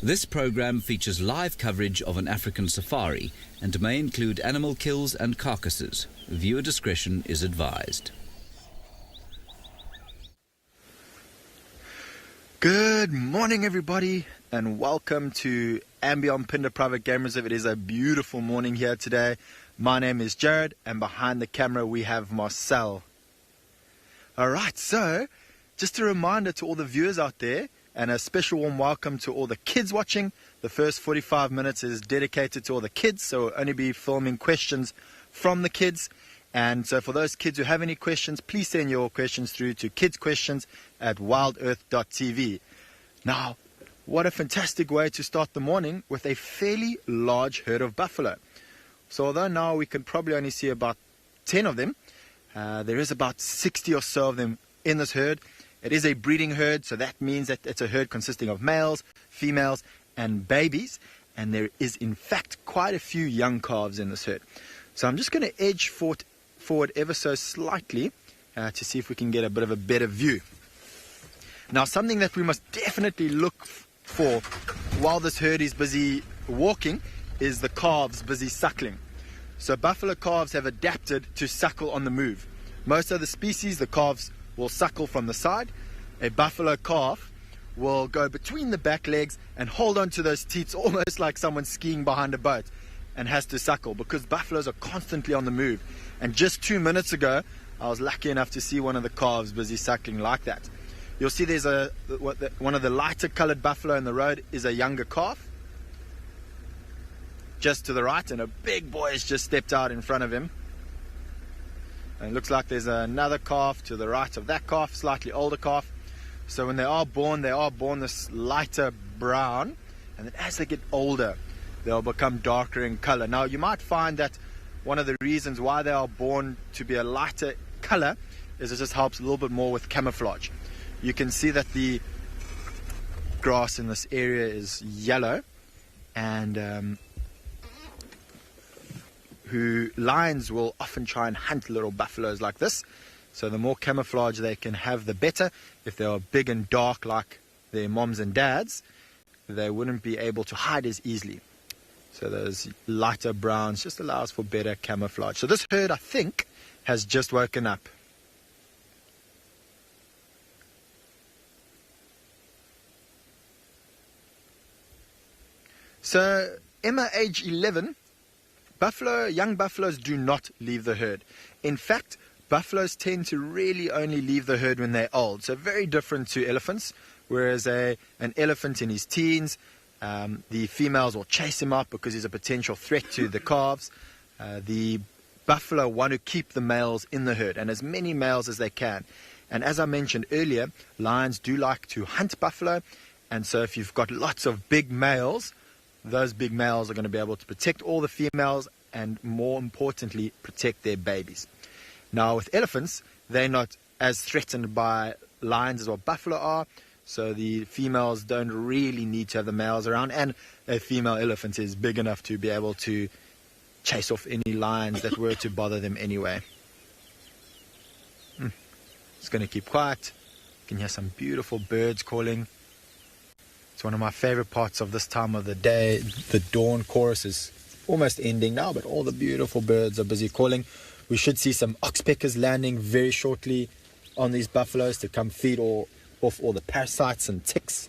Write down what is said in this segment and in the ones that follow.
This program features live coverage of an African safari and may include animal kills and carcasses. Viewer discretion is advised. Good morning, everybody, and welcome to andBeyond Phinda Private Game Reserve. It is a beautiful morning here today. My name is Jared, and behind the camera we have Marcel. Alright, so just a reminder to all the viewers out there, and a special warm welcome to all the kids watching. The first 45 minutes is dedicated to all the kids, so we'll only be filming questions from the kids. And so for those kids who have any questions, please send your questions through to kidsquestions@wildearth.tv. Now, what a fantastic way to start the morning with a fairly large herd of buffalo. So although now we can probably only see about 10 of them, there is about 60 or so of them in this herd. It is a breeding herd, so that means that it's a herd consisting of males, females, and babies. And there is, in fact, quite a few young calves in this herd. So I'm just going to edge forward ever so slightly to see if we can get a bit of a better view. Now, something that we must definitely look for while this herd is busy walking is the calves busy suckling. So buffalo calves have adapted to suckle on the move. Most other species, the calves will suckle from the side. A buffalo calf will go between the back legs and hold on to those teats almost like someone skiing behind a boat and has to suckle because buffaloes are constantly on the move. And just 2 minutes ago, I was lucky enough to see one of the calves busy suckling like that. You'll see there's one of the lighter colored buffalo in the road is a younger calf. Just to the right, and a big boy has just stepped out in front of him. And it looks like there's another calf to the right of that calf, slightly older calf. So when they are born this lighter brown, and then as they get older, they'll become darker in color. Now, you might find that one of the reasons why they are born to be a lighter color is it just helps a little bit more with camouflage. You can see that the grass in this area is yellow, and lions will often try and hunt little buffaloes like this. So the more camouflage they can have, the better. If they are big and dark like their moms and dads, they wouldn't be able to hide as easily. So those lighter browns just allows for better camouflage. So this herd, I think, has just woken up. So Emma, age 11, young buffaloes do not leave the herd. In fact, buffaloes tend to really only leave the herd when they're old. So very different to elephants, whereas an elephant in his teens, the females will chase him out because he's a potential threat to the calves. The buffalo want to keep the males in the herd, and as many males as they can. And as I mentioned earlier, lions do like to hunt buffalo, and so if you've got lots of big males, those big males are going to be able to protect all the females and, more importantly, protect their babies. Now, with elephants, they're not as threatened by lions as what buffalo are, so the females don't really need to have the males around, and a female elephant is big enough to be able to chase off any lions that were to bother them anyway. It's going to keep quiet. You can hear some beautiful birds calling. It's one of my favorite parts of this time of the day. The dawn chorus is almost ending now, but all the beautiful birds are busy calling. We should see some oxpeckers landing very shortly on these buffaloes to come feed off all the parasites and ticks.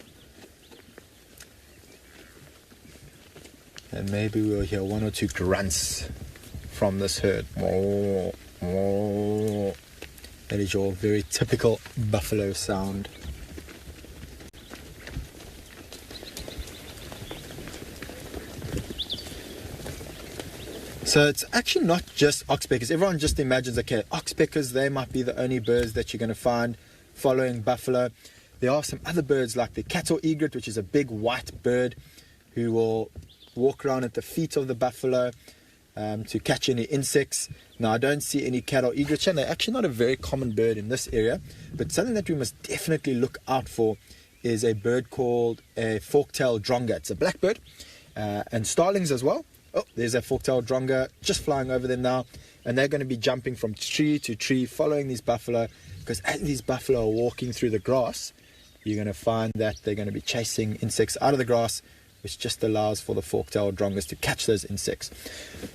And maybe we'll hear one or two grunts from this herd. That is your very typical buffalo sound. So it's actually not just oxpeckers. Everyone just imagines, okay, oxpeckers, they might be the only birds that you're going to find following buffalo. There are some other birds like the cattle egret, which is a big white bird who will walk around at the feet of the buffalo to catch any insects. Now, I don't see any cattle egrets, and they're actually not a very common bird in this area, but something that we must definitely look out for is a bird called a fork-tailed dronga. It's a black bird, and starlings as well. Oh, there's a fork-tailed dronga just flying over them now, and they're going to be jumping from tree to tree following these buffalo, because as these buffalo are walking through the grass, you're going to find that they're going to be chasing insects out of the grass which just allows for the fork-tailed drongas to catch those insects.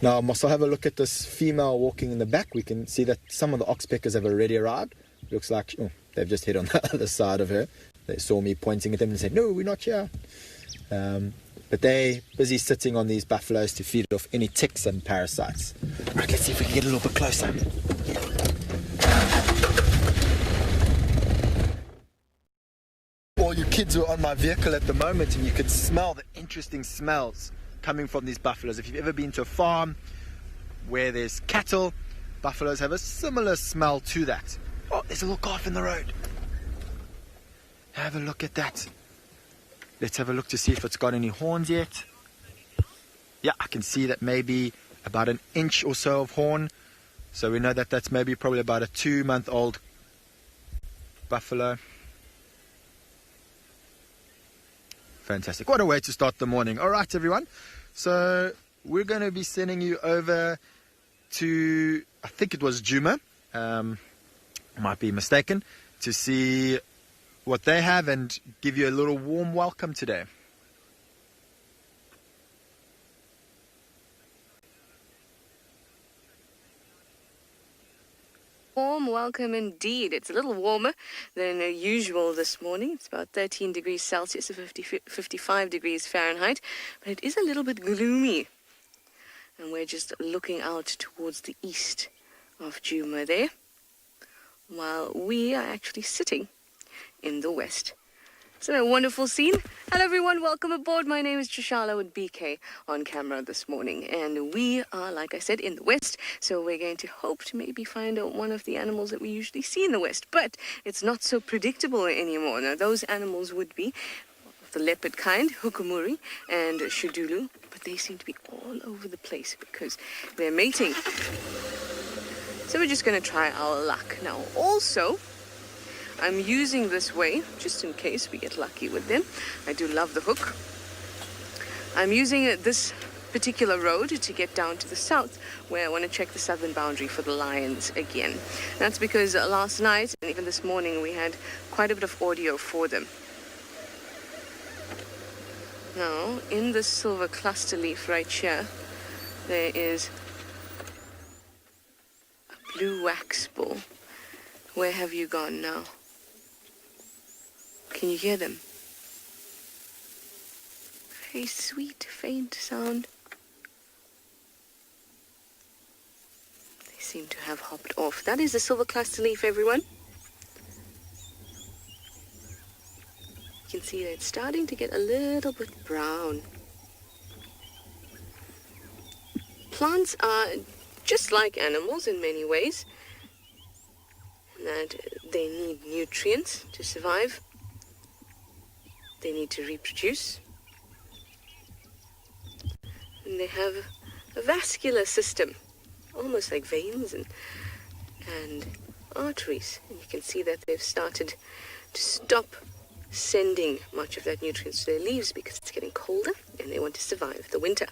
Now, I'll have a look at this female walking in the back. We can see that some of the oxpeckers have already arrived. Looks like they've just hit on the other side of her. They saw me pointing at them and said, "No, we're not here." But they're busy sitting on these buffaloes to feed off any ticks and parasites. Right, let's see if we can get a little bit closer. All you kids are on my vehicle at the moment, and you could smell the interesting smells coming from these buffaloes. If you've ever been to a farm where there's cattle, buffaloes have a similar smell to that. Oh, there's a little calf in the road. Have a look at that. Let's have a look to see if it's got any horns yet. Yeah, I can see that maybe about an inch or so of horn. So we know that that's maybe probably about a 2-month-old buffalo. Fantastic. What a way to start the morning. All right, everyone. So we're going to be sending you over to, I think it was Djuma. Might be mistaken, to see what they have and give you a little warm welcome today. Warm welcome indeed. It's a little warmer than usual this morning. It's about 13 degrees Celsius, 55 degrees Fahrenheit, but it is a little bit gloomy. And we're just looking out towards the east of Djuma there, while we are actually sitting in the west. Isn't it a wonderful scene? Hello everyone, welcome aboard. My name is Tswalu with BK on camera this morning, and we are, like I said, in the west, so we're going to hope to maybe find out one of the animals that we usually see in the west, but it's not so predictable anymore. Now those animals would be the leopard kind, hukumuri and shudulu, but they seem to be all over the place because they're mating. So we're just going to try our luck. Now also, I'm using this way, just in case we get lucky with them. I do love the hook. I'm using this particular road to get down to the south, where I want to check the southern boundary for the lions again. That's because last night, and even this morning, we had quite a bit of audio for them. Now, in this silver cluster leaf right here, there is a blue wax bull. Where have you gone now? Can you hear them? Very sweet, faint sound. They seem to have hopped off. That is the silver cluster leaf, everyone. You can see that it's starting to get a little bit brown. Plants are just like animals in many ways, in that they need nutrients to survive. They need to reproduce. And they have a vascular system, almost like veins and arteries. And you can see that they've started to stop sending much of that nutrients to their leaves because it's getting colder and they want to survive the winter.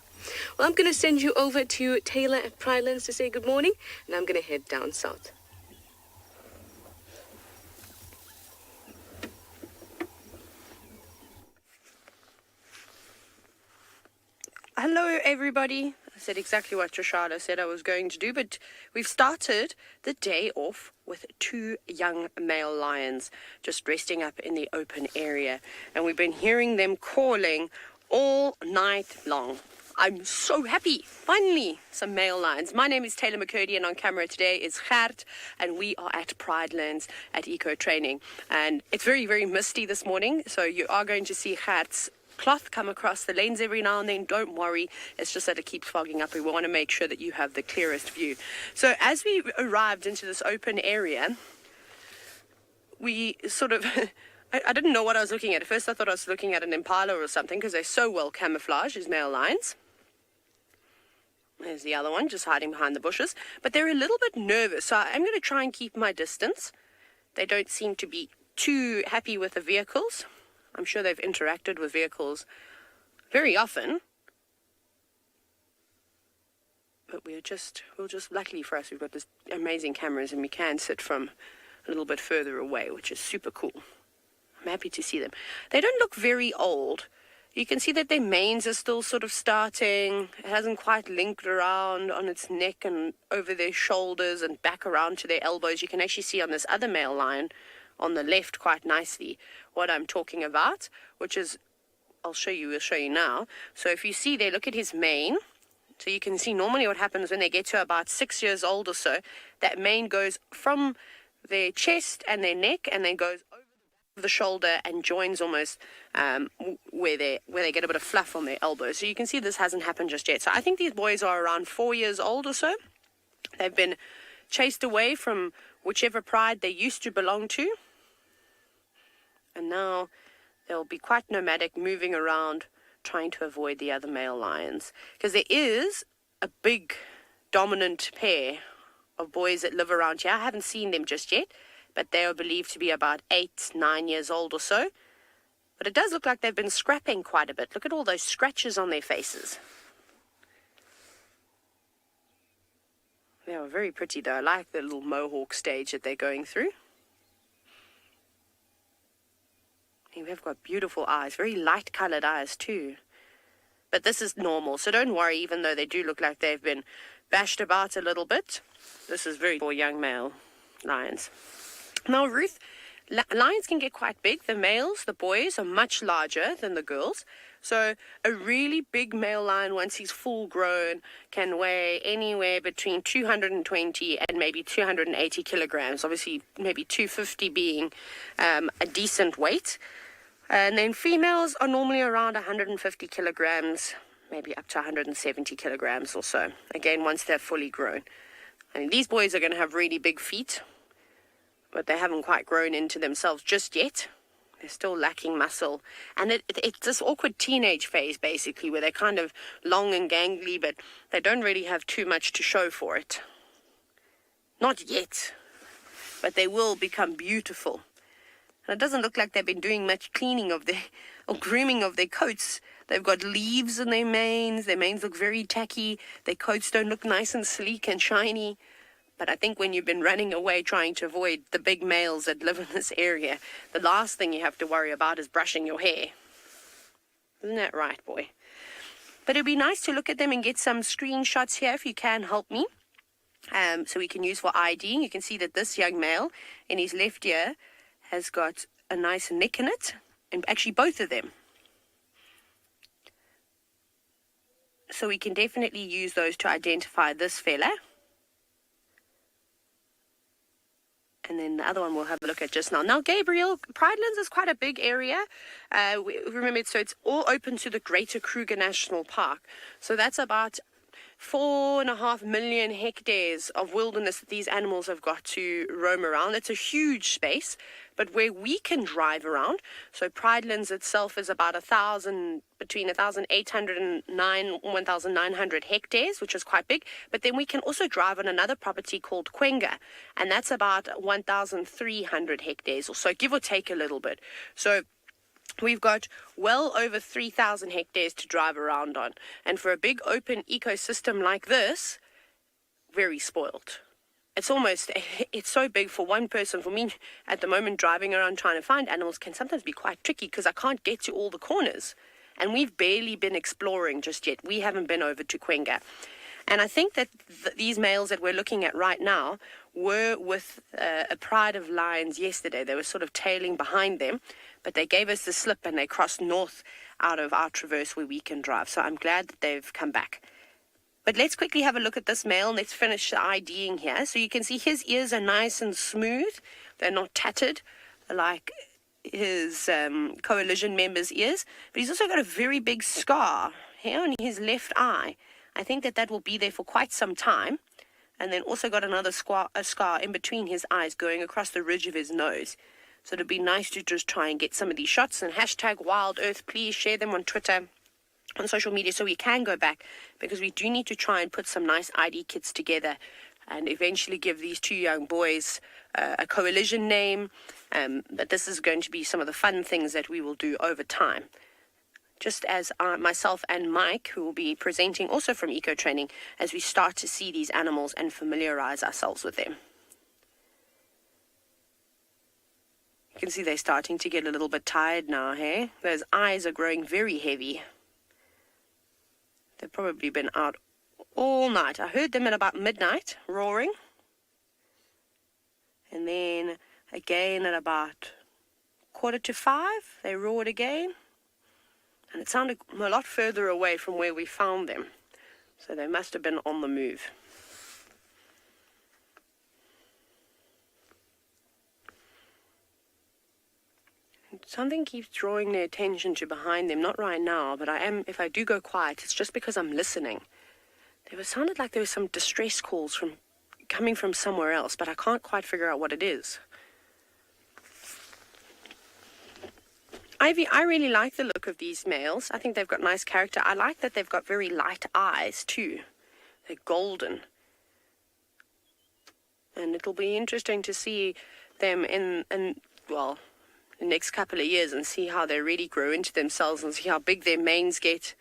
Well, I'm going to send you over to Taylor at Prrivate to say good morning, and I'm going to head down south. Hello everybody. I said exactly what Tswalu said I was going to do, but we've started the day off with 2 young male lions just resting up in the open area, and we've been hearing them calling all night long. I'm so happy. Finally, some male lions. My name is Taylor McCurdy, and on camera today is Gert, and we are at Prrivate at Eco Training. And it's very, very misty this morning, so you are going to see Gert's cloth come across the lens every now and then. Don't worry, it's just that it keeps fogging up. We want to make sure that you have the clearest view. So as we arrived into this open area, we sort of I didn't know what I was looking at. At first I thought I was looking at an impala or something because they're so well camouflaged as male lions. There's the other one just hiding behind the bushes, but they're a little bit nervous, so I'm going to try and keep my distance. They don't seem to be too happy with the vehicles. I'm sure they've interacted with vehicles very often. But luckily for us, we've got this amazing cameras and we can sit from a little bit further away, which is super cool. I'm happy to see them. They don't look very old. You can see that their manes are still sort of starting. It hasn't quite linked around on its neck and over their shoulders and back around to their elbows. You can actually see on this other male lion on the left quite nicely what I'm talking about, which is, we'll show you now. So if you see there, look at his mane. So you can see normally what happens when they get to about 6 years old or so, that mane goes from their chest and their neck and then goes over the shoulder and joins almost where they get a bit of fluff on their elbows. So you can see this hasn't happened just yet. So I think these boys are around 4 years old or so. They've been chased away from whichever pride they used to belong to. And now they'll be quite nomadic, moving around, trying to avoid the other male lions. Because there is a big dominant pair of boys that live around here. I haven't seen them just yet, but they are believed to be about 8, 9 years old or so. But it does look like they've been scrapping quite a bit. Look at all those scratches on their faces. They are very pretty though. I like the little mohawk stage that they're going through. And they've got beautiful eyes, very light colored eyes too. But this is normal, so don't worry, even though they do look like they've been bashed about a little bit. This is very for young male lions. Now, Ruth, lions can get quite big. The males, the boys, are much larger than the girls. So a really big male lion, once he's full grown, can weigh anywhere between 220 and maybe 280 kilograms. Obviously, maybe 250 being a decent weight. And then females are normally around 150 kilograms, maybe up to 170 kilograms or so. Again, once they're fully grown. I mean, these boys are going to have really big feet, but they haven't quite grown into themselves just yet. They're still lacking muscle. And it's this awkward teenage phase, basically, where they're kind of long and gangly, but they don't really have too much to show for it. Not yet. But they will become beautiful. And it doesn't look like they've been doing much cleaning of their, or grooming of their coats. They've got leaves in their manes. Their manes look very tacky. Their coats don't look nice and sleek and shiny. But I think when you've been running away trying to avoid the big males that live in this area, the last thing you have to worry about is brushing your hair. Isn't that right, boy? But it'd be nice to look at them and get some screenshots here if you can help me. So we can use for IDing. You can see that this young male in his left ear has got a nice nick in it. And actually both of them. So we can definitely use those to identify this fella. And then the other one we'll have a look at just now. Now, Gabriel, Pridelands is quite a big area. Remember, so it's all open to the Greater Kruger National Park. So that's about 4.5 million hectares of wilderness that these animals have got to roam around. It's a huge space, but where we can drive around, so Pridelands itself is about between 1,800 and 1,900 hectares, which is quite big. But then we can also drive on another property called Kwenga, and that's about 1,300 hectares or so, give or take a little bit. So we've got well over 3,000 hectares to drive around on. And for a big open ecosystem like this, very spoiled. It's so big for one person. For me, at the moment, driving around trying to find animals can sometimes be quite tricky because I can't get to all the corners. And we've barely been exploring just yet. We haven't been over to Kwenga. And I think that these males that we're looking at right now were with a pride of lions yesterday. They were sort of tailing behind them, but they gave us the slip and they crossed north out of our traverse where we can drive. So I'm glad that they've come back. But let's quickly have a look at this male and let's finish the IDing here. So you can see his ears are nice and smooth. They're not tattered like his coalition members' ears. But he's also got a very big scar here on his left eye. I think that will be there for quite some time. And then also got another scar in between his eyes going across the ridge of his nose. So it'd be nice to just try and get some of these shots. And hashtag WildEarth, please share them on Twitter, on social media, so we can go back, because we do need to try and put some nice ID kits together and eventually give these two young boys a coalition name. But this is going to be some of the fun things that we will do over time. Just as myself and Mike, who will be presenting also from Eco Training, as we start to see these animals and familiarize ourselves with them. You can see they're starting to get a little bit tired now, hey? Those eyes are growing very heavy. They've probably been out all night. I heard them at about midnight roaring. And then again at about 4:45, they roared again. And it sounded a lot further away from where we found them. So they must have been on the move. Something keeps drawing their attention to behind them. Not right now, but if I do go quiet, it's just because I'm listening. Sounded like there were some distress calls coming from somewhere else, but I can't quite figure out what it is. Ivy, I really like the look of these males. I think they've got nice character. I like that they've got very light eyes too. They're golden. And it'll be interesting to see them in the next couple of years and see how they really grow into themselves and see how big their manes get.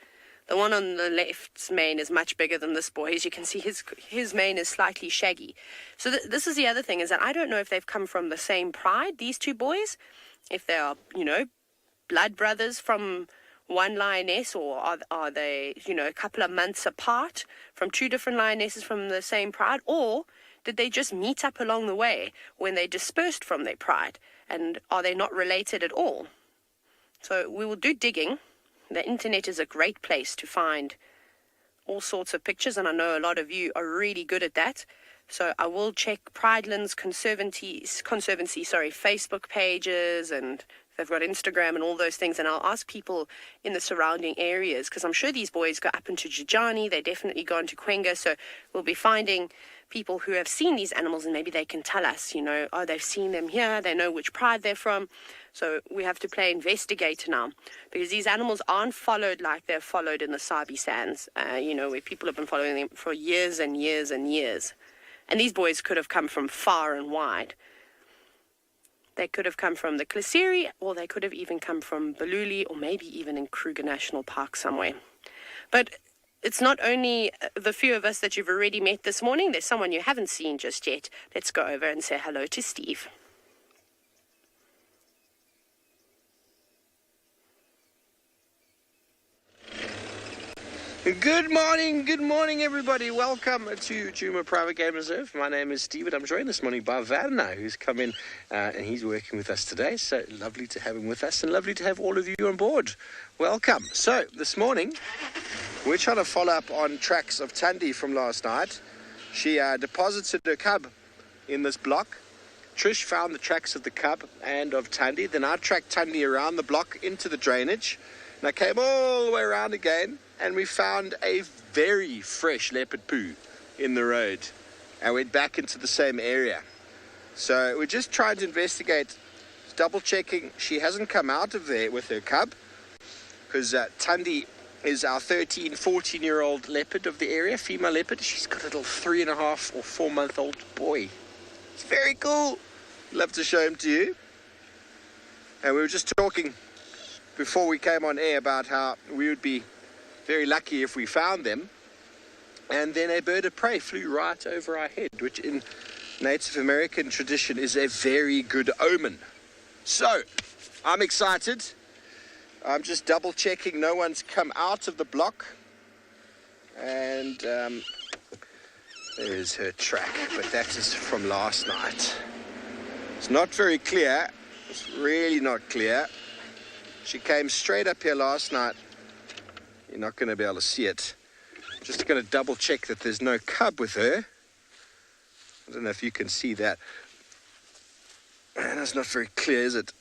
The one on the left's mane is much bigger than this boy. As you can see, his mane is slightly shaggy. So this is the other thing, is that I don't know if they've come from the same pride, these two boys, if they are, blood brothers from one lioness, or are they, a couple of months apart from two different lionesses from the same pride, or did they just meet up along the way when they dispersed from their pride, and are they not related at all? So we will do digging. The internet is a great place to find all sorts of pictures, and I know a lot of you are really good at that. So I will check Prideland's Conservancy, Facebook pages, and they've got Instagram and all those things, and I'll ask people in the surrounding areas, because I'm sure these boys go up into Jijani, they definitely go into Kwenga, so we'll be finding people who have seen these animals, and maybe they can tell us, they've seen them here, they know which pride they're from. So we have to play investigator now, because these animals aren't followed like they're followed in the Sabi sands, where people have been following them for years and years and years. And these boys could have come from far and wide. They could have come from the Kalahari, or they could have even come from Baluli, or maybe even in Kruger National Park somewhere. But it's not only the few of us that you've already met this morning. There's someone you haven't seen just yet. Let's go over and say hello to Steve. Good morning everybody. Welcome to Djuma Private Game Reserve. My name is Steve, and I'm joined this morning by Werner, who's come in and he's working with us today. So lovely to have him with us, and lovely to have all of you on board. Welcome. So this morning we're trying to follow up on tracks of Tandy from last night. She deposited her cub in this block. Trish found the tracks of the cub and of Tandy. Then I tracked Tandy around the block into the drainage, and I came all the way around again, and we found a very fresh leopard poo in the road, and went back into the same area. So we're just trying to investigate, double checking she hasn't come out of there with her cub, because Tandy is our 14-year-old leopard of the area, female leopard. She's got a little 3.5 or 4-month-old boy. It's very cool. Love to show him to you. And we were just talking before we came on air about how we would be very lucky if we found them, and then a bird of prey flew right over our head, which in Native American tradition is a very good omen. So I'm excited. I'm just double checking no one's come out of the block, and there's her track, but that is from last night. It's not very clear. It's really not clear. She came straight up here last night. You're not going to be able to see it. Just going to double check that there's no cub with her. I don't know if you can see that. And that's not very clear, is it?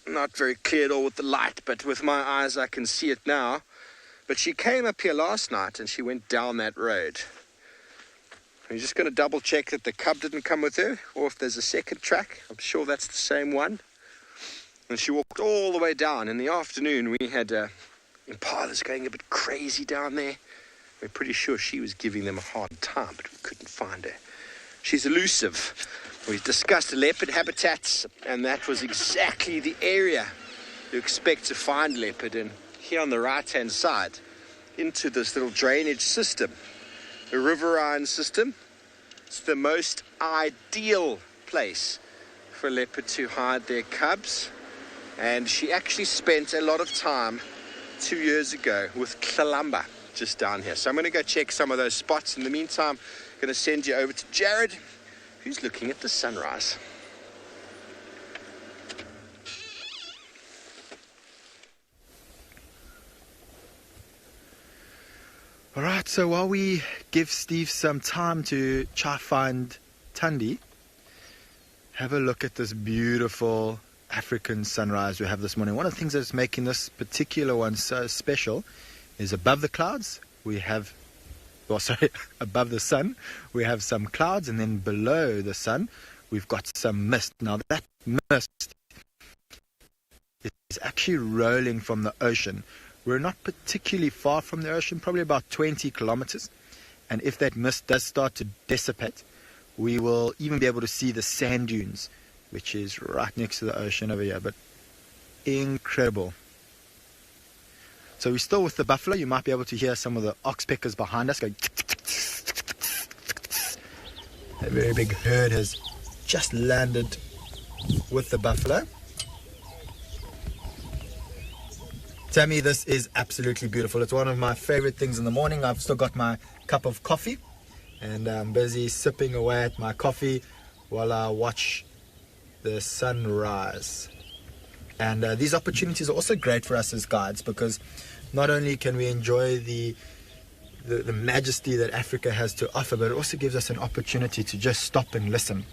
Not very clear at all with the light, but with my eyes I can see it now. But she came up here last night and she went down that road. I'm just going to double check that the cub didn't come with her, or if there's a second track. I'm sure that's the same one. And she walked all the way down. In the afternoon we had impalas going a bit crazy down there. We're pretty sure she was giving them a hard time, but we couldn't find her. She's elusive. We discussed leopard habitats, and that was exactly the area you expect to find leopard. And here on the right-hand side, into this little drainage system, the riverine system, it's the most ideal place for a leopard to hide their cubs, and she actually spent a lot of time 2 years ago with Kalamba just down here. So I'm going to go check some of those spots. In the meantime, I'm going to send you over to Jared, who's looking at the sunrise. All right, so while we give Steve some time to try find Tandy, have a look at this beautiful African sunrise we have this morning. One of the things that's making this particular one so special is above the clouds we have, above the sun we have some clouds, and then below the sun we've got some mist. Now that mist is actually rolling from the ocean. We're not particularly far from the ocean, probably about 20 kilometers. And if that mist does start to dissipate, we will even be able to see the sand dunes, which is right next to the ocean over here. But incredible. So we're still with the buffalo. You might be able to hear some of the oxpeckers behind us going. A very big herd has just landed with the buffalo. Tammy, this is absolutely beautiful. It's one of my favorite things in the morning. I've still got my cup of coffee, and I'm busy sipping away at my coffee while I watch the sunrise. And these opportunities are also great for us as guides, because not only can we enjoy the majesty that Africa has to offer, but it also gives us an opportunity to just stop and listen.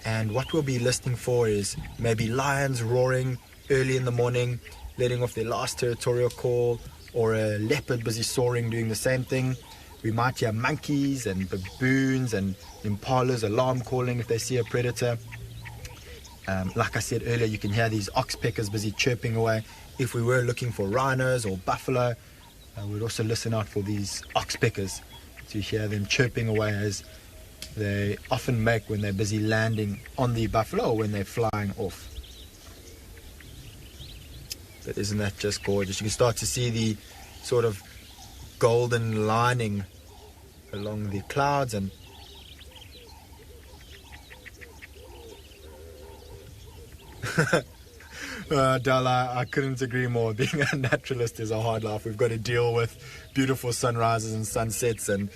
And what we'll be listening for is maybe lions roaring early in the morning, letting off their last territorial call, or a leopard busy soaring doing the same thing. We might hear monkeys and baboons and impalas alarm calling if they see a predator. Like I said earlier, you can hear these oxpeckers busy chirping away. If we were looking for rhinos or buffalo, we'd also listen out for these oxpeckers to hear them chirping away, as they often make when they're busy landing on the buffalo or when they're flying off. But isn't that just gorgeous? You can start to see the sort of golden lining along the clouds, and Dala, I couldn't agree more. Being a naturalist is a hard life. We've got to deal with beautiful sunrises and sunsets and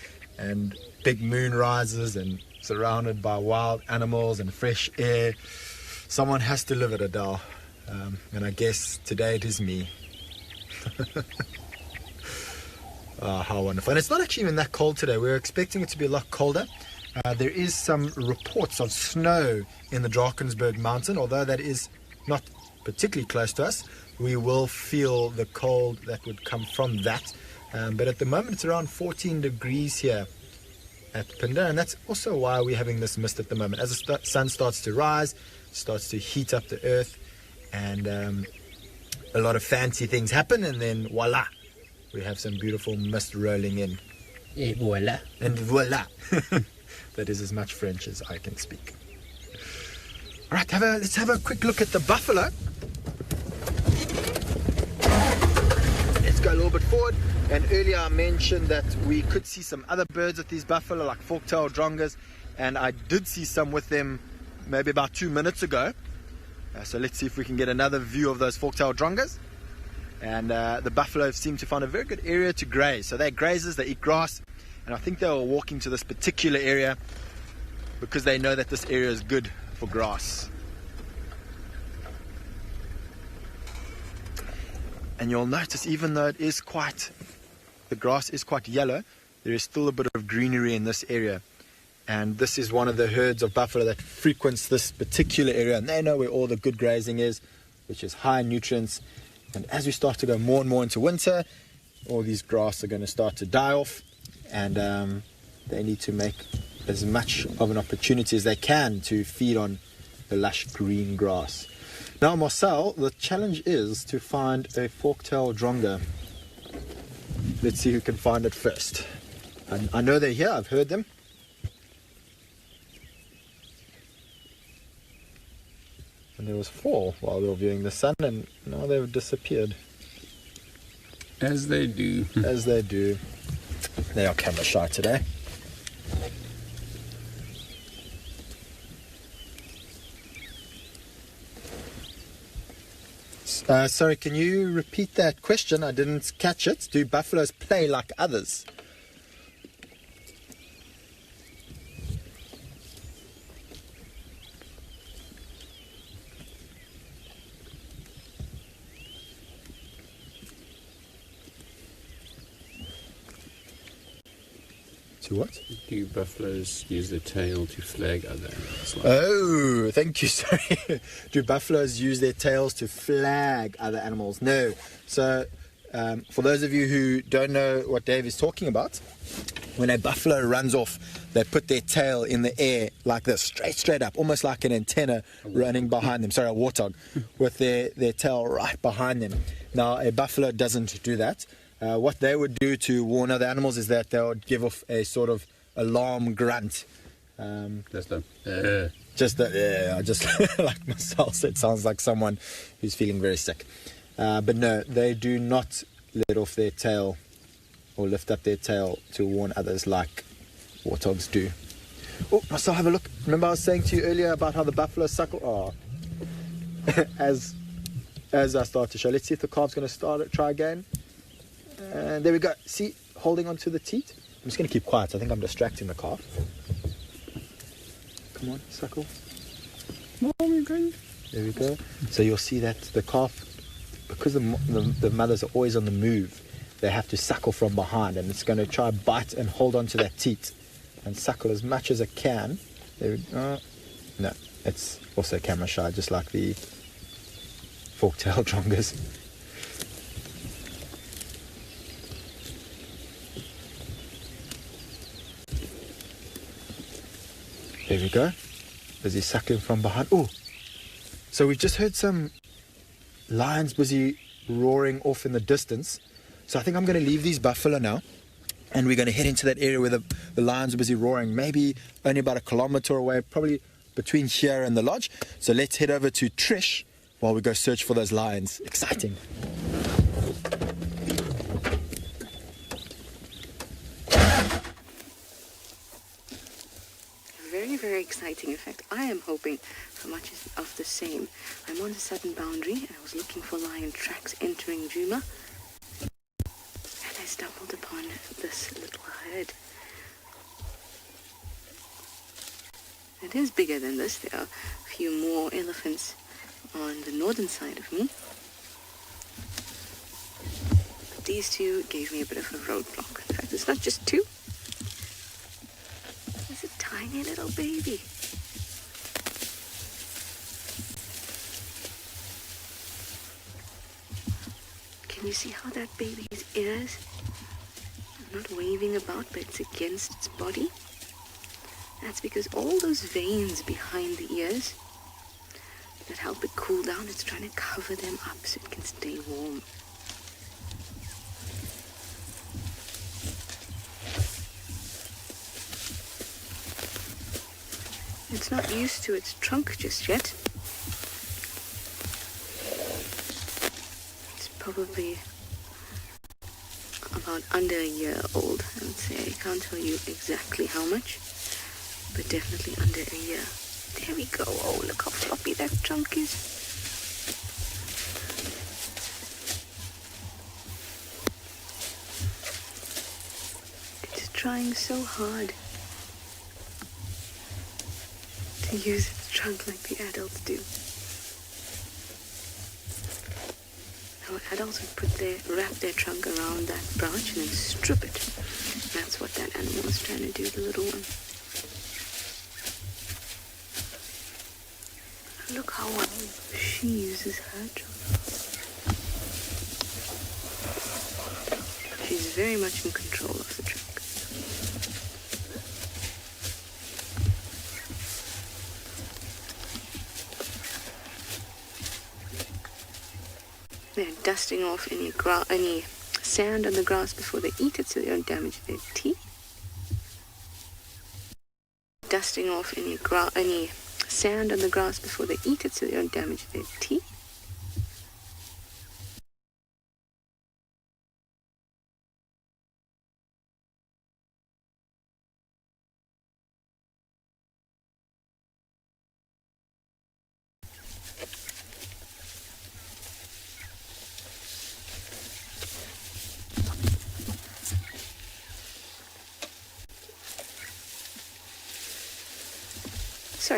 big moon rises, and surrounded by wild animals and fresh air. Someone has to live it, Adele. And I guess today it is me. How wonderful. And it's not actually even that cold today. We're expecting it to be a lot colder. There is some reports of snow in the Drakensberg mountain, although that is not particularly close to us. We will feel the cold that would come from that. But at the moment it's around 14 degrees here at Phinda, and that's also why we're having this mist at the moment. As the sun starts to rise, starts to heat up the earth, and a lot of fancy things happen, and then voila, we have some beautiful mist rolling in. Et voila. And voila. That is as much French as I can speak. All right, let's have a quick look at the buffalo. Let's go a little bit forward. And earlier I mentioned that we could see some other birds with these buffalo, like fork-tailed drongas, and I did see some with them maybe about 2 minutes ago. So let's see if we can get another view of those fork-tailed drongas. And the buffalo seem to find a very good area to graze. So they're grazers, they eat grass, and I think they were walking to this particular area because they know that this area is good for grass. And you'll notice, even though the grass is quite yellow, there is still a bit of greenery in this area. And this is one of the herds of buffalo that frequents this particular area, and they know where all the good grazing is, which is high in nutrients. And as we start to go more and more into winter, all these grass are going to start to die off, and they need to make as much of an opportunity as they can to feed on the lush green grass. Now, Marcel, the challenge is to find a fork-tailed dronga. Let's see who can find it first. I know they're here, I've heard them. And there was 4 while we were viewing the sun, and now they've disappeared. As they do. As they do. They are camera shy today. Sorry, can you repeat that question? I didn't catch it. Do buffaloes play like others? To what? Do buffaloes use their tail to flag other animals? Oh, thank you, sorry. Do buffaloes use their tails to flag other animals? No. So, for those of you who don't know what Dave is talking about, when a buffalo runs off, they put their tail in the air like this, straight up, almost like an antenna running behind them. Sorry, a warthog, with their tail right behind them. Now, a buffalo doesn't do that. What they would do to warn other animals is that they would give off a sort of alarm grunt. Just like myself, it sounds like someone who's feeling very sick. But no, they do not let off their tail or lift up their tail to warn others like warthogs do. Oh, Marcel, have a look. Remember I was saying to you earlier about how the buffalo suckle? Oh, as I start to show. Let's see if the calf's going to try again. And there we go. See, holding onto the teat. I'm just going to keep quiet. I think I'm distracting the calf. Come on, suckle. There we go. So you'll see that the calf, because the mothers are always on the move, they have to suckle from behind, and it's going to try bite and hold onto that teat and suckle as much as it can. There we go. No, it's also camera shy, just like the fork-tailed drongas. There we go. Busy suckling from behind. Oh, so we've just heard some lions busy roaring off in the distance. So I think I'm going to leave these buffalo now, and we're going to head into that area where the lions are busy roaring, maybe only about 1 kilometer away, probably between here and the lodge. So let's head over to Trish while we go search for those lions. Exciting. Very exciting. In fact, I am hoping for much of the same. I'm on the southern boundary and I was looking for lion tracks entering Djuma, and I stumbled upon this little herd. It is bigger than this. There are a few more elephants on the northern side of me. But these two gave me a bit of a roadblock. In fact, it's not just two. Tiny little baby. Can you see how that baby's ears are not waving about, but it's against its body? That's because all those veins behind the ears that help it cool down, it's trying to cover them up so it can stay warm. It's not used to its trunk just yet. It's probably about under a year old, I would say. I can't tell you exactly how much, but definitely under a year. There we go. Oh, look how floppy that trunk is. It's trying so hard to use its trunk like the adults do. Now, adults would wrap their trunk around that branch and then strip it. That's what that animal is trying to do, the little one. Look how well she uses her trunk. She's very much in control of the trunk. They're dusting off any sand on the grass before they eat it so they don't damage their teeth. Dusting off any sand on the grass before they eat it so they don't damage their teeth.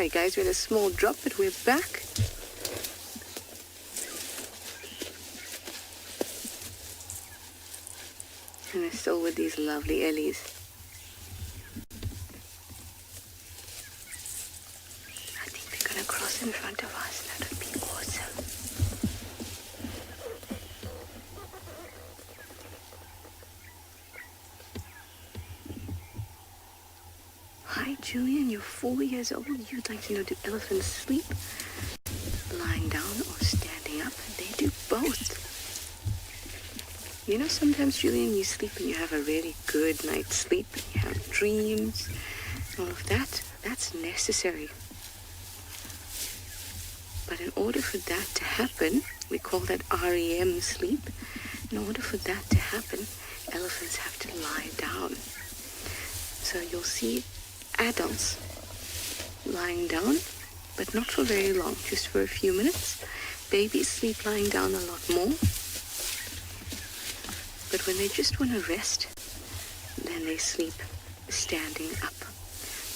Sorry guys, we had a small drop, but we're back. And we're still with these lovely ellies. I think they're gonna cross in front of us. That would be awesome. Hi Julian, you're 4 years old. You'd like to know, do elephants sleep lying down or standing up? They do both. You know, sometimes, Julian, you sleep and you have a really good night's sleep and you have dreams and all of that. That's necessary. But in order for that to happen, we call that REM sleep. In order for that to happen, elephants have to lie down. So you'll see adults lying down, but not for very long, just for a few minutes. Babies sleep lying down a lot more. But when they just want to rest, then they sleep standing up.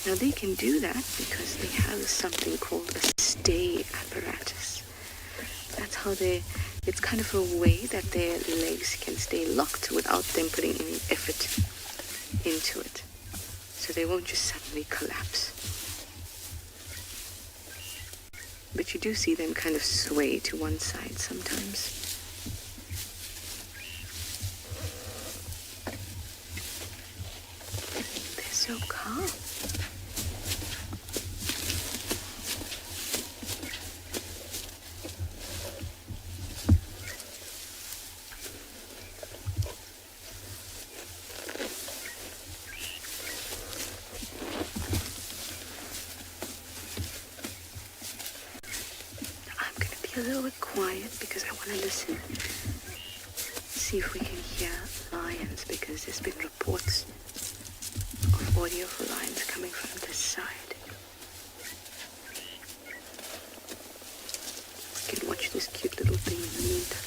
Now they can do that because they have something called a stay apparatus. That's how it's kind of a way that their legs can stay locked without them putting any effort into it. So they won't just suddenly collapse. But you do see them kind of sway to one side sometimes. So calm. I'm going to be a little bit quiet because I want to listen. See if we can hear lions, because there's been reports of audio for lions coming from this side. We can watch this cute little thing in the meantime.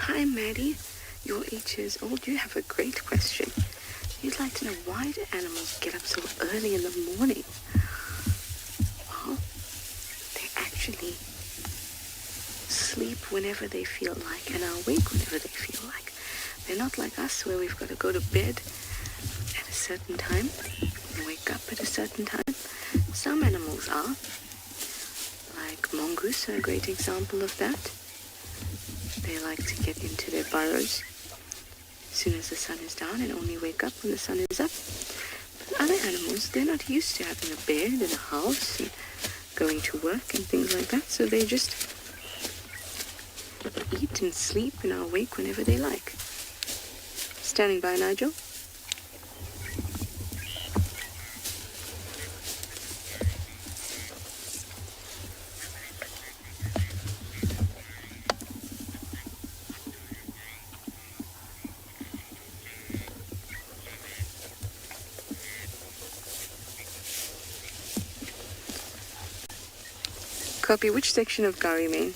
Hi Maddie, you're 8 years old. You have a great question. You'd like to know, why do animals get up so early in the morning? Well, they actually sleep whenever they feel like and are awake whenever they feel like. They're not like us where we've got to go to bed at a certain time and wake up at a certain time. Some animals are, like mongoose are a great example of that. They like to get into their burrows as soon as the sun is down and only wake up when the sun is up. But other animals, they're not used to having a bed and a house and going to work and things like that, so they just eat and sleep and are awake whenever they like. Standing by, Nigel. Copy. Which section of Gari, Main?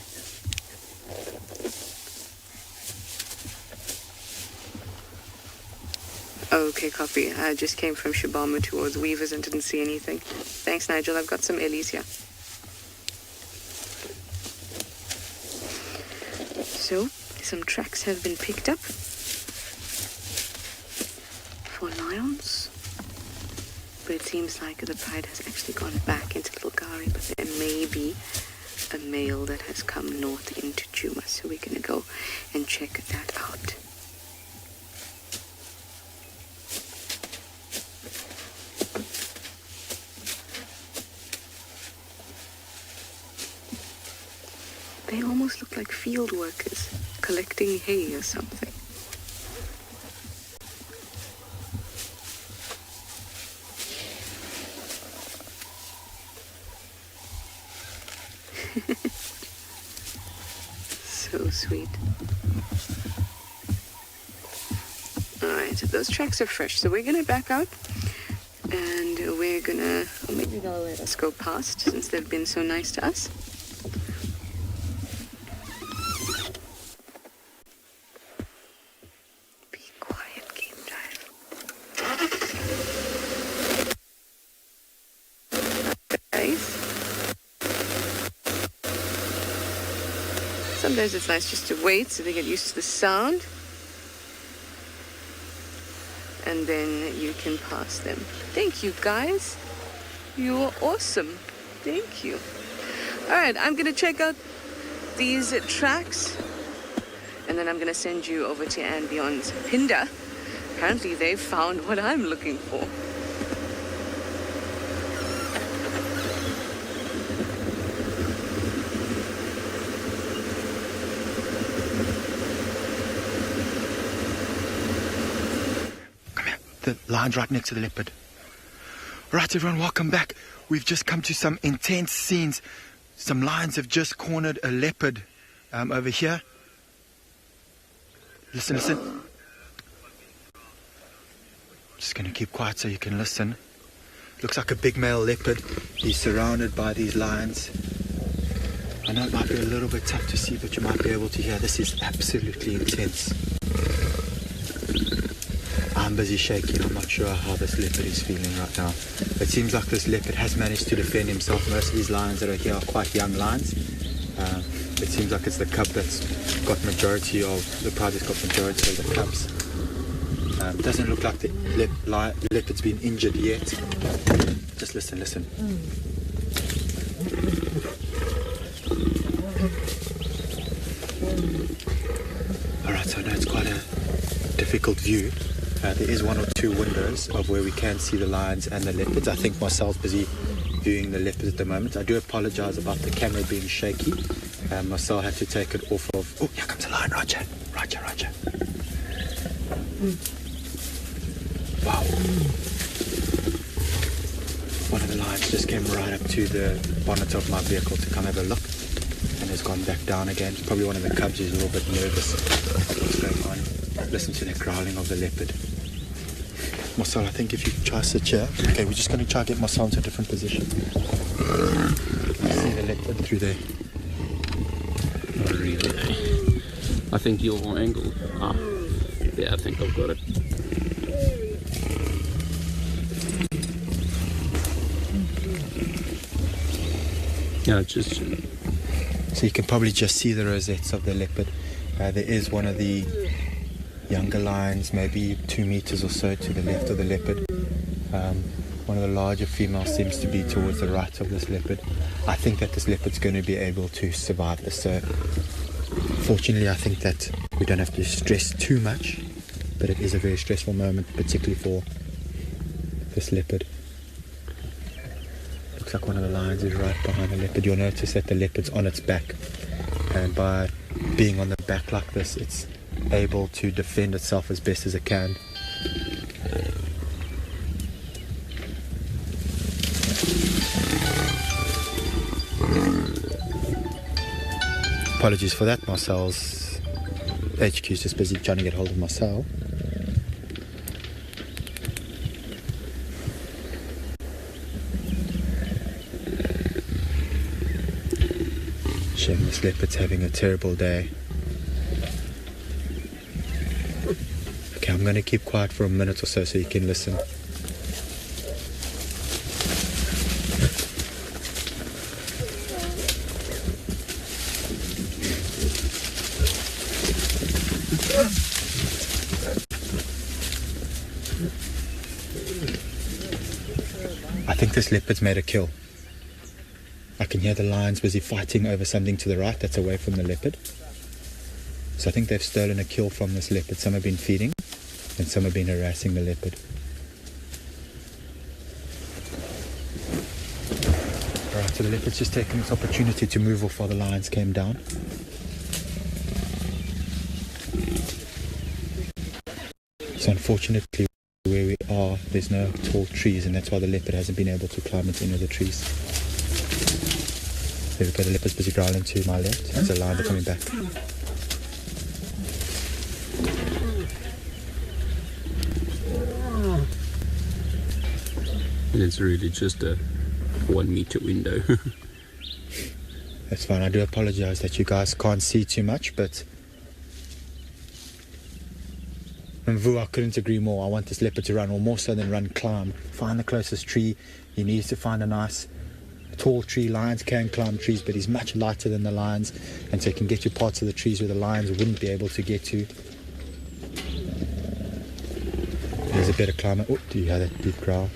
Okay, copy. I just came from Shibama towards Weavers and didn't see anything. Thanks, Nigel. I've got some Ellies here. So, some tracks have been picked up for lions. But it seems like the pride has actually gone back into Little Gari, but there may be a male that has come north into Djuma, so we're going to go and check that out. They almost look like field workers collecting hay or something. So sweet. Alright, those tracks are fresh. So we're going to back out. And we're going to... Or maybe they'll let us go past since they've been so nice to us. Be quiet, Game Drive. Guys. Sometimes it's nice just to wait so they get used to the sound. And then you can pass them. Thank you, guys. You're awesome. Thank you. All right, I'm going to check out these tracks. And then I'm going to send you over to andBeyond's Phinda. Apparently, they've found what I'm looking for. The line's right next to the leopard. Right, everyone, welcome back. We've just come to some intense scenes. Some lions have just cornered a leopard over here. Listen. Just going to keep quiet so you can listen. Looks like a big male leopard. He's surrounded by these lions. I know it might be a little bit tough to see, but you might be able to hear. This is absolutely intense. I'm busy shaking. I'm not sure how this leopard is feeling right now. It seems like this leopard has managed to defend himself. Most of these lions that are here are quite young lions. It seems like it's the cub that's got majority of the pride that's got majority of the cubs. Doesn't look like the leopard's been injured yet. Just listen. Alright, so I know it's quite a difficult view. There is one or two windows of where we can see the lions and the leopards. I think Marcel's busy viewing the leopards at the moment. I do apologize about the camera being shaky. Marcel had to take it off of... Oh, here comes a lion, Roger. Wow. One of the lions just came right up to the bonnet of my vehicle to come have a look and has gone back down again. Probably one of the cubs is a little bit nervous about what's going on. Listen to the growling of the leopard. Marcel, I think if you try sit here. Okay, we're just going to try to get Marcel into a different position. See the leopard through there. Not really. I think your angle. Yeah, I think I've got it. Yeah, just... So you can probably just see the rosettes of the leopard. There is one of the younger lions, maybe 2 meters or so to the left of the leopard. One of the larger females seems to be towards the right of this leopard. I think that this leopard's going to be able to survive this. So fortunately, I think that we don't have to stress too much, but it is a very stressful moment, particularly for this leopard. Looks like one of the lions is right behind the leopard. You'll notice that the leopard's on its back, and by being on the back like this, it's able to defend itself as best as it can. Apologies for that. Marcel's HQ is just busy trying to get hold of Marcel. Shame this leopard's having a terrible day. Okay, I'm going to keep quiet for a minute or so you can listen. I think this leopard's made a kill. I can hear the lions busy fighting over something to the right that's away from the leopard. So I think they've stolen a kill from this leopard. Some have been feeding and some have been harassing the leopard. Alright, so the leopard's just taken this opportunity to move off while the lions came down. So unfortunately where we are, there's no tall trees, and that's why the leopard hasn't been able to climb into any of the trees. There we go, the leopard's busy growling to my left. There's a lion coming back. And it's really just a 1 meter window. That's fine. I do apologize that you guys can't see too much, but Mvu, I couldn't agree more. I want this leopard to run, or more so than run, climb. Find the closest tree. He needs to find a nice tall tree. Lions can climb trees, but he's much lighter than the lions, and so he can get to parts of the trees where the lions wouldn't be able to get to. There's a better climber. Oh, do you hear that deep growl?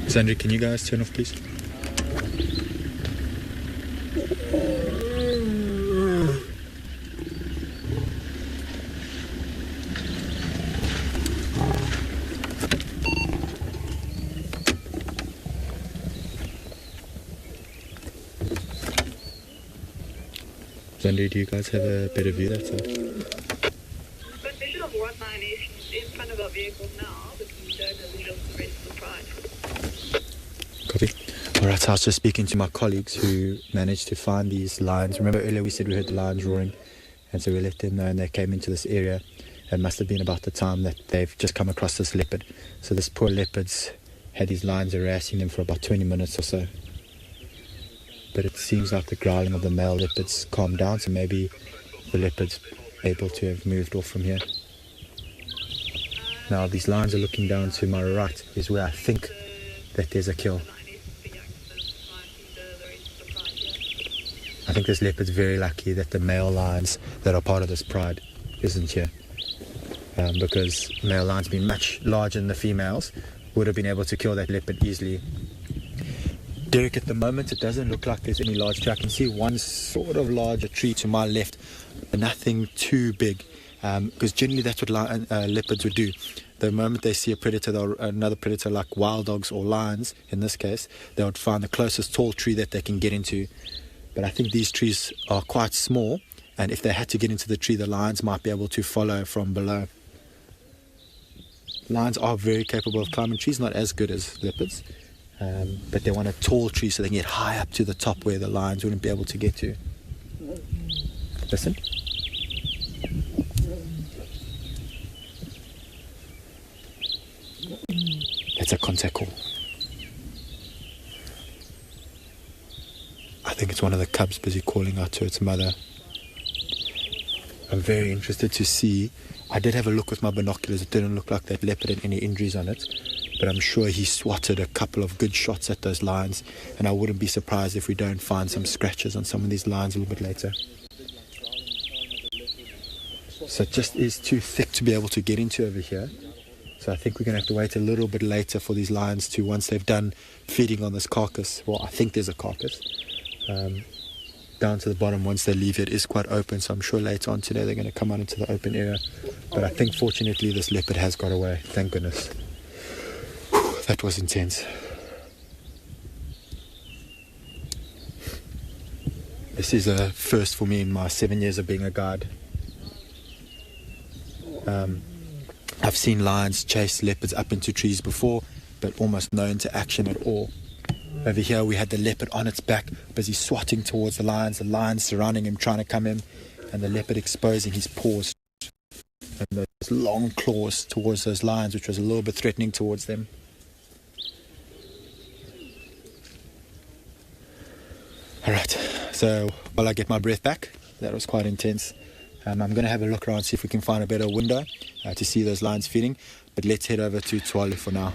Sandra, can you guys turn off, please? Sandra, do you guys have a better view that side? But vision of what line is in front of our vehicle now, but we don't have visual of the rest of the pride. Copy. Alright, so I was just speaking to my colleagues who managed to find these lions. Remember earlier we said we heard the lions roaring, and so we let them know, and they came into this area. It must have been about the time that they've just come across this leopard. So this poor leopard's had these lions harassing them for about 20 minutes or so. But it seems like the growling of the male leopards calmed down, so maybe the leopard's able to have moved off from here. Now these lions are looking down to my right, is where I think that there's a kill. I think this leopard's very lucky that the male lions that are part of this pride isn't here. Because male lions being much larger than the females would have been able to kill that leopard easily. Derek, at the moment it doesn't look like there's any large tree. I can see one sort of larger tree to my left, but nothing too big. Because generally that's what leopards would do. The moment they see a predator, another predator like wild dogs or lions in this case, they would find the closest tall tree that they can get into. But I think these trees are quite small, and if they had to get into the tree, the lions might be able to follow from below. Lions are very capable of climbing trees, not as good as leopards, but they want a tall tree so they can get high up to the top where the lions wouldn't be able to get to. Listen. That's a contact call. I think it's one of the cubs busy calling out to its mother. I'm very interested to see. I did have a look with my binoculars. It didn't look like that leopard had any injuries on it, but I'm sure he swatted a couple of good shots at those lions, and I wouldn't be surprised if we don't find some scratches on some of these lions a little bit later. So it just is too thick to be able to get into over here. So I think we're going to have to wait a little bit later for these lions to, once they've done feeding on this carcass, well, I think there's a carcass, down to the bottom. Once they leave, it is quite open, so I'm sure later on today they're going to come out into the open area. But I think fortunately this leopard has got away, thank goodness. Whew, that was intense. This is a first for me in my 7 years of being a guide. I've seen lions chase leopards up into trees before, but almost no interaction at all. Over here we had the leopard on its back, busy swatting towards the lions surrounding him, trying to come in, and the leopard exposing his paws and those long claws towards those lions, which was a little bit threatening towards them. Alright, so while I get my breath back, that was quite intense. I'm going to have a look around, see if we can find a better window to see those lions feeding, but let's head over to Tswalu for now.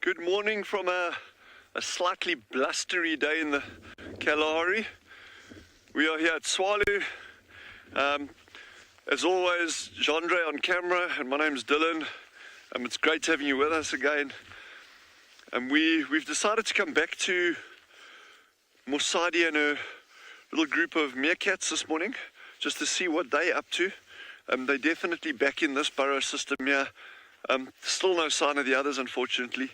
Good morning from a slightly blustery day in the Kalahari. We are here at Tswalu. As always, Jandre on camera, and my name's Dylan. It's great having you with us again. And we've decided to come back to Mossadi and her little group of meerkats this morning, just to see what they're up to. They're definitely back in this burrow system here. Still no sign of the others, unfortunately.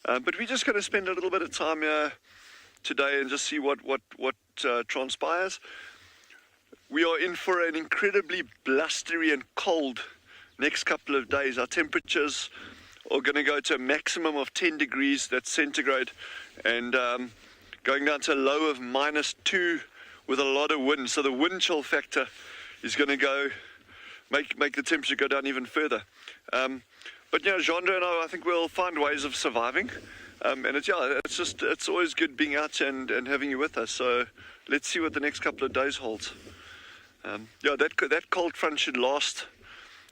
But we're just going to spend a little bit of time here today and just see what transpires. We are in for an incredibly blustery and cold next couple of days. Our temperatures are going to go to a maximum of 10 degrees, that's centigrade, and going down to a low of -2 with a lot of wind. So the wind chill factor is going to go make the temperature go down even further. But Jandre and I think we'll find ways of surviving. And it's always good being out and having you with us. So let's see what the next couple of days holds. That cold front should last.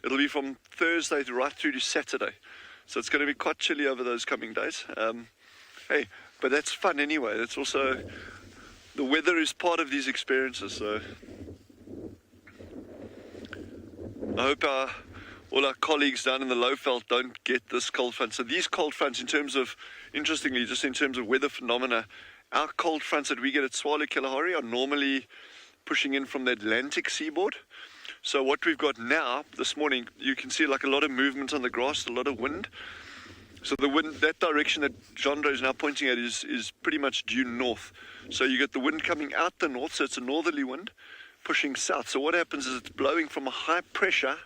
It'll be from Thursday right through to Saturday. So it's going to be quite chilly over those coming days. Hey, but that's fun anyway. That's also, the weather is part of these experiences. So I hope all our colleagues down in the Lowveld don't get this cold front. So these cold fronts, interestingly, just in terms of weather phenomena, our cold fronts that we get at Tswalu Kalahari are normally pushing in from the Atlantic seaboard. So what we've got now, this morning, you can see like a lot of movement on the grass, a lot of wind. So the wind, that direction that Jandre is now pointing at is pretty much due north. So you get the wind coming out the north, so it's a northerly wind pushing south. So what happens is it's blowing from a high pressure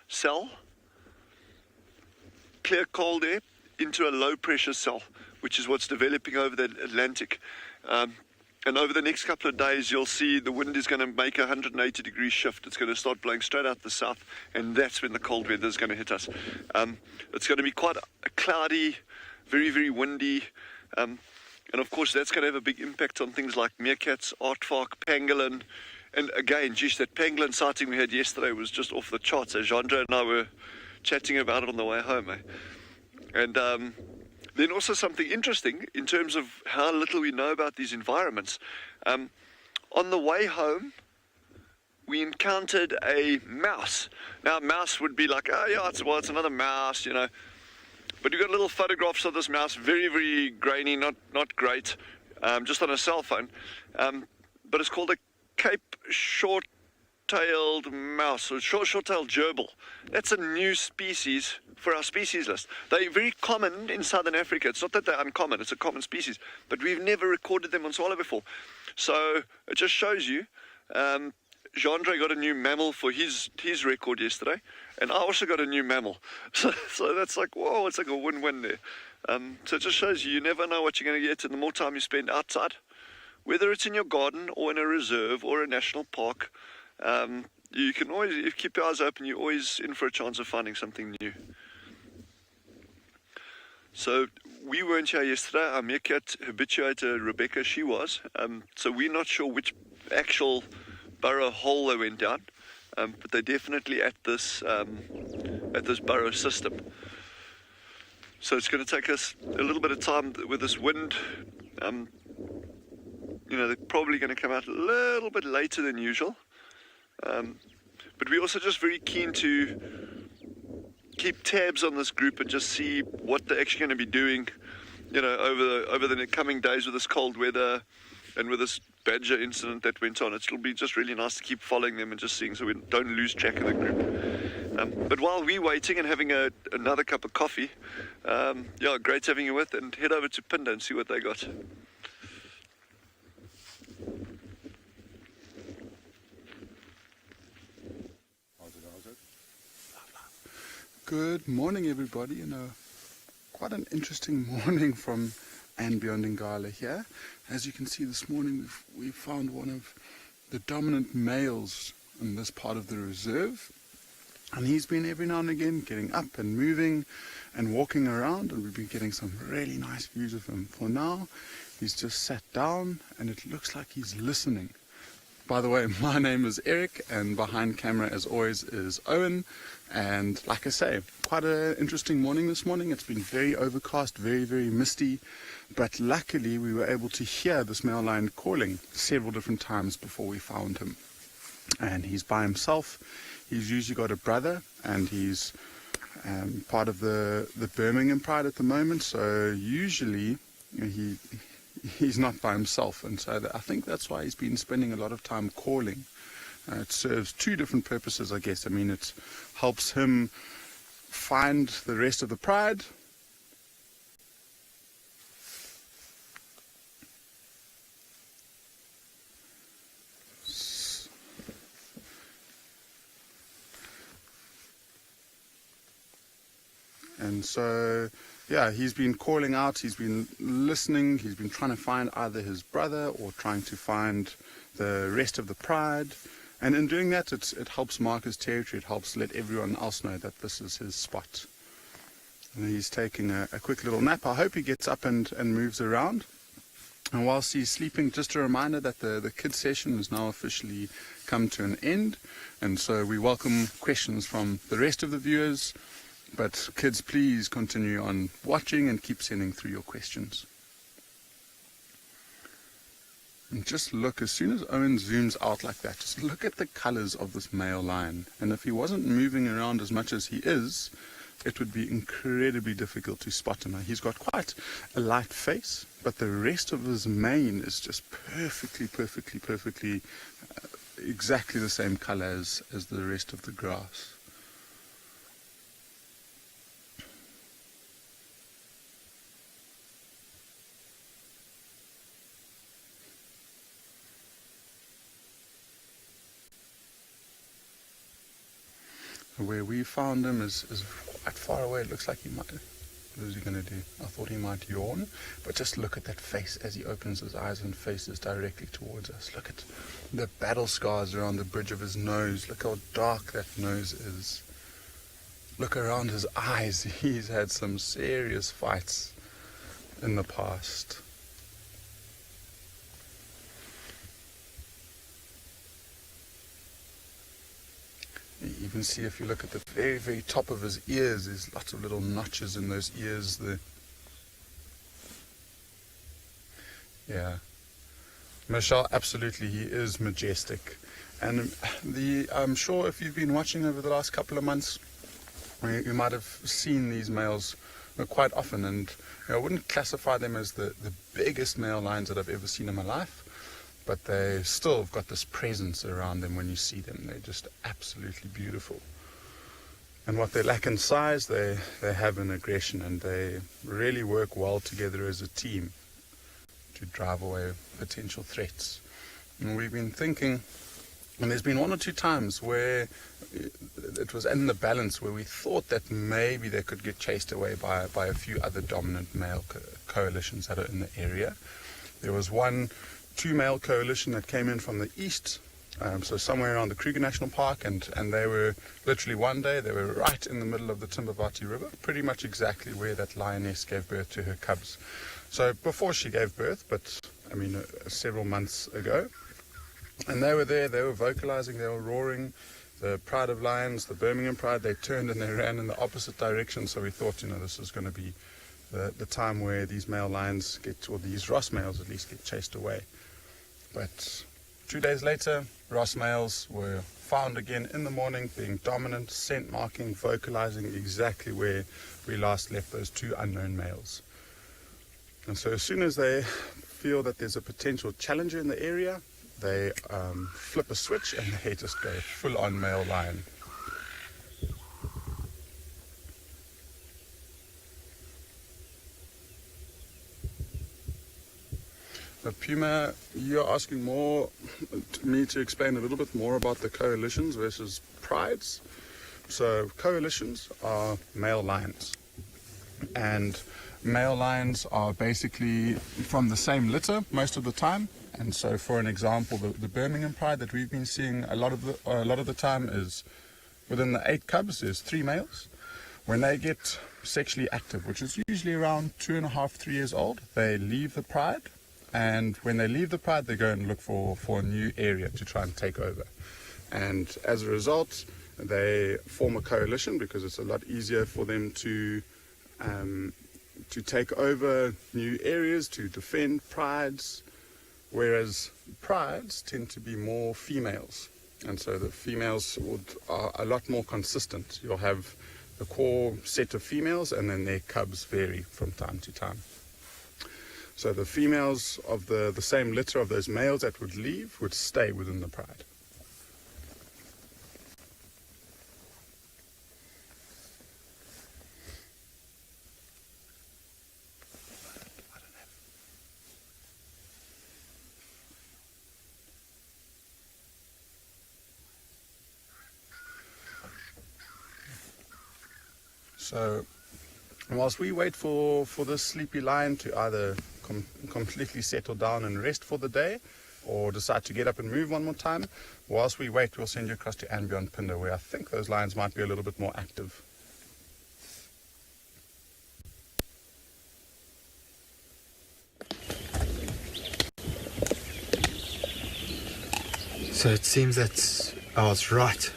cell, clear cold air, into a low pressure cell, which is what's developing over the Atlantic. And over the next couple of days, you'll see the wind is going to make a 180 degree shift. It's going to start blowing straight out the south, and that's when the cold weather is going to hit us. It's going to be quite cloudy, very, very windy. And of course, that's going to have a big impact on things like meerkats, aardvark, pangolin. And again, geez, that pangolin sighting we had yesterday was just off the charts. Jandre and I were chatting about it on the way home. And then also something interesting in terms of how little we know about these environments. On the way home, we encountered a mouse. Now, a mouse would be like, oh yeah, it's another mouse, But we got little photographs of this mouse, very, very grainy, not great, just on a cell phone. But it's called a Cape short-tailed mouse, or short-tailed gerbil. That's a new species for our species list. They're very common in southern Africa. It's not that they're uncommon, it's a common species, but we've never recorded them on Tswalu before. So it just shows you, Jandre got a new mammal for his record yesterday, and I also got a new mammal. So that's like, whoa, it's like a win-win there. So it just shows you never know what you're going to get, and the more time you spend outside, whether it's in your garden or in a reserve or a national park, you can always, if you keep your eyes open, you're always in for a chance of finding something new. So we weren't here yesterday. Our meerkat habituator, Rebecca, she was. So we're not sure which actual burrow hole they went down, but they're definitely at this burrow system. So it's going to take us a little bit of time with this wind. They're probably going to come out a little bit later than usual. But we're also just very keen to keep tabs on this group and just see what they're actually going to be doing, over the coming days with this cold weather and with this badger incident that went on. It'll be just really nice to keep following them and just seeing so we don't lose track of the group. But while we're waiting and having another cup of coffee, great having you with, and head over to Phinda and see what they got. Good morning, everybody. Quite an interesting morning from andBeyond in Ngala here. As you can see, this morning we found one of the dominant males in this part of the reserve, and he's been every now and again getting up and moving and walking around, and we've been getting some really nice views of him. For now, he's just sat down, and it looks like he's listening. By the way, my name is Eric, and behind camera, as always, is Owen. And like I say, quite an interesting morning this morning. It's been very overcast, very, very misty. But luckily, we were able to hear this male lion calling several different times before we found him. And he's by himself. He's usually got a brother, and he's part of the Birmingham Pride at the moment. So usually, he's not by himself, and so I think that's why he's been spending a lot of time calling. It serves two different purposes, I guess. I mean, it helps him find the rest of the pride, and so yeah, he's been calling out, he's been listening, he's been trying to find either his brother or trying to find the rest of the pride. And in doing that, it helps mark his territory, it helps let everyone else know that this is his spot. And he's taking a quick little nap. I hope he gets up and moves around. And whilst he's sleeping, just a reminder that the kids session has now officially come to an end. And so we welcome questions from the rest of the viewers. But kids, please continue on watching and keep sending through your questions. And just look, as soon as Owen zooms out like that, just look at the colors of this male lion. And if he wasn't moving around as much as he is, it would be incredibly difficult to spot him. He's got quite a light face, but the rest of his mane is just perfectly exactly the same color as the rest of the grass. Where we found him is quite far away. It looks like he might... What is he going to do? I thought he might yawn. But just look at that face as he opens his eyes and faces directly towards us. Look at the battle scars around the bridge of his nose. Look how dark that nose is. Look around his eyes. He's had some serious fights in the past. You even see, if you look at the very top of his ears, there's lots of little notches in those ears there. Yeah. Michelle, absolutely, he is majestic. And I'm sure if you've been watching over the last couple of months, you might have seen these males quite often. And I wouldn't classify them as the biggest male lions that I've ever seen in my life. But they still have got this presence around them when you see them. They're just absolutely beautiful. And what they lack in size, they have in aggression, and they really work well together as a team to drive away potential threats. And we've been thinking, and there's been one or two times where it was in the balance where we thought that maybe they could get chased away by a few other dominant male coalitions that are in the area. There was two male coalition that came in from the east, so somewhere around the Kruger National Park, and they were literally one day, they were right in the middle of the Timbavati River, pretty much exactly where that lioness gave birth to her cubs. So before she gave birth, but I mean several months ago, and they were there, they were vocalizing, they were roaring. The Pride of Lions, the Birmingham Pride, they turned and they ran in the opposite direction, so we thought, this is going to be the time where these male lions or these Ross males at least, get chased away. But 2 days later, Ross males were found again in the morning, being dominant, scent marking, vocalizing exactly where we last left those two unknown males. And so as soon as they feel that there's a potential challenger in the area, they flip a switch and they just go full-on male lion. Puma, you're asking me to explain a little bit more about the coalitions versus prides. So coalitions are male lions, and male lions are basically from the same litter most of the time. And so, for an example, the Birmingham Pride that we've been seeing a lot of the time is within the 8 cubs. There's 3 males. When they get sexually active, which is usually around 2.5, 3 years old, they leave the pride. And when they leave the pride, they go and look for a new area to try and take over. And as a result, they form a coalition because it's a lot easier for them to take over new areas, to defend prides, whereas prides tend to be more females. And so the females are a lot more consistent. You'll have the core set of females, and then their cubs vary from time to time. So the females of the same litter of those males that would leave would stay within the pride. So whilst we wait for this sleepy lion to either completely settle down and rest for the day, or decide to get up and move one more time, whilst we wait, we'll send you across to andBeyond Phinda, where I think those lions might be a little bit more active. So it seems that I was right.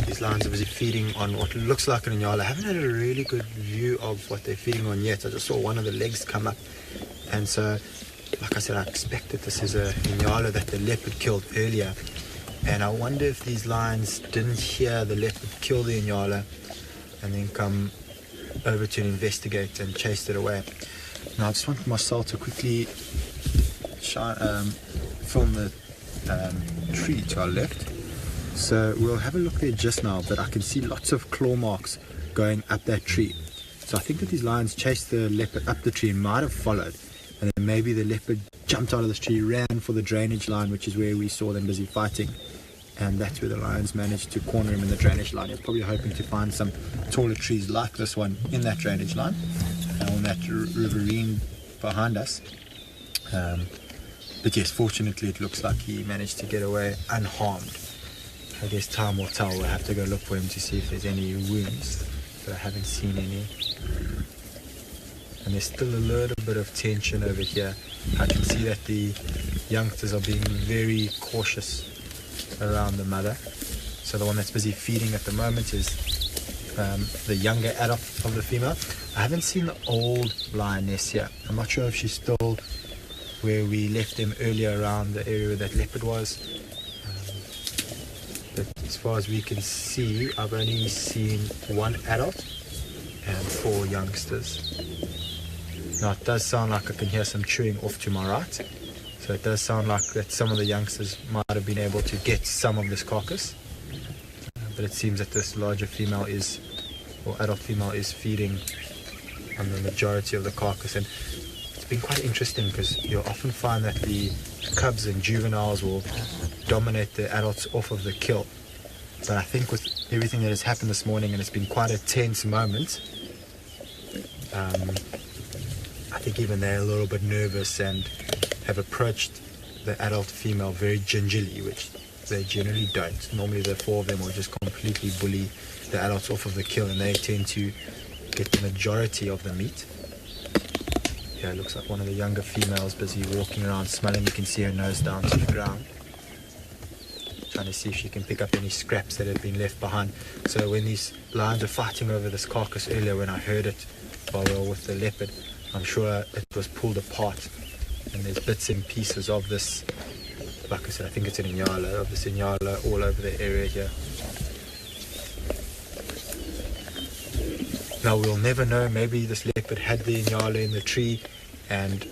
These lions are busy feeding on what looks like an Ngala. I haven't had a really good view of what they're feeding on yet. I just saw one of the legs come up. And so, like I said, I expect that this is a Ngala that the leopard killed earlier. And I wonder if these lions didn't hear the leopard kill the Ngala and then come over to investigate and chased it away. Now I just want Marcel to quickly film the tree to our left. So we'll have a look there just now, but I can see lots of claw marks going up that tree. So I think that these lions chased the leopard up the tree and might have followed, and then maybe the leopard jumped out of this tree, ran for the drainage line, which is where we saw them busy fighting, and that's where the lions managed to corner him in the drainage line. They're probably hoping to find some taller trees like this one in that drainage line, on that riverine behind us. But yes, fortunately it looks like he managed to get away unharmed. I guess time will tell. We'll have to go look for him to see if there's any wounds, but I haven't seen any. And there's still a little bit of tension over here. I can see that the youngsters are being very cautious around the mother. So the one that's busy feeding at the moment is the younger adult of the female. I haven't seen the old lioness here. I'm not sure if she's still where we left them earlier around the area where that leopard was. But as far as we can see, I've only seen one adult and 4 youngsters. Now it does sound like I can hear some chewing off to my right. So it does sound like that some of the youngsters might have been able to get some of this carcass. But it seems that this larger female is, or adult female is feeding on the majority of the carcass. And it's been quite interesting because you'll often find that the cubs and juveniles will dominate the adults off of the kill. But I think with everything that has happened this morning, and it's been quite a tense moment, I think even they're a little bit nervous and have approached the adult female very gingerly, which they generally don't. Normally the 4 of them will just completely bully the adults off of the kill, and they tend to get the majority of the meat. Yeah, it looks like one of the younger females busy walking around smelling. You can see her nose down to the ground, trying to see if she can pick up any scraps that had been left behind. So when these lions were fighting over this carcass earlier, when I heard it while we were with the leopard, I'm sure it was pulled apart, and there's bits and pieces of this, like I said, I think it's an Ngala, of this Ngala all over the area here. Now we'll never know, maybe this leopard had the Ngala in the tree and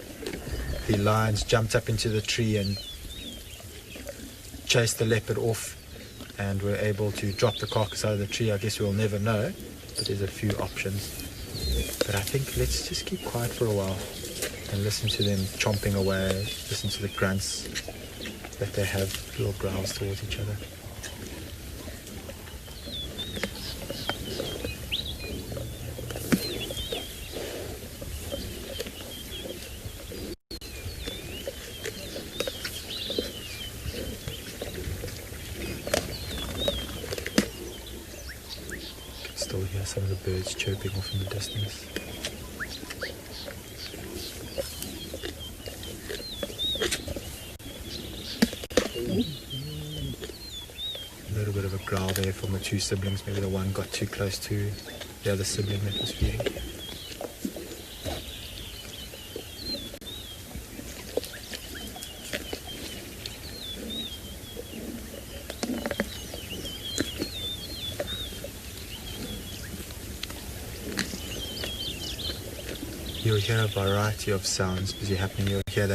the lions jumped up into the tree and chased the leopard off and were able to drop the carcass out of the tree. I guess we'll never know, but there's a few options. But I think let's just keep quiet for a while and listen to them chomping away, listen to the grunts that they have, little growls towards each other. Still hear some of the birds chirping off in the distance. A little bit of a growl there from the 2 siblings. Maybe the one got too close to the other sibling that was feeding. you'll hear a variety of sounds busy happening. You'll hear the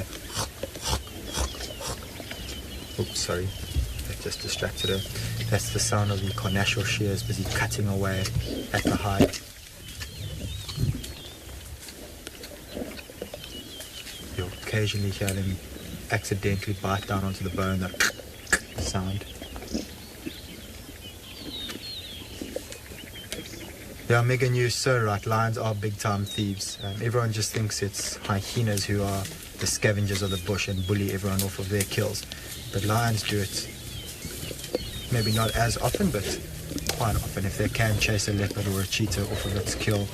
oops, sorry, that just distracted her. That's the sound of the carnassial shears busy cutting away at the hide. You'll occasionally hear them accidentally bite down onto the bone, that sound. Yeah, Megan, you're so right. Lions are big-time thieves. Everyone just thinks it's hyenas who are the scavengers of the bush and bully everyone off of their kills. But lions do it maybe not as often, but quite often. If they can chase a leopard or a cheetah off of its kill,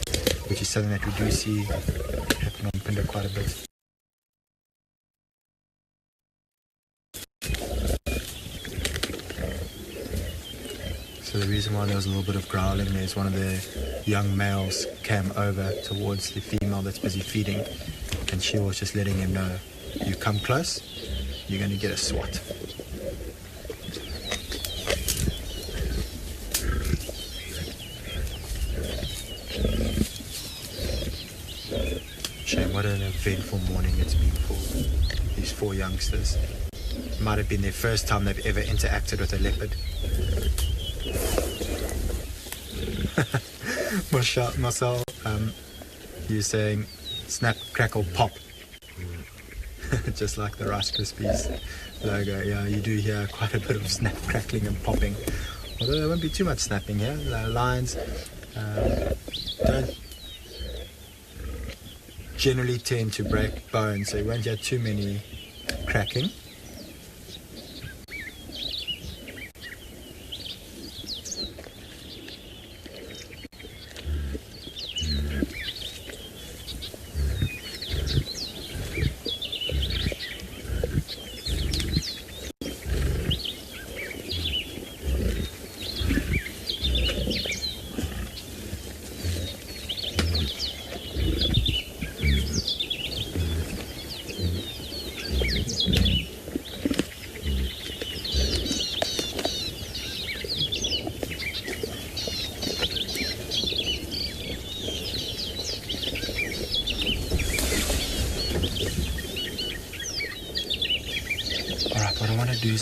which is something that we do see happen on Phinda quite a bit. So the reason why there was a little bit of growling there is one of the young males came over towards the female that's busy feeding, and she was just letting him know, you come close, you're going to get a swat. Shame, what an eventful morning it's been for these 4 youngsters. It might have been their first time they've ever interacted with a leopard. Marcel, you're saying snap, crackle, pop. Just like the Rice Krispies logo. Yeah, you do hear quite a bit of snap, crackling and popping. Although there won't be too much snapping here. The lions don't generally tend to break bones, so you won't get too many cracking.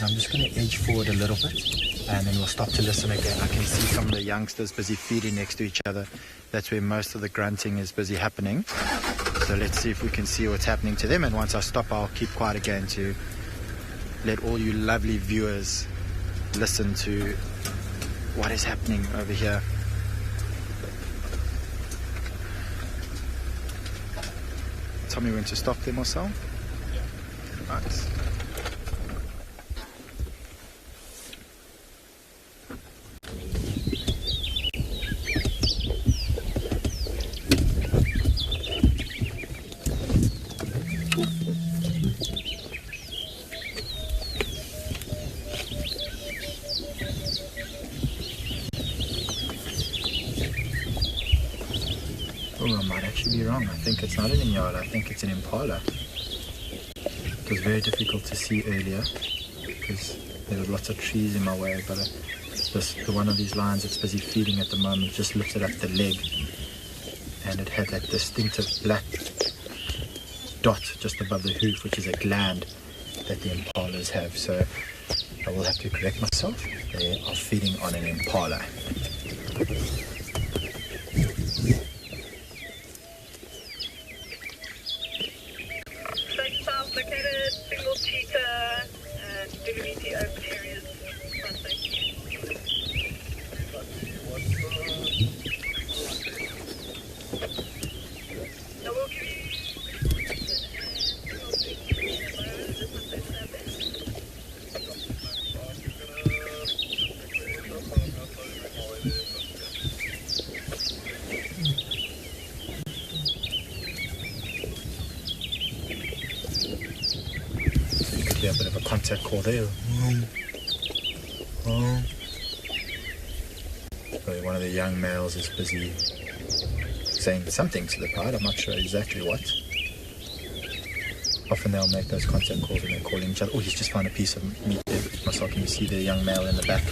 I'm just going to edge forward a little bit and then we'll stop to listen again. I can see some of the youngsters busy feeding next to each other. That's where most of the grunting is busy happening. So let's see if we can see what's happening to them, and once I stop I'll keep quiet again to let all you lovely viewers listen to what is happening over here. Tell me when to stop there, Marcel. Right. I think it's not an Ngala, I think it's an impala. It was very difficult to see earlier because there were lots of trees in my way, but one of these lions that's busy feeding at the moment just lifted up the leg and it had that distinctive black dot just above the hoof, which is a gland that the impalas have. So I will have to correct myself. They are feeding on an impala. Located, single cheetah, and WT open areas. Now we'll give you a bit of a contact call there. Probably one of the young males is busy saying something to the pride. I'm not sure exactly what. Often they'll make those contact calls and they're calling each other. Oh, he's just found a piece of meat there. Marcel, can you see the young male in the back?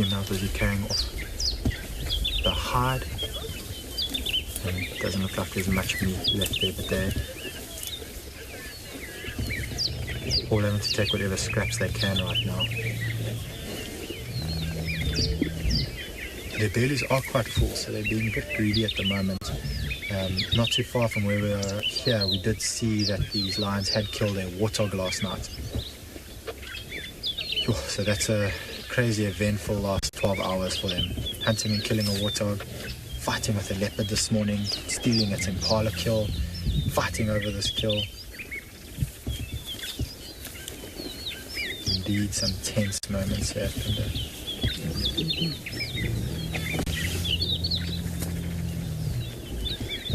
female busy carrying off the hide, and it doesn't look like there's much meat left there, but they're all having to take whatever scraps they can right now. Their bellies are quite full, so they're being a bit greedy at the moment. Not too far from where we are here, we did see that these lions had killed a warthog last night. So that's a crazy eventful last 12 hours for them. Hunting and killing a warthog, fighting with a leopard this morning, stealing its impala kill, fighting over this kill. Indeed, some tense moments here at Phinda.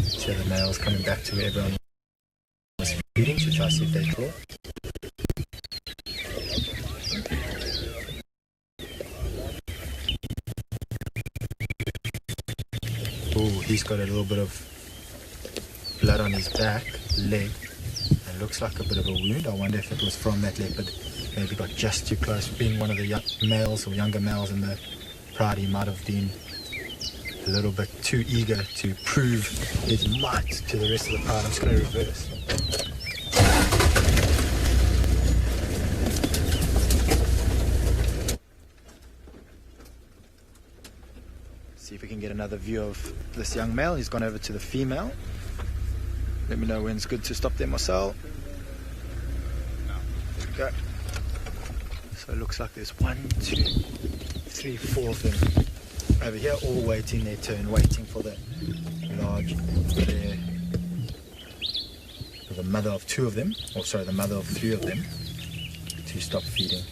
So the males coming back to where everyone was feeding to try to see if they claw. Oh, he's got a little bit of blood on his back, leg. It looks like a bit of a wound. I wonder if it was from that leopard. Maybe got just too close. Being one of the males or younger males in the pride, he might have been a little bit too eager to prove his might to the rest of the pride. I'm just going to reverse. See if we can get another view of this young male. He's gone over to the female. Let me know when it's good to stop there, Marcel. There we go. So it looks like there's 1, 2, 3, 4 of them over here, all waiting their turn, waiting for the large bear, the mother of 2 of them, or sorry, the mother of 3 of them, to stop feeding.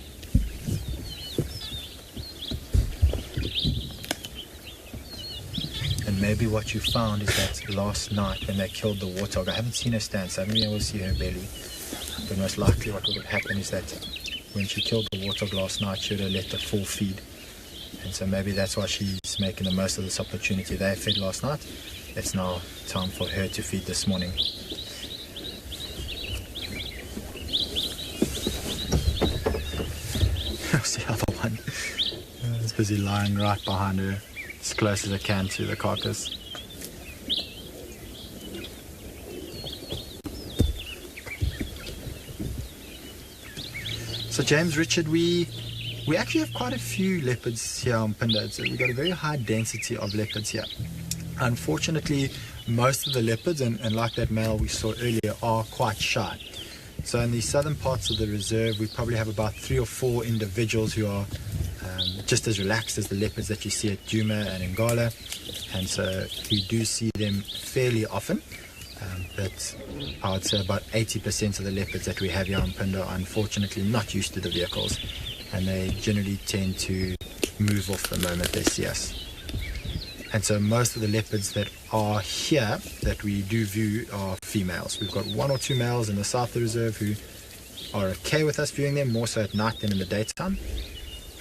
And maybe what you found is that last night when they killed the warthog, I haven't seen her stand, so I haven't been able to see her belly, but most likely what would have happened is that when she killed the warthog last night, she would have let the full feed. And so maybe that's why she's making the most of this opportunity. They fed last night. It's now time for her to feed this morning. Where's the other one? It's busy lying right behind her, as close as I can to the carcass. So James, Richard, we actually have quite a few leopards here on Phinda. So we've got a very high density of leopards here. Unfortunately, most of the leopards, and like that male we saw earlier, are quite shy. So in the southern parts of the reserve, we probably have about 3 or 4 individuals who are just as relaxed as the leopards that you see at Djuma and Ngala. And so we do see them fairly often. But I would say about 80% of the leopards that we have here on Phinda are unfortunately not used to the vehicles, and they generally tend to move off the moment they see us. And so most of the leopards that are here that we do view are females. We've got 1 or 2 males in the south of the reserve who are okay with us viewing them, more so at night than in the daytime.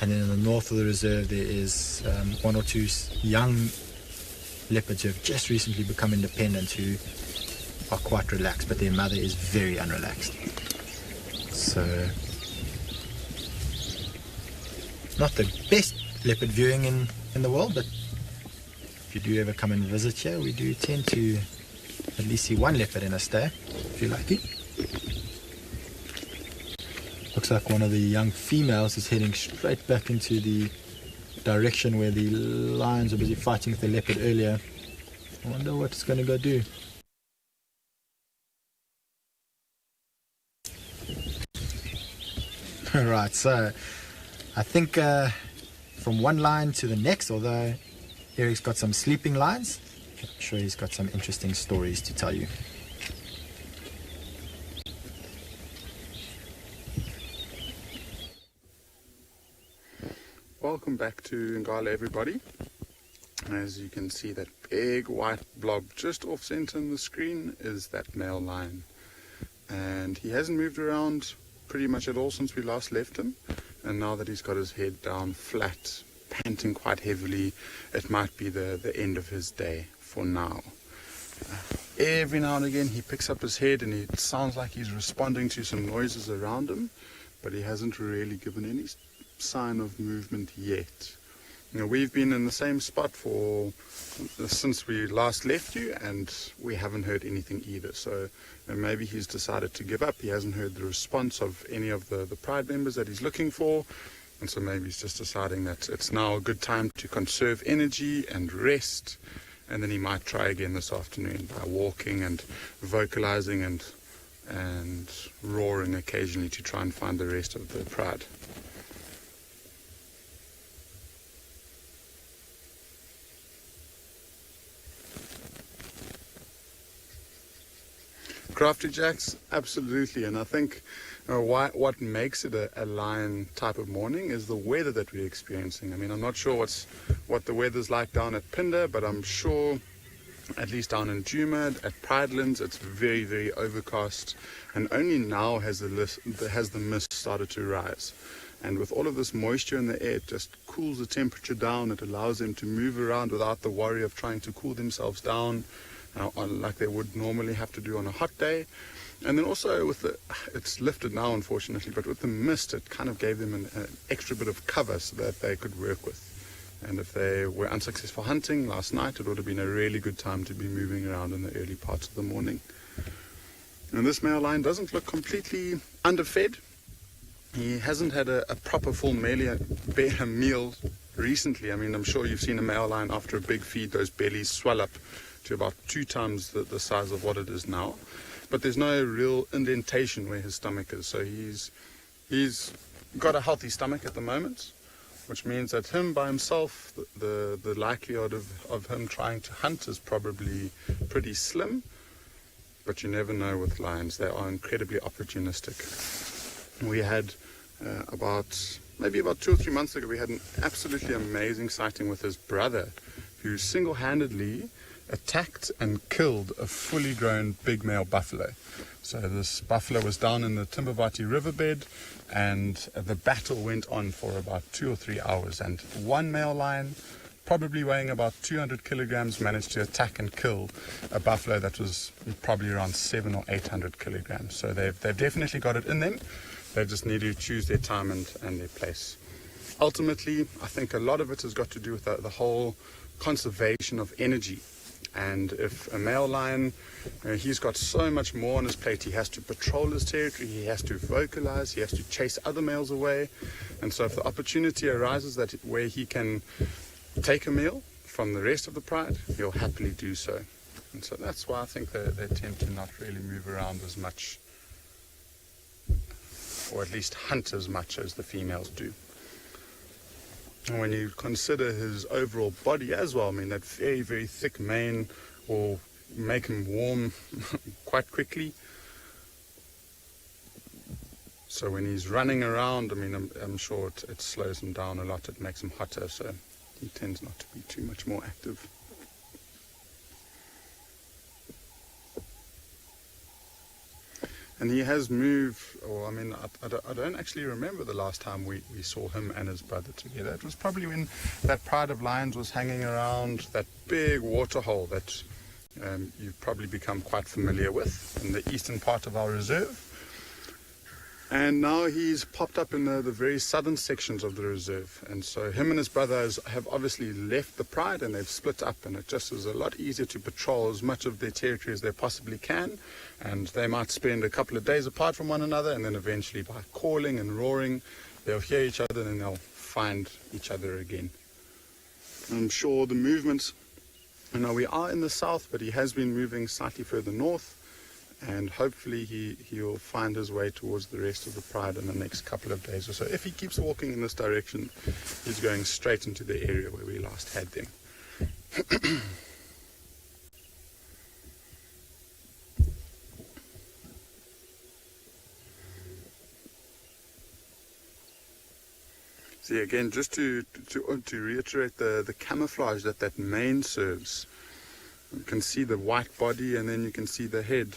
And then in the north of the reserve there is 1 or 2 young leopards who have just recently become independent, who are quite relaxed, but their mother is very unrelaxed. So not the best leopard viewing in the world, but if you do ever come and visit here, we do tend to at least see 1 leopard in a stay, if you're lucky. Looks like one of the young females is heading straight back into the direction where the lions were busy fighting with the leopard earlier. I wonder what it's going to go do. Right, so I think from one lion to the next, although Eric's got some sleeping lions, I'm sure he's got some interesting stories to tell you. Welcome back to Ngala, everybody. As you can see, that big white blob just off center on the screen is that male lion, and he hasn't moved around pretty much at all since we last left him. And now that he's got his head down flat, panting quite heavily, it might be the end of his day for now. Every now and again he picks up his head and it sounds like he's responding to some noises around him, but he hasn't really given any sign of movement yet. we've been in the same spot since we last left you, and we haven't heard anything either. So maybe he's decided to give up. He hasn't heard the response of any of the Pride members that he's looking for, and so maybe he's just deciding that it's now a good time to conserve energy and rest, and then he might try again this afternoon by walking and vocalizing and roaring occasionally to try and find the rest of the Pride. Crafty Jacks, absolutely, and I think what makes it a lion type of morning is the weather that we're experiencing. I mean, I'm not sure what the weather's like down at Phinda, but I'm sure at least down in Djuma, at Pridelands, it's very, very overcast, and only now has the mist started to rise. And with all of this moisture in the air, it just cools the temperature down. It allows them to move around without the worry of trying to cool themselves down like they would normally have to do on a hot day. And then also it's lifted now unfortunately, but with the mist it kind of gave them an extra bit of cover so that they could work with. And if they were unsuccessful hunting last night, it would have been a really good time to be moving around in the early parts of the morning. And this male lion doesn't look completely underfed. He hasn't had a proper full meal recently. I mean, I'm sure you've seen a male lion after a big feed, those bellies swell up to about 2 times the size of what it is now. But there's no real indentation where his stomach is. So he's got a healthy stomach at the moment, which means that him by himself, the likelihood of him trying to hunt is probably pretty slim. But you never know with lions. They are incredibly opportunistic. We had maybe about 2 or 3 months ago, we had an absolutely amazing sighting with his brother, who single-handedly attacked and killed a fully grown big male buffalo. So this buffalo was down in the Timbavati riverbed, and the battle went on for about 2 or 3 hours, and one male lion, probably weighing about 200 kilograms, managed to attack and kill a buffalo that was probably around 700 or 800 kilograms. So they've definitely got it in them. They just need to choose their time and their place. Ultimately, I think a lot of it has got to do with the whole conservation of energy. And if a male lion, he's got so much more on his plate. He has to patrol his territory, he has to vocalize, he has to chase other males away. And so if the opportunity arises where he can take a meal from the rest of the pride, he'll happily do so. And so that's why I think they tend to not really move around as much, or at least hunt as much as the females do. And when you consider his overall body as well, I mean, that very, very thick mane will make him warm quite quickly. So when he's running around, I mean, I'm sure it slows him down a lot. It makes him hotter, so he tends not to be too much more active. And he has moved, or I mean, I don't actually remember the last time we saw him and his brother together. It was probably when that pride of lions was hanging around that big waterhole that you've probably become quite familiar with in the eastern part of our reserve. And now he's popped up in the very southern sections of the reserve. And so him and his brother have obviously left the pride and they've split up, and it just is a lot easier to patrol as much of their territory as they possibly can. And they might spend a couple of days apart from one another, and then eventually by calling and roaring, they'll hear each other and then they'll find each other again. I'm sure the movements, we are in the south, but he has been moving slightly further north. And hopefully he'll find his way towards the rest of the pride in the next couple of days or so. If he keeps walking in this direction, he's going straight into the area where we last had them. See, again, just to reiterate the camouflage that mane serves. You can see the white body and then you can see the head.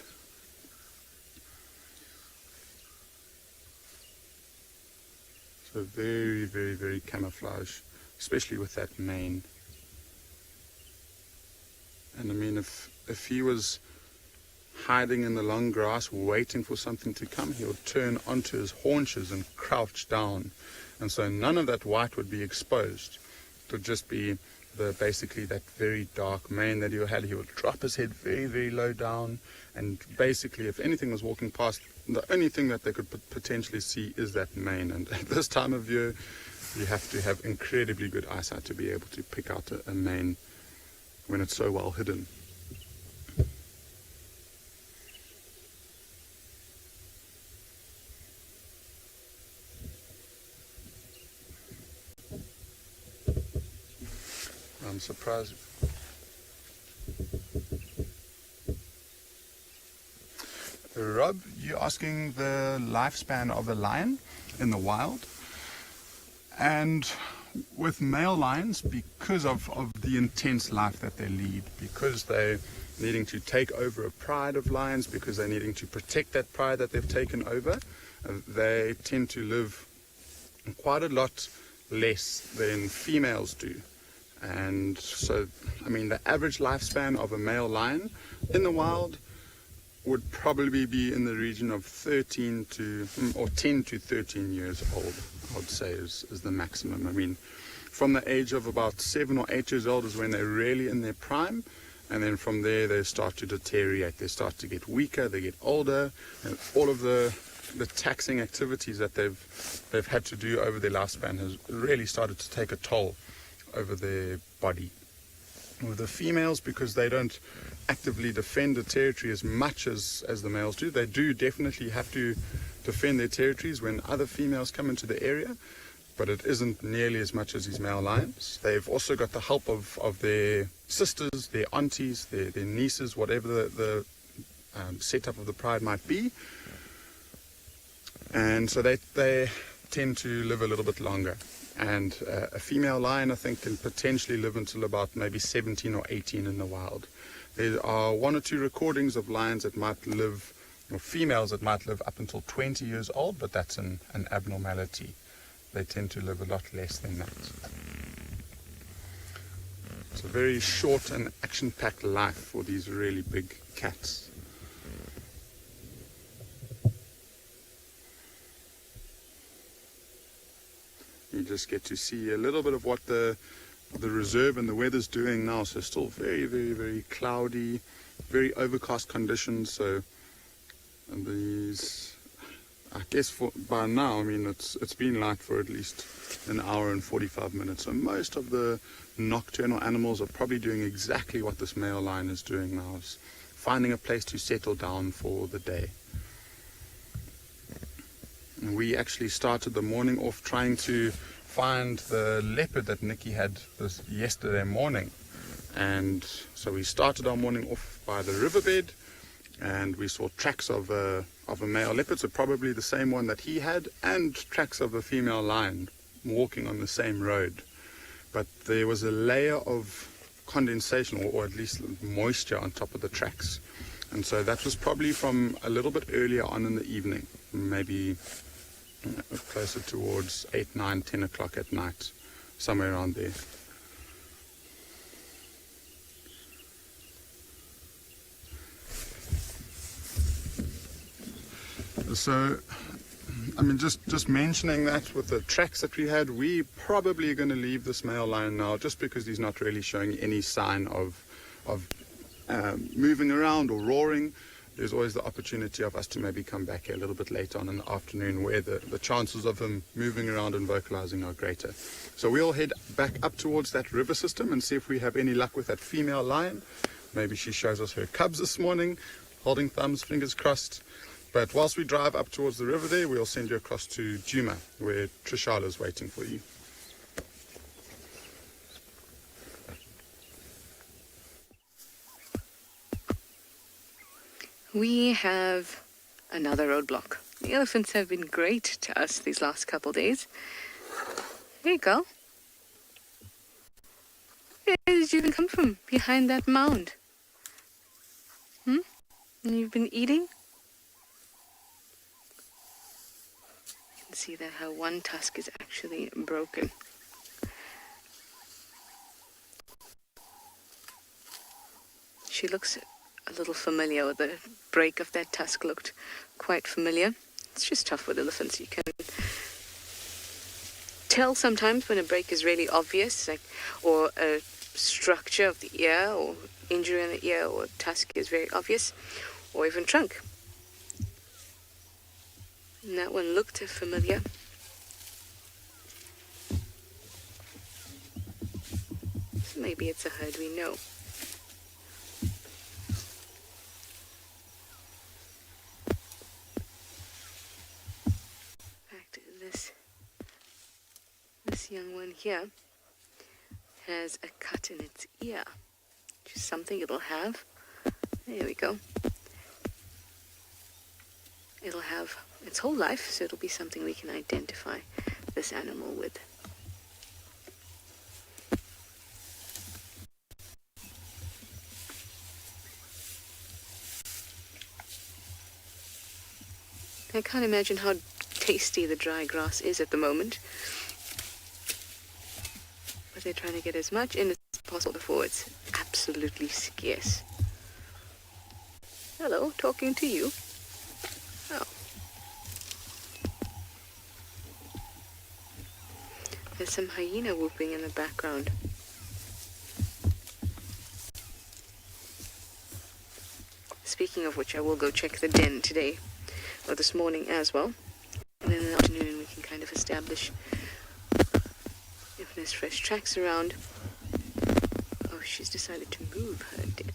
So very, very, very camouflage, especially with that mane. And I mean, if he was hiding in the long grass waiting for something to come, he would turn onto his haunches and crouch down. And so none of that white would be exposed. would just be basically that very dark mane that he had. He would drop his head very, very low down, and basically if anything was walking past, the only thing that they could potentially see is that mane. And at this time of year, you have to have incredibly good eyesight to be able to pick out a mane when it's so well hidden. I'm surprised. Rob, you're asking the lifespan of a lion in the wild. And with male lions, because of the intense life that they lead, because they're needing to take over a pride of lions, because they're needing to protect that pride that they've taken over, they tend to live quite a lot less than females do. And so, I mean, the average lifespan of a male lion in the wild would probably be in the region of 10 to 13 years old, I would say is the maximum. I mean, from the age of about 7 or 8 years old is when they're really in their prime, and then from there they start to deteriorate. They start to get weaker, they get older, and all of the taxing activities that they've had to do over their lifespan has really started to take a toll over their body. With the females, because they don't actively defend the territory as much as the males do, they do definitely have to defend their territories when other females come into the area, but it isn't nearly as much as these male lions. They've also got the help of their sisters, their aunties, their nieces, whatever the setup of the pride might be, and so they tend to live a little bit longer. And a female lion, I think, can potentially live until about maybe 17 or 18 in the wild. There are 1 or 2 recordings of lions that might live, or females that might live up until 20 years old, but that's an abnormality. They tend to live a lot less than that. It's a very short and action-packed life for these really big cats. You just get to see a little bit of what the reserve and the weather's doing now. So still very, very, very cloudy, very overcast conditions. So these, I guess by now, I mean, it's been light for at least an hour and 45 minutes. So most of the nocturnal animals are probably doing exactly what this male lion is doing now, is finding a place to settle down for the day. And we actually started the morning off trying to find the leopard that Nikki had yesterday morning. And so we started our morning off by the riverbed, and we saw tracks of a male leopard, so probably the same one that he had, and tracks of a female lion walking on the same road. But there was a layer of condensation, or at least moisture on top of the tracks. And so that was probably from a little bit earlier on in the evening, maybe closer towards 8, 9, 10 o'clock at night, somewhere around there. So, I mean, just mentioning that with the tracks that we had, we probably are going to leave this male lion now, just because he's not really showing any sign of moving around or roaring. There's always the opportunity of us to maybe come back here a little bit later on in the afternoon, where the chances of him moving around and vocalizing are greater. So we'll head back up towards that river system and see if we have any luck with that female lion. Maybe she shows us her cubs this morning, holding thumbs, fingers crossed. But whilst we drive up towards the river there, we'll send you across to Djuma, where Tswalu is waiting for you. We have another roadblock. The elephants have been great to us these last couple days. Here you go. Where did you even come from? Behind that mound? And you've been eating? You can see that her one tusk is actually broken. She looks a little familiar, with the break of that tusk looked quite familiar. It's just tough with elephants. You can tell sometimes when a break is really obvious, like, or a structure of the ear, or injury in the ear, or tusk is very obvious, or even trunk. And that one looked familiar. So maybe it's a herd we know. In fact, this young one here has a cut in its ear, which is something it'll have. There we go. It'll have its whole life, so it'll be something we can identify this animal with. I can't imagine how tasty the dry grass is at the moment. But they're trying to get as much in as possible before it's absolutely scarce. Hello, talking to you. Oh. There's some hyena whooping in the background. Speaking of which, I will go check the den today, or this morning as well. And then in the afternoon we can kind of establish if there's fresh tracks around. Oh, she's decided to move her den.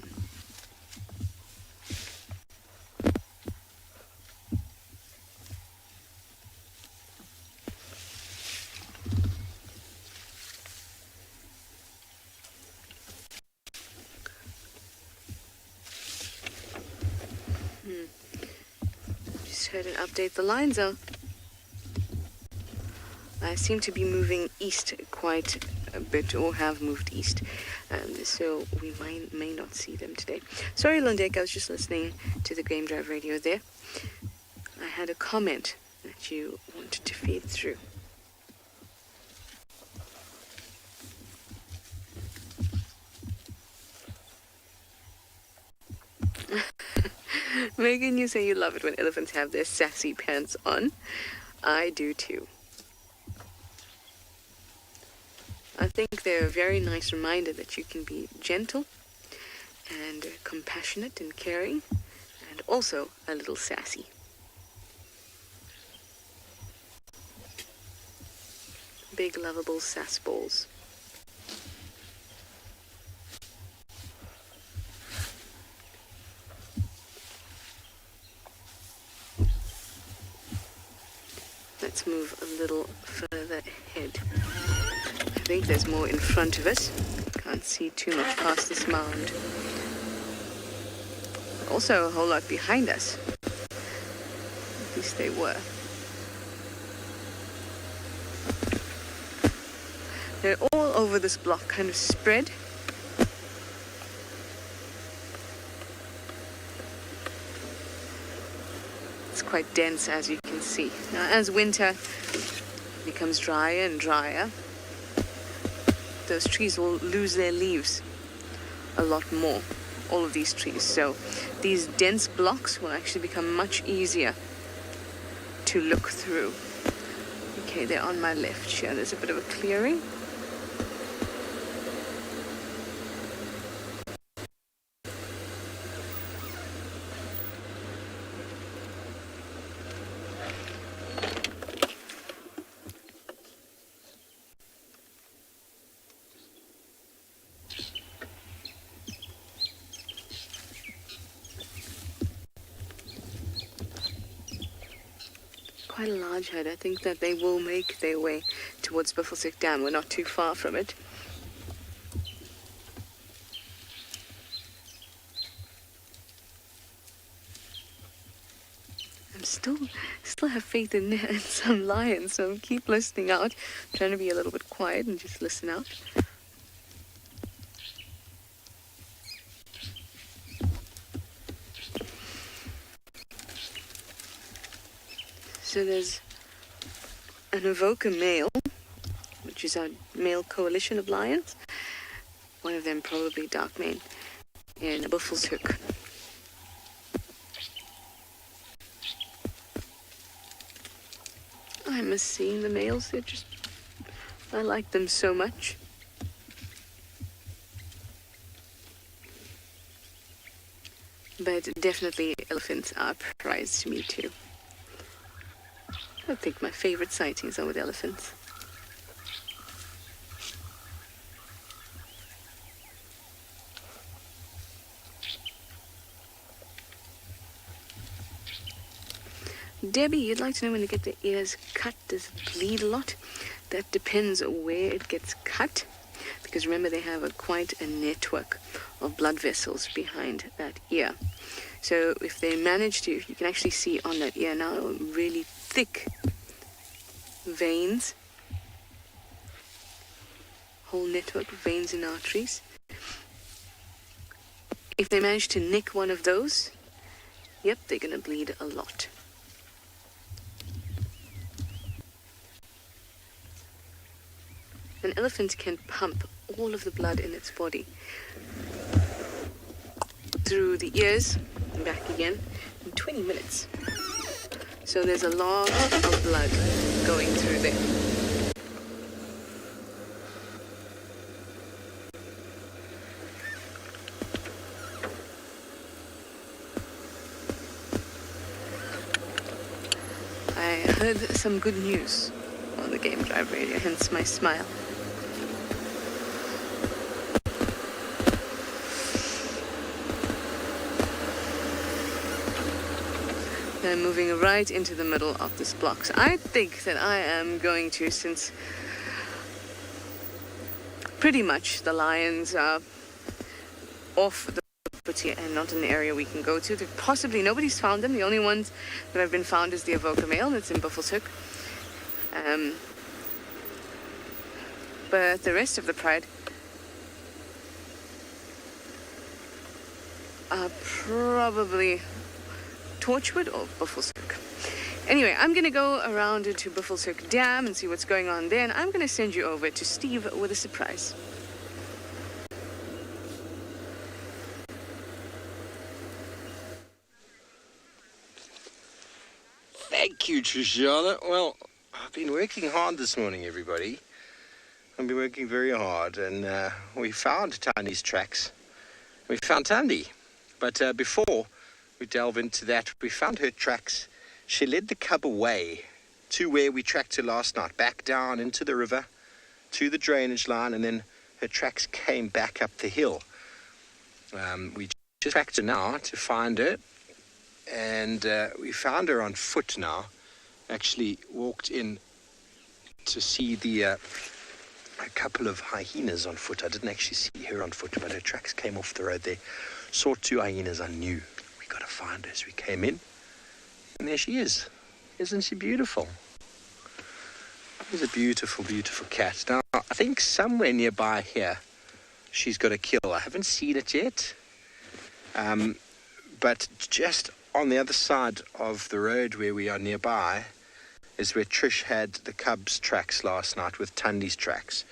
Just heard an update. The lines are seem to be moving east quite a bit, or have moved east, so we may not see them today. Sorry, Lundek, I was just listening to the Game Drive radio there. I had a comment that you wanted to feed through. Megan, you say you love it when elephants have their sassy pants on. I do too. I think they're a very nice reminder that you can be gentle and compassionate and caring, and also a little sassy. Big lovable sass balls. Let's move a little further ahead. I think there's more in front of us. Can't see too much past this mound. Also a whole lot behind us. At least they were. They're all over this block, kind of spread. It's quite dense, as you can see. Now, as winter becomes drier and drier, those trees will lose their leaves a lot more, all of these trees. So these dense blocks will actually become much easier to look through. Okay, they're on my left here. There's a bit of a clearing. Quite a large herd. I think that they will make their way towards Buffelshoek Dam. We're not too far from it. I'm still have faith in some lions, so keep listening out. I'm trying to be a little bit quiet and just listen out. So there's an Avoca male, which is our male coalition of lions. One of them probably dark mane in Buffelshoek. I miss seeing the males. They're just I like them so much. But definitely elephants are a prize to me too. I think my favorite sightings are with elephants. Debbie, you'd like to know when they get their ears cut, does it bleed a lot? That depends where it gets cut, because remember they have quite a network of blood vessels behind that ear. So if they manage to, you can actually see on that ear now really thick veins, whole network of veins and arteries. If they manage to nick one of those, yep, they're going to bleed a lot. An elephant can pump all of the blood in its body through the ears and back again in 20 minutes. So there's a lot of blood going through there. I heard some good news on the Game Drive radio, hence my smile. I'm moving right into the middle of this block. So I think that I am going to, since pretty much the lions are off the property and not an area we can go to. Possibly nobody's found them. The only ones that have been found is the Avoca male that's in Buffelshoek. But the rest of the pride are probably Torchwood or Buffelshoek. Anyway, I'm going to go around to Buffelshoek Dam and see what's going on there, and I'm going to send you over to Steve with a surprise. Thank you, Trishana. Well, I've been working hard this morning, everybody. I've been working very hard, and we found Tandy's tracks. We found Tandy, but before we delve into that, we found her tracks. She led the cub away to where we tracked her last night, back down into the river, to the drainage line, and then her tracks came back up the hill. We just tracked her now to find her, and we found her on foot now. Actually walked in to see a couple of hyenas on foot. I didn't actually see her on foot, but her tracks came off the road there. Saw two hyenas. I knew we got to find her, so we came in, and there she is. Isn't she beautiful? She's a beautiful, beautiful cat. Now, I think somewhere nearby here she's got a kill. I haven't seen it yet, but just on the other side of the road where we are nearby is where Trish had the cub's tracks last night with Tandy's tracks.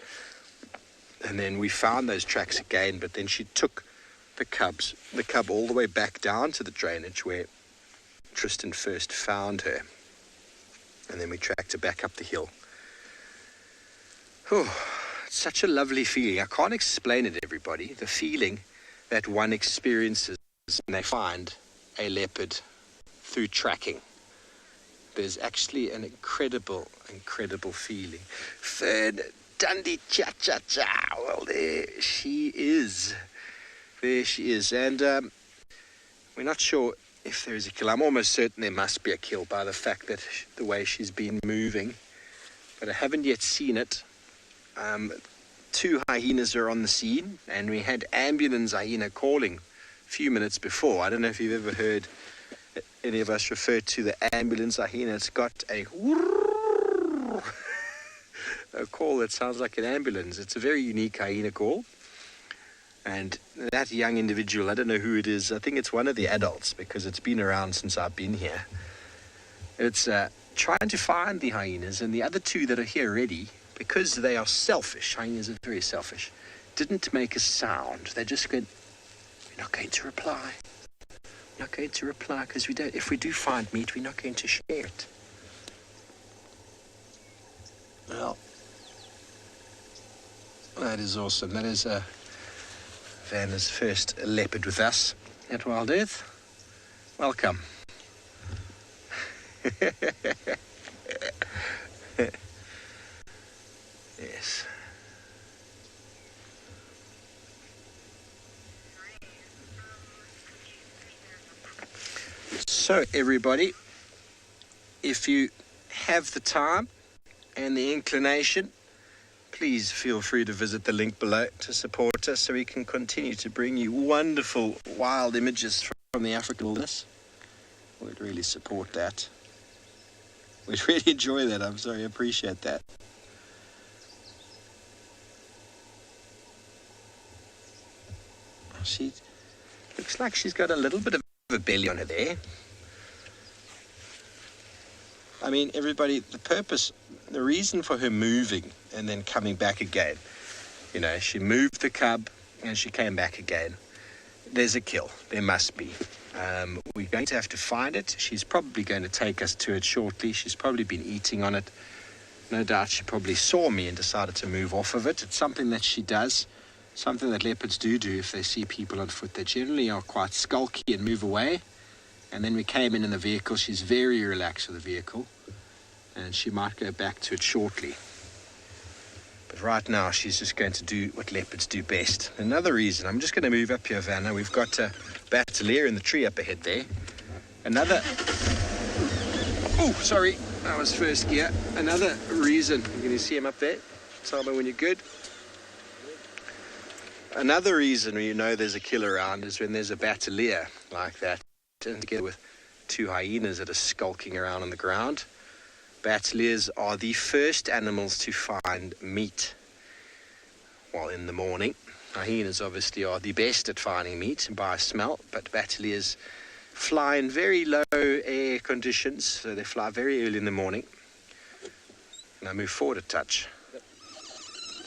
And then we found those tracks again, but then she took the cub all the way back down to the drainage where Tristan first found her. And then we tracked her back up the hill. Oh, it's such a lovely feeling. I can't explain it, everybody. The feeling that one experiences when they find a leopard through tracking. There's actually an incredible, incredible feeling. Fern, Tandy, cha-cha-cha. Well, there she is. There she is. And we're not sure if there is a kill. I'm almost certain there must be a kill by the fact that the way she's been moving. But I haven't yet seen it. Two hyenas are on the scene, and we had ambulance hyena calling a few minutes before. I don't know if you've ever heard any of us refer to the ambulance hyena. It's got a call that sounds like an ambulance. It's a very unique hyena call. And that young individual, I don't know who it is. I think it's one of the adults because it's been around since I've been here. It's trying to find the hyenas, and the other two that are here already, because they are selfish, hyenas are very selfish, didn't make a sound. They just went, we're not going to reply. We're not going to reply because we don't. If we do find meat, we're not going to share it. Well, That is awesome. That is Vanna's first leopard with us at WildEarth. Welcome. Yes. So everybody, if you have the time and the inclination, please feel free to visit the link below to support us so we can continue to bring you wonderful wild images from the African wilderness. We'd really support that. We'd really enjoy that. I'm sorry, appreciate that. She looks like she's got a little bit of a belly on her there. I mean, everybody, the reason for her moving and then coming back again, you know, she moved the cub and she came back again. There's a kill. There must be. We're going to have to find it. She's probably going to take us to it shortly. She's probably been eating on it. No doubt she probably saw me and decided to move off of it. It's something that she does, something that leopards do if they see people on foot. They generally are quite skulky and move away. And then we came in the vehicle. She's very relaxed with the vehicle. And she might go back to it shortly. But right now, she's just going to do what leopards do best. Another reason, I'm just going to move up here, Vanna. We've got a batelier in the tree up ahead there. Another... Oh, sorry. That was first gear. Another reason. You're going to see him up there. Tell me when you're good. Another reason you know there's a kill around is when there's a batelier like that. And together with two hyenas that are skulking around on the ground. Bateliers are the first animals to find meat while in the morning. Hyenas obviously are the best at finding meat by smell, but bateliers fly in very low air conditions, so they fly very early in the morning. Now move forward a touch.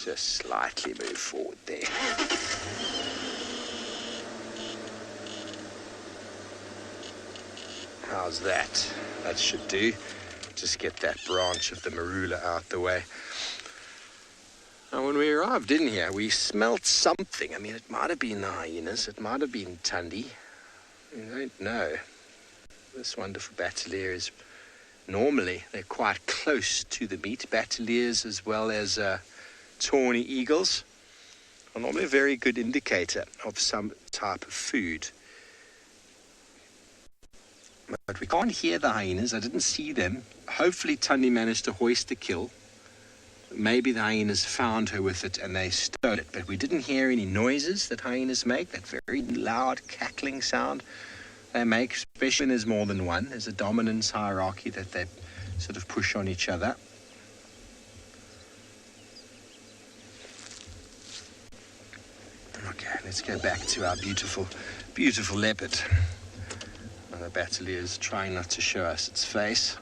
Just slightly move forward there. How's that? That should do. Just get that branch of the marula out the way. Now, when we arrived in here, we smelt something. I mean, it might have been the hyenas. It might have been Tandy. We don't know. This wonderful batelier is... Normally, they're quite close to the meat. Bateliers, as well as tawny eagles, are normally a very good indicator of some type of food. But we can't hear the hyenas. I didn't see them. Hopefully Tandy managed to hoist the kill. Maybe the hyenas found her with it and they stole it. But we didn't hear any noises that hyenas make, that very loud cackling sound they make, especially when there's more than one. There's a dominance hierarchy that they sort of push on each other. Okay, let's go back to our beautiful, beautiful leopard. The batelier is trying not to show us its face.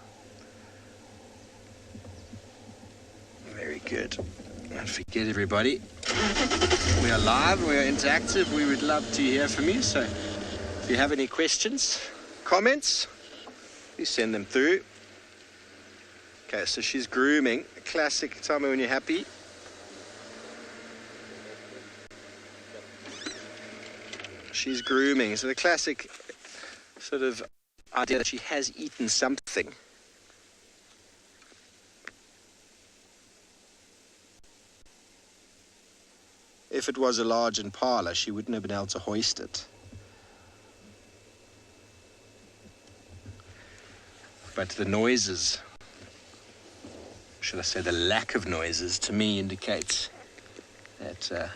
Very good. Don't forget, everybody, we are live, we are interactive. We would love to hear from you. So if you have any questions, comments, please send them through. Okay, so she's grooming. Classic, tell me when you're happy. She's grooming. So the classic sort of idea that she has eaten something. If it was a large impala, she wouldn't have been able to hoist it. But the noises, should I say the lack of noises, to me indicates that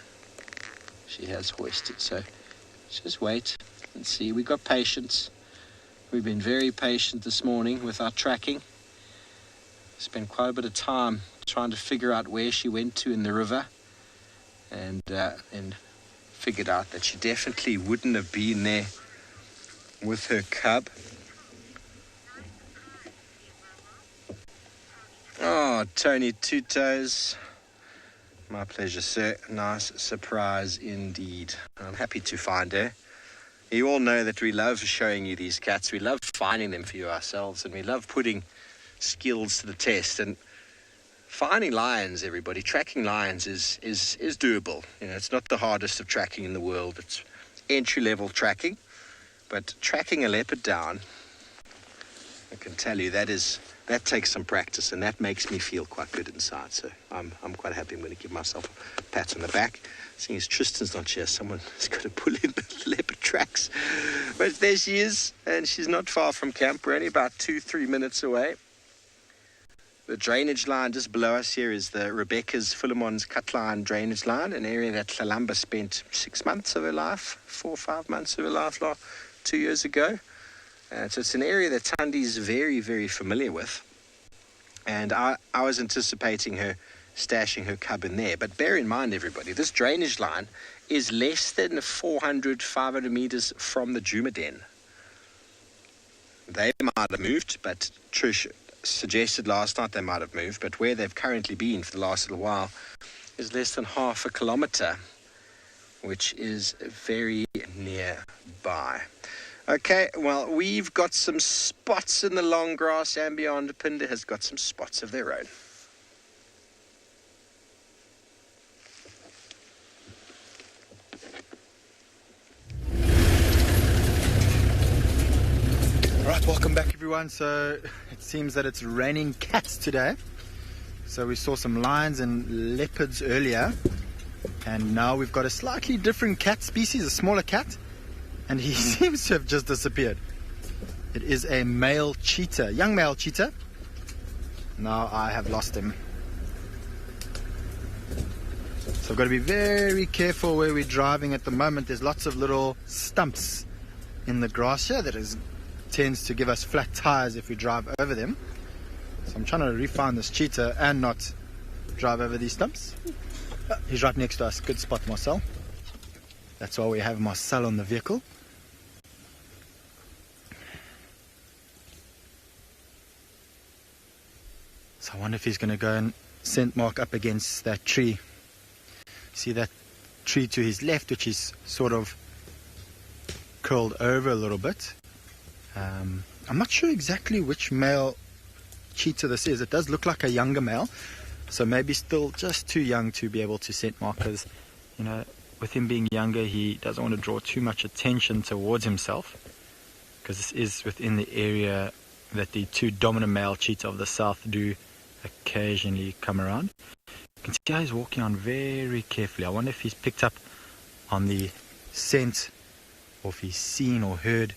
she has hoisted. So just wait and see. We've got patience. We've been very patient this morning with our tracking. Spent quite a bit of time trying to figure out where she went to in the river, and figured out that she definitely wouldn't have been there with her cub. Oh, Tony Two Toes. My pleasure, sir. Nice surprise indeed. I'm happy to find her. You all know that we love showing you these cats. We love finding them for you ourselves, and we love putting skills to the test. And Finding lions, everybody, tracking lions is doable. You know, it's not the hardest of tracking in the world. It's entry-level tracking. But tracking a leopard down, I can tell you that takes some practice, and that makes me feel quite good inside. So I'm quite happy. I'm going to give myself a pat on the back. Seeing as Tristan's not here, someone's got to pull in the leopard tracks. But there she is, and she's not far from camp. We're only about 2-3 minutes away. The drainage line just below us here is the Rebecca's Philemon's cut line drainage line, an area that Tlalamba spent 6 months of her life, 4 or 5 months of her life 2 years ago. So it's an area that Tandy's very, very familiar with. And I was anticipating her stashing her cub in there. But bear in mind, everybody, this drainage line is less than 400, 500 meters from the Djuma den. They might have moved, but Trish suggested last night they might have moved, but where they've currently been for the last little while is less than half a kilometer, which is very nearby. Okay, well, we've got some spots in the long grass, andBeyond. Phinda has got some spots of their own. Right, welcome back everyone. So it seems that it's raining cats today. So we saw some lions and leopards earlier, and now we've got a slightly different cat species, a smaller cat, and he seems to have just disappeared. It is a male cheetah, young male cheetah. Now I have lost him. So I've got to be very careful where we're driving at the moment. There's lots of little stumps in the grass here that tends to give us flat tires if we drive over them. So I'm trying to re-find this cheetah and not drive over these stumps. He's right next to us. Good spot, Marcel. That's why we have Marcel on the vehicle. So I wonder if he's going to go and scent mark up against that tree. See that tree to his left, which is sort of curled over a little bit. I'm not sure exactly which male cheetah this is. It does look like a younger male, so maybe still just too young to be able to scent mark, because, you know, with him being younger, he doesn't want to draw too much attention towards himself, because this is within the area that the two dominant male cheetah of the south do occasionally come around. You can see how he's walking on very carefully. I wonder if he's picked up on the scent, or if he's seen or heard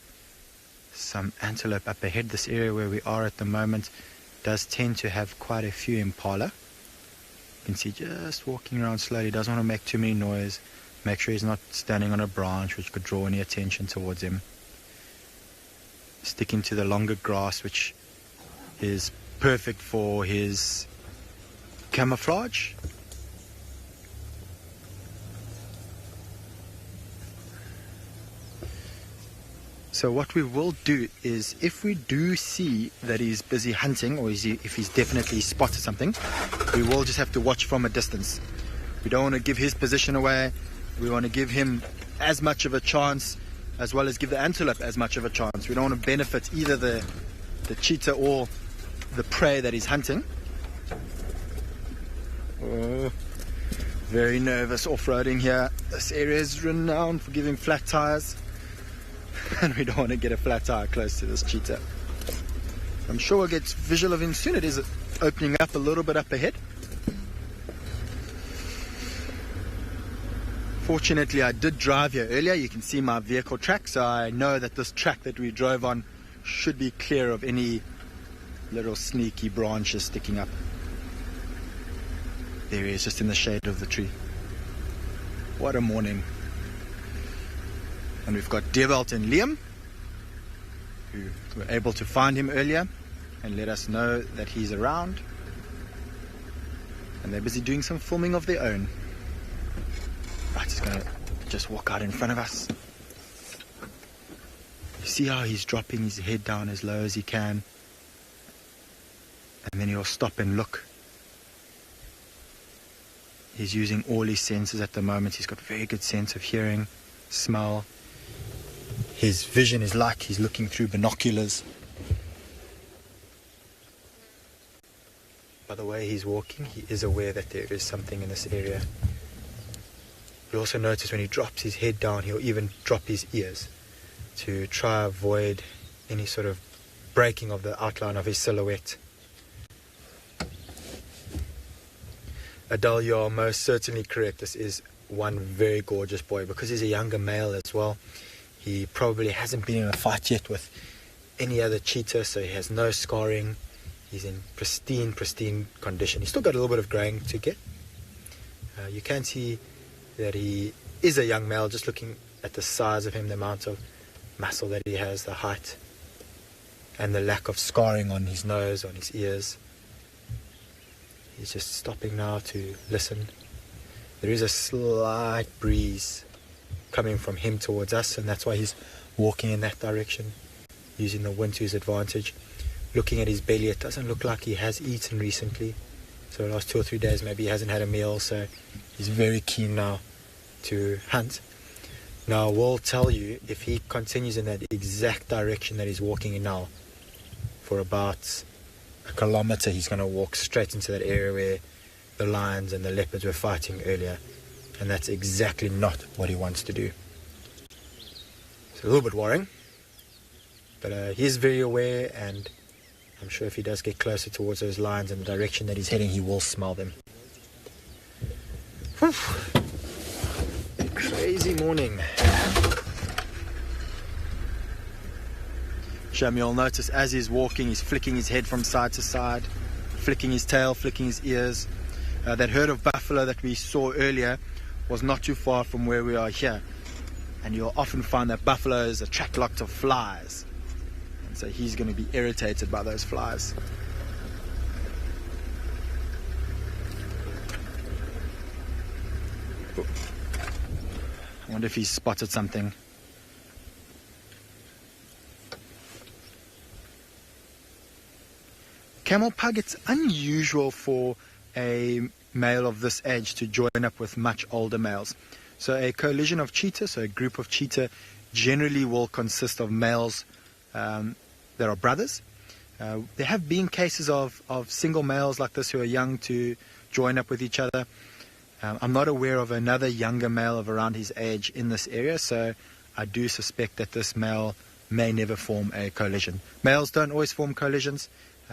some antelope up ahead. This area where we are at the moment does tend to have quite a few impala. You can see just walking around slowly, doesn't want to make too many noise, make sure he's not standing on a branch which could draw any attention towards him. Sticking to the longer grass, which is perfect for his camouflage. So what we will do is, if we do see that he's busy hunting, or if he's definitely spotted something, we will just have to watch from a distance. We don't want to give his position away. We want to give him as much of a chance, as well as give the antelope as much of a chance. We don't want to benefit either the cheetah or the prey that he's hunting. Oh, very nervous off-roading here. This area is renowned for giving flat tires. And we don't want to get a flat tire close to this cheetah. I'm sure we'll get visual of him soon. It is opening up a little bit up ahead. Fortunately, I did drive here earlier. You can see my vehicle track, so I know that this track that we drove on should be clear of any little sneaky branches sticking up. There he is, just in the shade of the tree. What a morning. And we've got Dewald and Liam, who were able to find him earlier and let us know that he's around. And they're busy doing some filming of their own. Right, he's going to just walk out in front of us. You see how he's dropping his head down as low as he can. And then he'll stop and look. He's using all his senses at the moment. He's got a very good sense of hearing, smell. His vision is like he's looking through binoculars. by the way he's walking, he is aware that there is something in this area. You also notice when he drops his head down, he'll even drop his ears to try avoid any sort of breaking of the outline of his silhouette. Adele, you are most certainly correct. This is one very gorgeous boy. Because he's a younger male as well, he probably hasn't been in a fight yet with any other cheetah, so he has no scarring. He's in pristine condition. He's still got a little bit of graying to get. You can see that he is a young male, just looking at the size of him, the amount of muscle that he has, the height, and the lack of scarring on his nose, on his ears. He's just stopping now to listen. There is a slight breeze coming from him towards us, and that's why he's walking in that direction, using the wind to his advantage. Looking at his belly, it doesn't look like he has eaten recently. So the last 2 or 3 days maybe he hasn't had a meal, so he's very keen now to hunt. Now I will tell you, if he continues in that exact direction that he's walking in now, for about a kilometer, he's going to walk straight into that area where the lions and the leopards were fighting earlier, and that's exactly not what he wants to do. It's a little bit worrying, but he is very aware, and I'm sure if he does get closer towards those lions and the direction that he's heading, he will smell them. Whew. Crazy morning. Sham, you'll notice as he's walking, he's flicking his head from side to side, flicking his tail, flicking his ears. That herd of buffalo that we saw earlier was not too far from where we are here. And you'll often find that buffaloes attract lots of flies. And so he's going to be irritated by those flies. I wonder if he's spotted something. Camel pug, it's unusual for a male of this age to join up with much older males. So a coalition of cheetah, so a group of cheetah, generally will consist of males that are brothers. There have been cases of single males like this who are young to join up with each other. I'm not aware of another younger male of around his age in this area, so I do suspect that this male may never form a coalition. Males don't always form coalitions.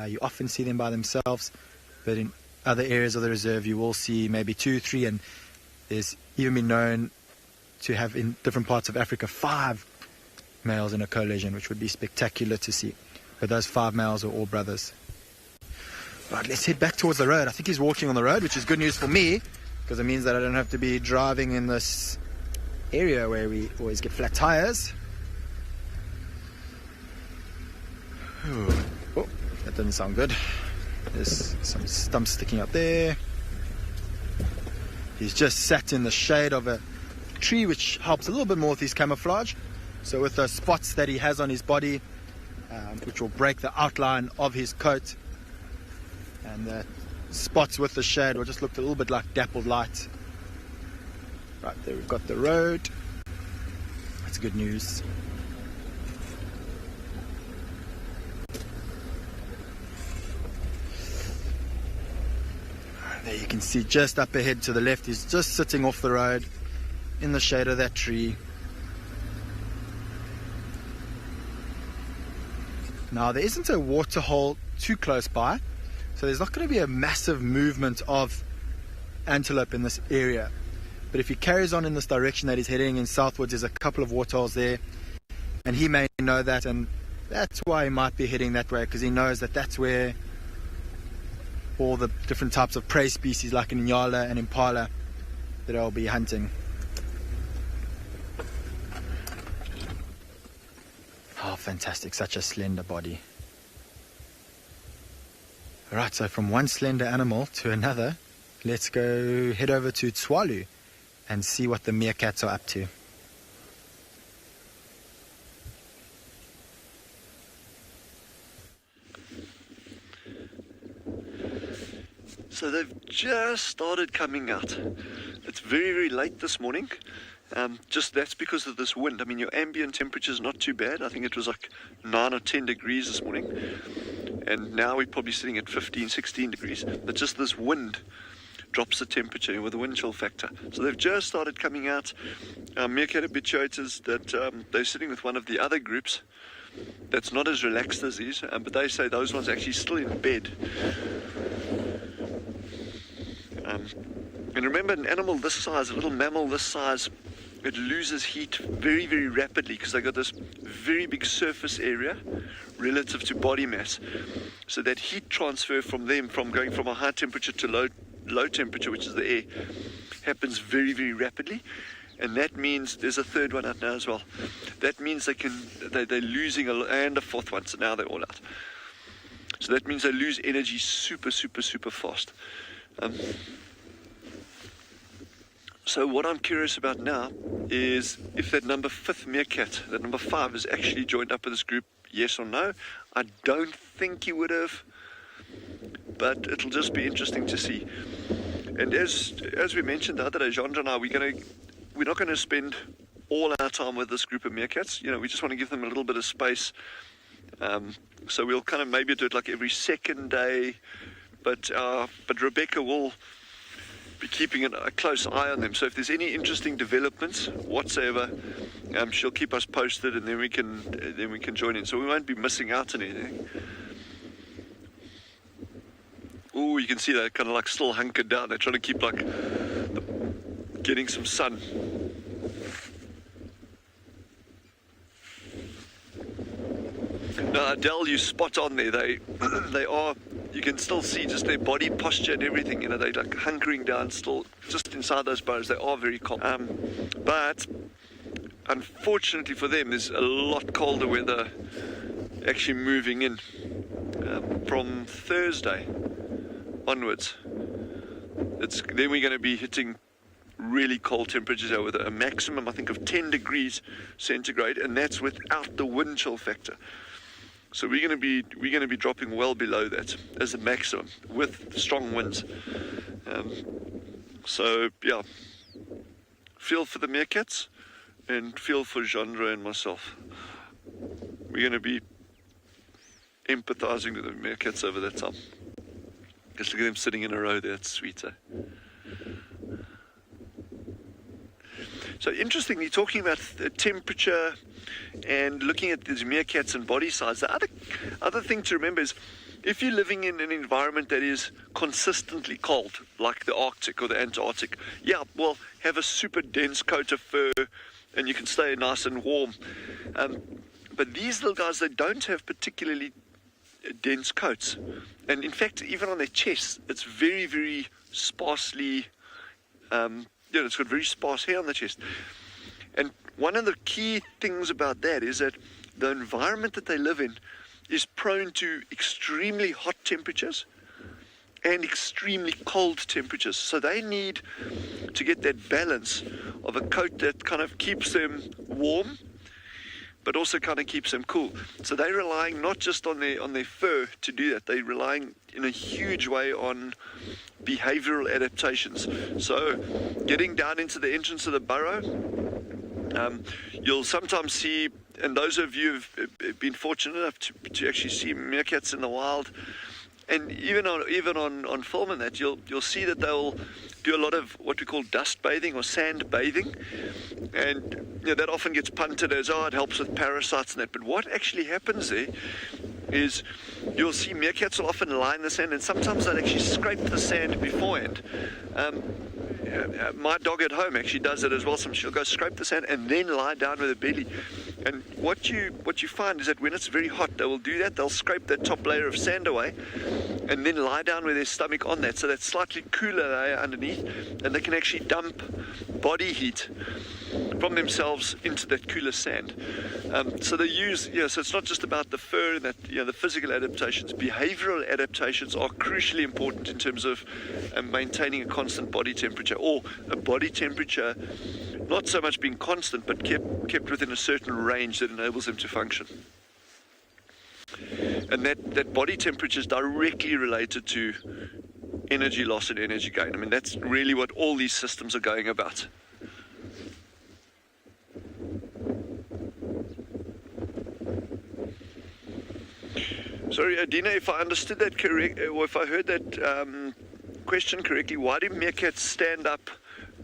You often see them by themselves, but in other areas of the reserve you will see maybe 2, 3, and there's even been known to have in different parts of Africa 5 males in a coalition, which would be spectacular to see. But those 5 males are all brothers. Right, let's head back towards the road. I think he's walking on the road, which is good news for me, because it means that I don't have to be driving in this area where we always get flat tires. Oh, that didn't sound good. There's some stumps sticking up there. He's just sat in the shade of a tree, which helps a little bit more with his camouflage. So with the spots that he has on his body, which will break the outline of his coat, and the spots with the shade will just look a little bit like dappled light. Right, there we've got the road. That's good news. There you can see just up ahead to the left, he's just sitting off the road in the shade of that tree. Now there isn't a waterhole too close by, so there's not going to be a massive movement of antelope in this area. But if he carries on in this direction that he's heading in southwards, there's a couple of waterholes there, and he may know that, and that's why he might be heading that way, because he knows that that's where all the different types of prey species like an Ngala and Impala that I'll be hunting. Oh, fantastic, such a slender body. Alright, so from one slender animal to another, let's go head over to Tswalu and see what the meerkats are up to. So they've just started coming out. It's very, very late this morning. Just that's because of this wind. I mean, your ambient temperature is not too bad. I think it was like 9 or 10 degrees this morning. and now we're probably sitting at 15, 16 degrees. But just this wind drops the temperature with the wind chill factor. So they've just started coming out. Meerkat habituators that they're sitting with one of the other groups that's not as relaxed as these, but they say those ones are actually still in bed. And remember, an animal this size, a little mammal this size, it loses heat very, very rapidly because they've got this very big surface area relative to body mass. So that heat transfer from them, from going from a high temperature to low temperature, which is the air, happens very, very rapidly. And that means there's a third one out now as well. That means they're losing and a fourth one, so now they're all out. So that means they lose energy super, super, super fast. So what I'm curious about now is if that number 5th meerkat, that number 5, has actually joined up with this group, yes or no. I don't think he would have, but it'll just be interesting to see. And as we mentioned the other day, Jean and I, we're not going to spend all our time with this group of meerkats. You know, we just want to give them a little bit of space. So we'll kind of maybe do it like every second day. But Rebecca will be keeping a close eye on them. So if there's any interesting developments whatsoever, she'll keep us posted, and then we can join in. So we won't be missing out on anything. Oh, you can see they're kind of like still hunkered down. They're trying to keep like getting some sun. Now, Adele, you spot on there. They are. You can still see just their body posture and everything. You know, they're like hunkering down still, just inside those burrows. They are very cold. But unfortunately for them, there's a lot colder weather actually moving in from Thursday onwards. Then we're going to be hitting really cold temperatures there with a maximum, I think, of 10 degrees centigrade, and that's without the wind chill factor. So we're going to be dropping well below that as a maximum with strong winds. So yeah, feel for the meerkats and feel for Jeandre and myself. We're going to be empathizing with the meerkats over that time. Just look at them sitting in a row there. It's sweet, eh? So interestingly, talking about the temperature and looking at these meerkats and body size, the other thing to remember is if you're living in an environment that is consistently cold, like the Arctic or the Antarctic, yeah, well, have a super dense coat of fur and you can stay nice and warm. But these little guys, they don't have particularly dense coats. And in fact, even on their chests, it's very, very sparsely, it's got very sparse hair on the chest. And one of the key things about that is that the environment that they live in is prone to extremely hot temperatures and extremely cold temperatures. So they need to get that balance of a coat that kind of keeps them warm, but also kind of keeps them cool. So they're relying not just on their fur to do that. They're relying in a huge way on behavioral adaptations. So getting down into the entrance of the burrow, you'll sometimes see, and those of you who've been fortunate enough to actually see meerkats in the wild, and even on film and that, you'll see that they'll do a lot of what we call dust bathing or sand bathing, and that often gets punted as, it helps with parasites and that. But what actually happens there is you'll see meerkats will often lie in the sand, and sometimes they'll actually scrape the sand beforehand. My dog at home actually does it as well. She'll go scrape the sand and then lie down with her belly. And what you find is that when it's very hot, they will do that. They'll scrape that top layer of sand away and then lie down with their stomach on that, so that's slightly cooler layer underneath, and they can actually dump body heat from themselves into that cooler sand. So they use, so it's not just about the fur and that, the physical adaptations. Behavioral adaptations are crucially important in terms of maintaining a constant body temperature, or a body temperature not so much being constant, but kept within a certain range that enables them to function. And that body temperature is directly related to energy loss and energy gain. I mean, that's really what all these systems are going about. Sorry, Adina, if I understood that correct, or if I heard that question correctly, why do meerkats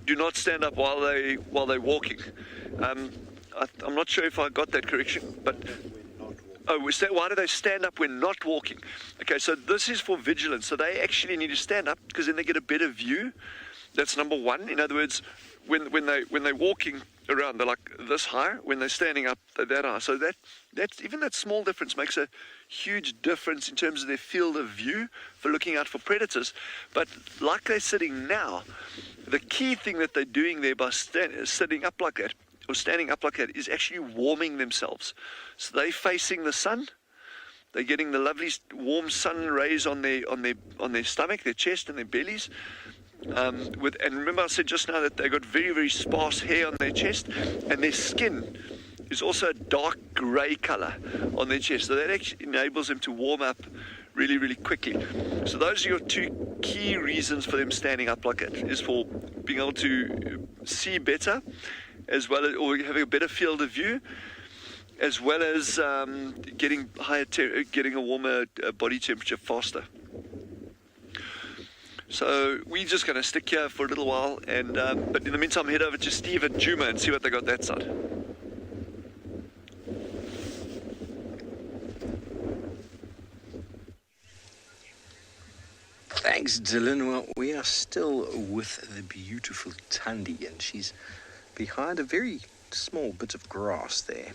do not stand up while they're walking? I'm not sure if I got that correction, but why do they stand up when not walking? Okay, so this is for vigilance. So they actually need to stand up because then they get a better view. That's number one. In other words, when they're walking around, they're like this high. When they're standing up, they're that high. So that's even that small difference makes a huge difference in terms of their field of view for looking out for predators. But like they're sitting now, the key thing that they're doing there by sitting up like that or standing up like that is actually warming themselves. So they're facing the sun. They're getting the lovely warm sun rays on their stomach, their chest, and their bellies. And remember I said just now that they got very, very sparse hair on their chest, and their skin is also a dark grey colour on their chest. So that actually enables them to warm up really, really quickly. So those are your two key reasons for them standing up like that, is for being able to see better, as well as, or having a better field of view, as well as getting a warmer body temperature faster. So we're just going to stick here for a little while, and but in the meantime, head over to Steve and Djuma and see what they got that side. Thanks, Dylan. Well, we are still with the beautiful Tandy, and she's behind a very small bit of grass there.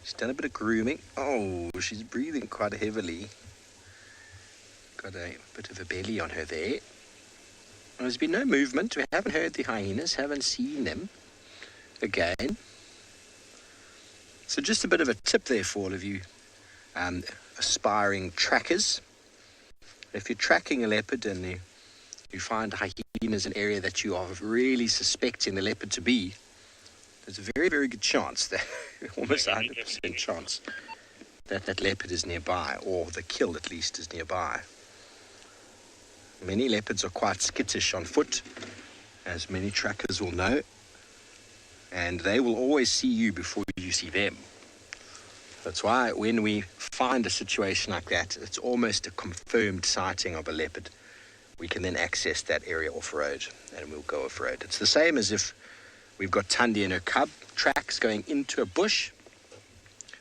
She's done a bit of grooming. Oh, she's breathing quite heavily. Got a bit of a belly on her there. There's been no movement. We haven't heard the hyenas, haven't seen them again. So just a bit of a tip there for all of you aspiring trackers. If you're tracking a leopard and you find hyenas in an area that you are really suspecting the leopard to be, there's a very, very good chance, that almost 100% chance, that leopard is nearby, or the kill at least is nearby. Many leopards are quite skittish on foot, as many trackers will know, and they will always see you before you see them. That's why when we find a situation like that, it's almost a confirmed sighting of a leopard. We can then access that area off-road, and we'll go off-road. It's the same as if we've got Tandy and her cub tracks going into a bush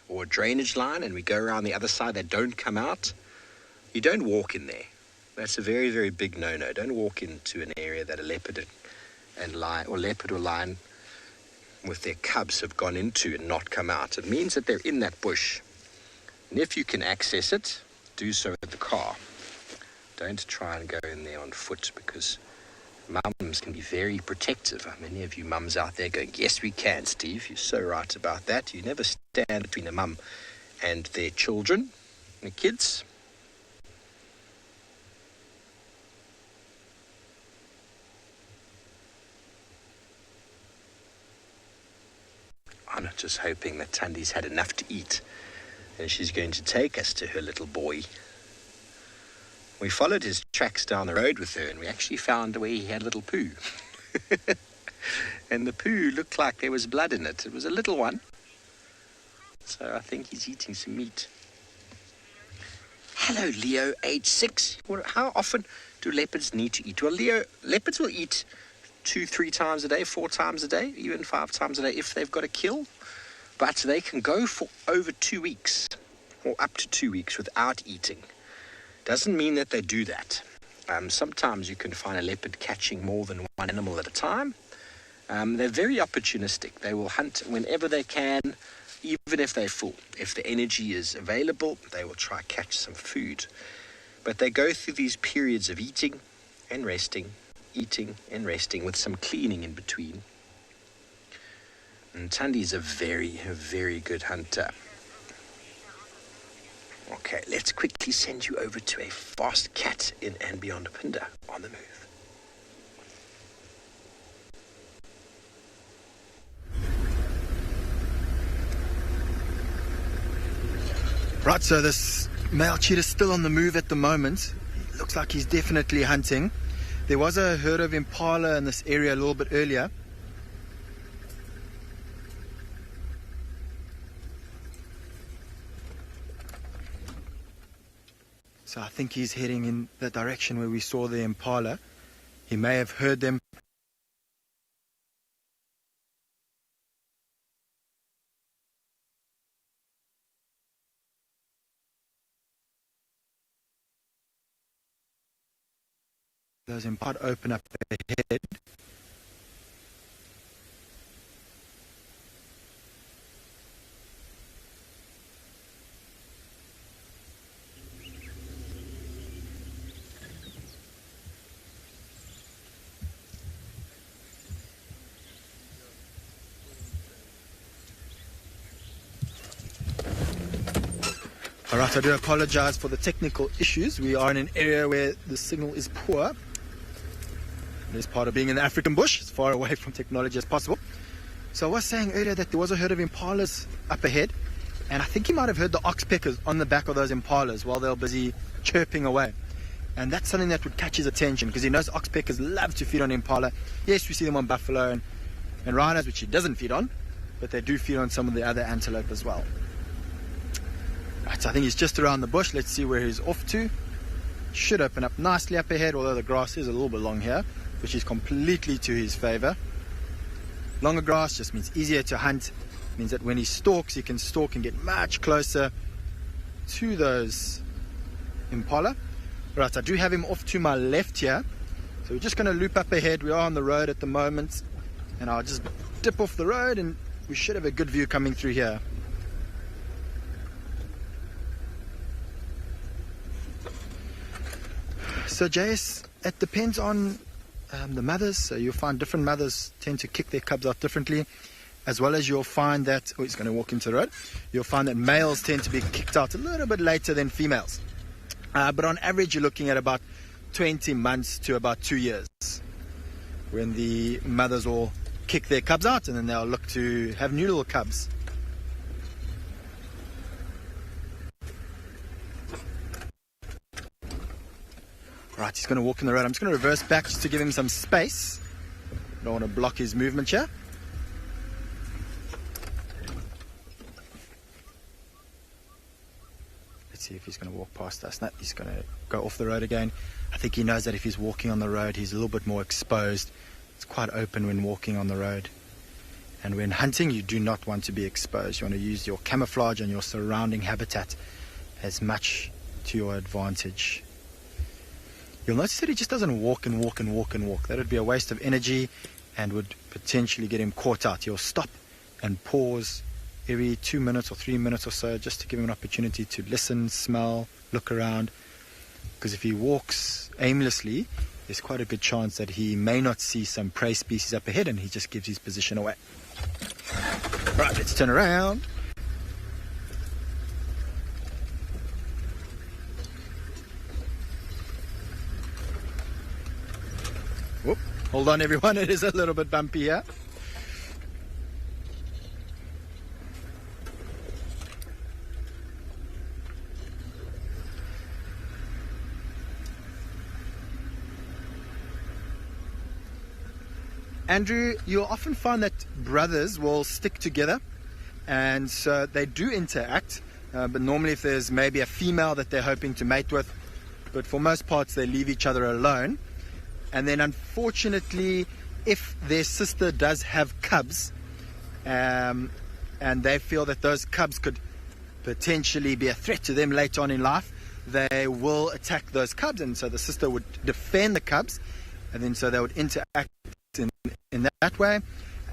or a drainage line, and we go around the other side. They don't come out. You don't walk in there. That's a very, very big no-no. Don't walk into an area that a leopard or lion with their cubs have gone into and not come out. It means that they're in that bush. And if you can access it, do so with the car. Don't try and go in there on foot, because mums can be very protective. Many of you mums out there going, yes, we can, Steve. You're so right about that. You never stand between a mum and their children, the kids. I'm just hoping that Tandy's had enough to eat, and she's going to take us to her little boy. We followed his tracks down the road with her, and we actually found where he had a little poo. And the poo looked like there was blood in it. It was a little one. So I think he's eating some meat. Hello, Leo, age 6. How often do leopards need to eat? Well, Leo, leopards will eat 2-3 times a day, 4 times a day, even 5 times a day if they've got a kill. But they can go for over 2 weeks, or up to 2 weeks, without eating. Doesn't mean that they do that. Sometimes you can find a leopard catching more than one animal at a time. They're very opportunistic. They will hunt whenever they can, even if they're full. If the energy is available, they will try catch some food. But they go through these periods of eating and resting, with some cleaning in between. And Tandy's a very, very good hunter. Okay, let's quickly send you over to a fast cat in andBeyond, Phinda, on the move. Right, so this male cheetah is still on the move at the moment. It looks like he's definitely hunting. There was a herd of impala in this area a little bit earlier. So I think he's heading in the direction where we saw the impala. He may have heard them. Those impala open up ahead. Alright, I do apologize for the technical issues. We are in an area where the signal is poor. It is part of being in the African bush, as far away from technology as possible. So I was saying earlier that there was a herd of impalas up ahead, and I think you might have heard the oxpeckers on the back of those impalas while they were busy chirping away. And that's something that would catch his attention, because he knows oxpeckers love to feed on impala. Yes, we see them on buffalo and rhinos, which he doesn't feed on, but they do feed on some of the other antelope as well. Right, so I think he's just around the bush. Let's see where he's off to. Should open up nicely up ahead, although the grass is a little bit long here, which is completely to his favor. Longer grass just means easier to hunt. It means that when he stalks, he can stalk and get much closer to those impala. Right, I do have him off to my left here. So we're just going to loop up ahead. We are on the road at the moment, and I'll just dip off the road and we should have a good view coming through here. So JS, it depends on the mothers. So you'll find different mothers tend to kick their cubs out differently, as well as you'll find that, oh, he's going to walk into the road. You'll find that males tend to be kicked out a little bit later than females. But on average, you're looking at about 20 months to about 2 years when the mothers all kick their cubs out, and then they'll look to have new little cubs. Right, he's going to walk in the road. I'm just going to reverse back just to give him some space. Don't want to block his movement here. Let's see if he's going to walk past us. No, he's going to go off the road again. I think he knows that if he's walking on the road, he's a little bit more exposed. It's quite open when walking on the road. And when hunting, you do not want to be exposed. You want to use your camouflage and your surrounding habitat as much to your advantage. You'll notice that he just doesn't walk and walk and walk and walk. That would be a waste of energy and would potentially get him caught out. He'll stop and pause every 2 minutes or 3 minutes or so just to give him an opportunity to listen, smell, look around. Because if he walks aimlessly, there's quite a good chance that he may not see some prey species up ahead and he just gives his position away. Right, let's turn around. Whoop. Hold on everyone, it is a little bit bumpy here. Andrew, you'll often find that brothers will stick together, and so they do interact, but normally if there's maybe a female that they're hoping to mate with, but for most parts they leave each other alone. And then unfortunately, if their sister does have cubs, and they feel that those cubs could potentially be a threat to them later on in life, they will attack those cubs, and so the sister would defend the cubs, and then so they would interact in that way.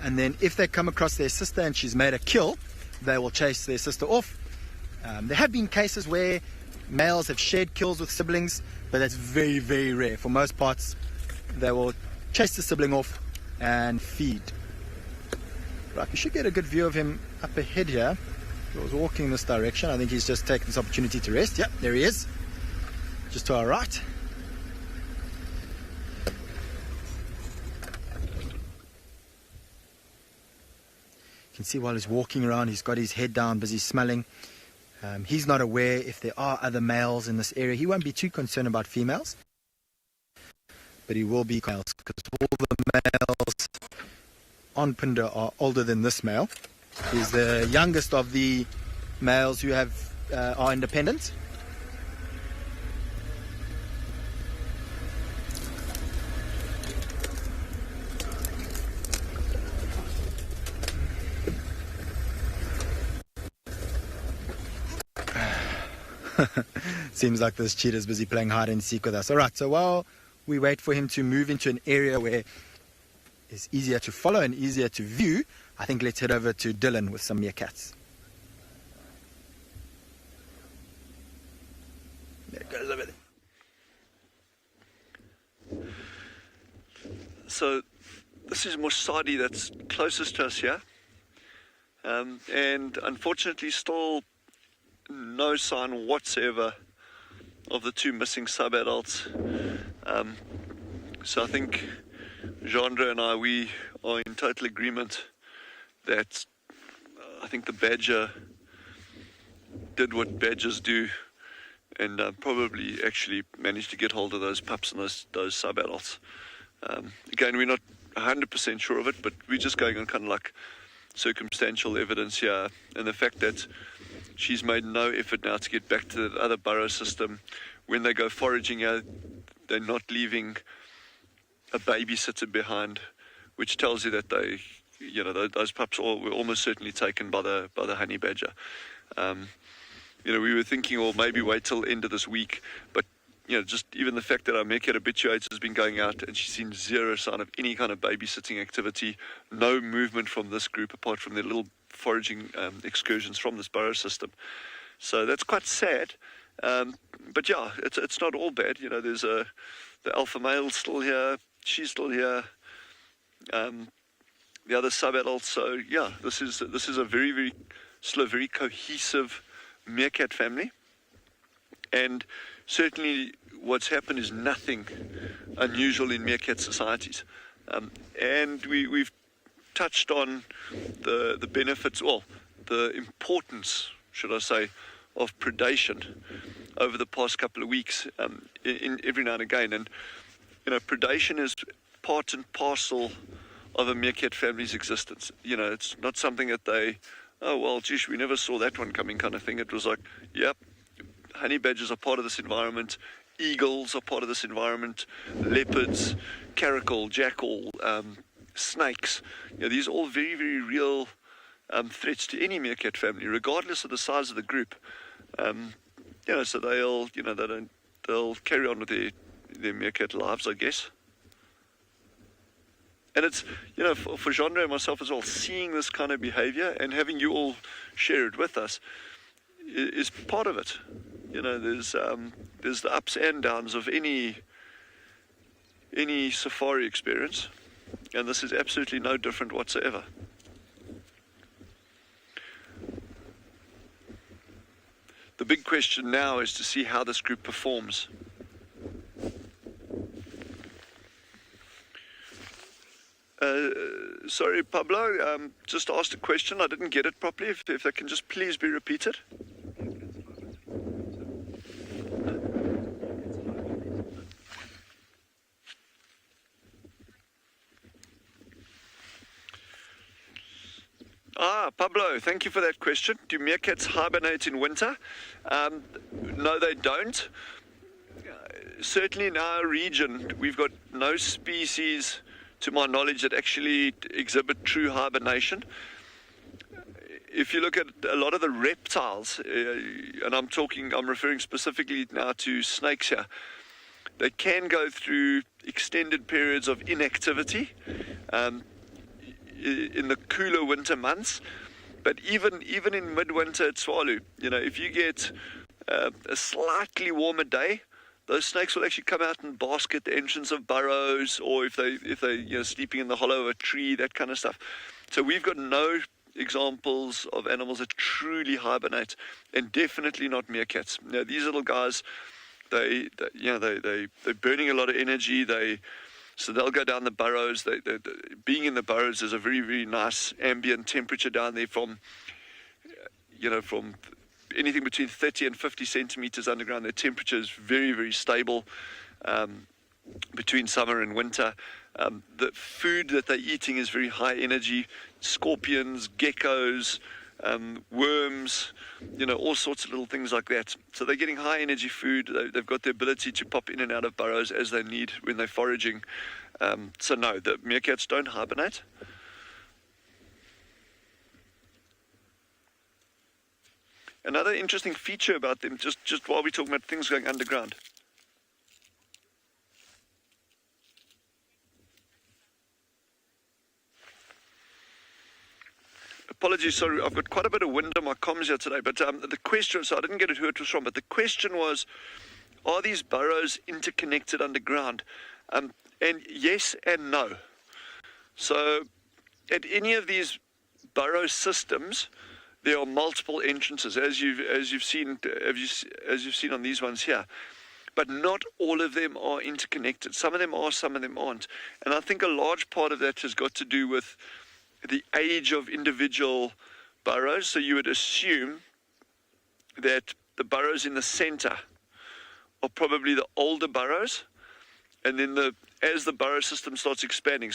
And then if they come across their sister and she's made a kill, they will chase their sister off. There have been cases where males have shared kills with siblings, but that's very, very rare. For most parts, they will chase the sibling off and feed. Right, we should get a good view of him up ahead here. He was walking in this direction. I think he's just taken this opportunity to rest. Yep, there he is. Just to our right. You can see while he's walking around, he's got his head down, busy smelling. He's not aware if there are other males in this area. He won't be too concerned about females, but he will be males, because all the males on Phinda are older than this male. He's the youngest of the males who are independent. Seems like this cheetah's busy playing hide and seek with us. All right, so while we wait for him to move into an area where it's easier to follow and easier to view, I think let's head over to Dylan with some meerkats. There it goes over there. So this is Sabi that's closest to us here, and unfortunately still no sign whatsoever of the two missing sub-adults. So I think Jandra and we are in total agreement that I think the badger did what badgers do, and probably actually managed to get hold of those pups and those sub-adults. Again, we're not 100% sure of it, but we're just going on kind of like circumstantial evidence here, and the fact that she's made no effort now to get back to the other burrow system. When they go foraging here, they're not leaving a babysitter behind, which tells you that they, those pups were almost certainly taken by the honey badger. We were thinking, or maybe wait till end of this week, but just even the fact that our Meerkat habituates has been going out and she's seen zero sign of any kind of babysitting activity, no movement from this group apart from their little foraging excursions from this burrow system. So that's quite sad. But yeah, it's not all bad. There's the alpha male still here, she's still here, the other sub-adults. So yeah, this is a very, very slow, very cohesive meerkat family. And certainly what's happened is nothing unusual in meerkat societies. And we've touched on the benefits, well, the importance, should I say, of predation over the past couple of weeks, in every now and again. And, predation is part and parcel of a meerkat family's existence. It's not something that they, oh, well, geez, we never saw that one coming kind of thing. It was like, yep, honey badgers are part of this environment, eagles are part of this environment, leopards, caracal, jackal, snakes. These are all very, very real threats to any meerkat family, regardless of the size of the group. So they'll carry on with their meerkat lives, I guess. And it's, for Jandra and myself as well, seeing this kind of behavior and having you all share it with us is part of it. There's the ups and downs of any safari experience, and this is absolutely no different whatsoever. The big question now is to see how this group performs. Sorry, Pablo, just asked a question. I didn't get it properly. If that can just please be repeated. Pablo, thank you for that question. Do meerkats hibernate in winter? No, they don't. Certainly in our region, we've got no species, to my knowledge, that actually exhibit true hibernation. If you look at a lot of the reptiles, and I'm referring specifically now to snakes here, they can go through extended periods of inactivity in the cooler winter months. But even in midwinter at Tswalu, if you get a slightly warmer day, those snakes will actually come out and bask at the entrance of burrows, or if they sleeping in the hollow of a tree, that kind of stuff. So we've got no examples of animals that truly hibernate, and definitely not meerkats. These little guys, they're burning a lot of energy. So they'll go down the burrows. Being in the burrows is a very, very nice ambient temperature down there from anything between 30 and 50 centimeters underground. Their temperature is very, very stable between summer and winter. The food that they're eating is very high energy. Scorpions, geckos, worms, all sorts of little things like that. So they're getting high energy food. They've got the ability to pop in and out of burrows as they need when they're foraging. So no, the meerkats don't hibernate. Another interesting feature about them, just while we're talking about things going underground. Apologies, sorry, I've got quite a bit of wind on my comms here today, but the question, so I didn't get it who it was from, but the question was, are these burrows interconnected underground? And yes and no. So at any of these burrow systems, there are multiple entrances, as you've seen on these ones here. But not all of them are interconnected. Some of them are, some of them aren't. And I think a large part of that has got to do with the age of individual burrows. So you would assume that the burrows in the center are probably the older burrows, and then as the burrow system starts expanding,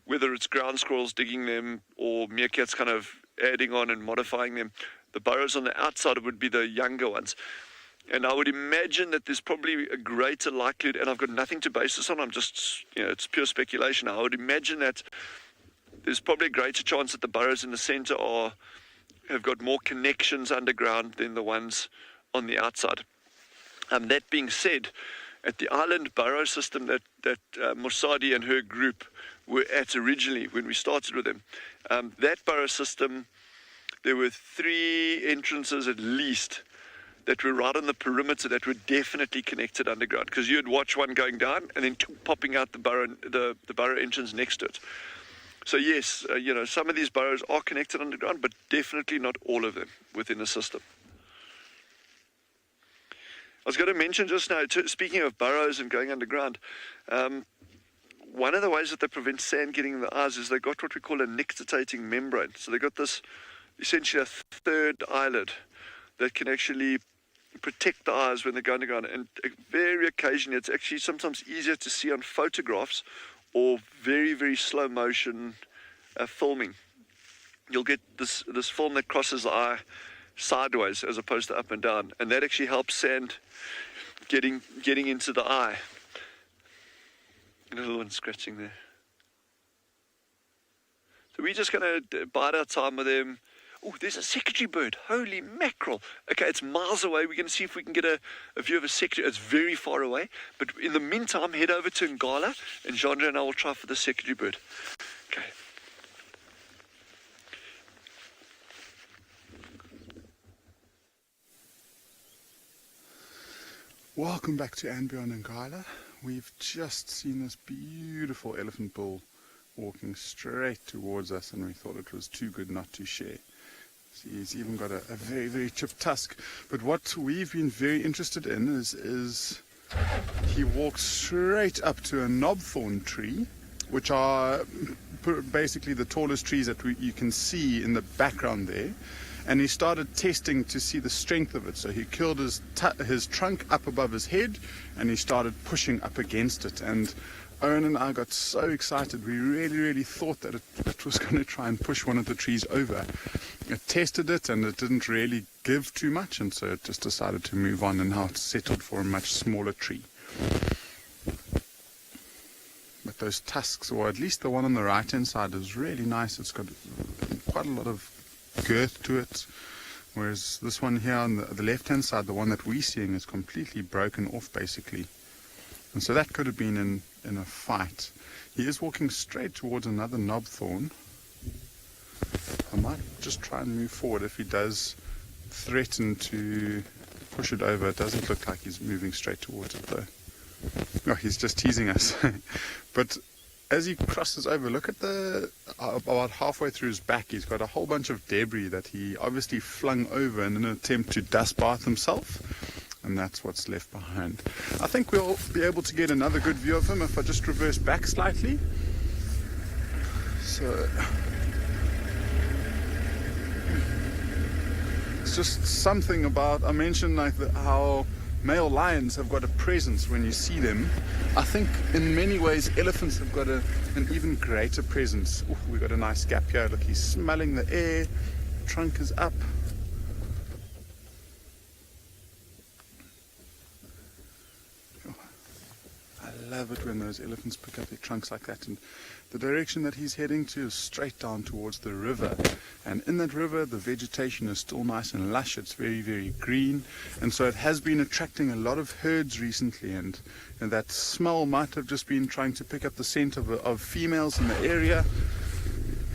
whether it's ground squirrels digging them or meerkats kind of adding on and modifying them, the burrows on the outside would be the younger ones. And I would imagine that there's probably a greater likelihood, and I've got nothing to base this on, I'm just, it's pure speculation. I would imagine that there's probably a greater chance that the burrows in the center have got more connections underground than the ones on the outside. That being said, at the island burrow system that Mossadi and her group were at originally when we started with them, that burrow system, there were 3 entrances at least that were right on the perimeter that were definitely connected underground, because you'd watch one going down and then popping out the burrow entrance next to it. So yes, some of these burrows are connected underground, but definitely not all of them within the system. I was going to mention just now, speaking of burrows and going underground, one of the ways that they prevent sand getting in the eyes is they've got what we call a nictitating membrane. So they've got this, essentially a third eyelid that can actually protect the eyes when they go underground. And very occasionally, it's actually sometimes easier to see on photographs or very, very slow motion filming. You'll get this film that crosses the eye sideways as opposed to up and down, and that actually helps sand getting into the eye. A little one scratching there. So we're just going to bide our time with them. Oh, there's a secretary bird. Holy mackerel. Okay, it's miles away. We're going to see if we can get a view of a secretary. It's very far away. But in the meantime, head over to Ngala, and Chandra and I will try for the secretary bird. Okay. Welcome back to andBeyond and Ngala. We've just seen this beautiful elephant bull walking straight towards us, and we thought it was too good not to share. See, he's even got a very, very chipped tusk. But what we've been very interested in is he walks straight up to a knobthorn tree, which are basically the tallest trees that you can see in the background there. And he started testing to see the strength of it. So he curled his trunk up above his head, and he started pushing up against it. And Owen and I got so excited. We really, really thought that it was going to try and push one of the trees over. It tested it, and it didn't really give too much, and so it just decided to move on, and now it's settled for a much smaller tree. But those tusks, or at least the one on the right-hand side, is really nice. It's got quite a lot of girth to it, whereas this one here on the left-hand side, the one that we're seeing, is completely broken off basically. And so that could have been in a fight. He is walking straight towards another knobthorn. I might just try and move forward. If he does threaten to push it over, it doesn't look like he's moving straight towards it though. Oh, he's just teasing us. But as he crosses over, look at about halfway through his back, he's got a whole bunch of debris that he obviously flung over in an attempt to dust bath himself, and that's what's left behind. I think we'll be able to get another good view of him if I just reverse back slightly. So it's just something about, I mentioned like how male lions have got a presence when you see them. I think in many ways elephants have got an even greater presence. Ooh, we've got a nice gap here. Look, he's smelling the air. Trunk is up. Oh, I love it when those elephants pick up their trunks like that. And the direction that he's heading to is straight down towards the river. And in that river, the vegetation is still nice and lush. It's very, very green. And so it has been attracting a lot of herds recently. And that smell might have just been trying to pick up the scent of females in the area.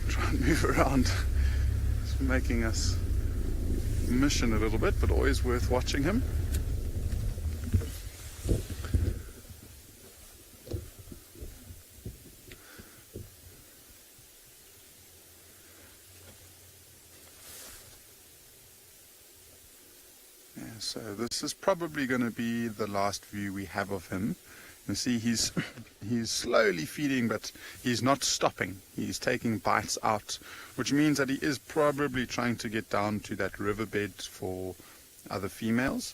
Try and move around. It's making us mission a little bit, but always worth watching him. So this is probably going to be the last view we have of him. You see he's slowly feeding, but he's not stopping. He's taking bites out, which means that he is probably trying to get down to that riverbed for other females.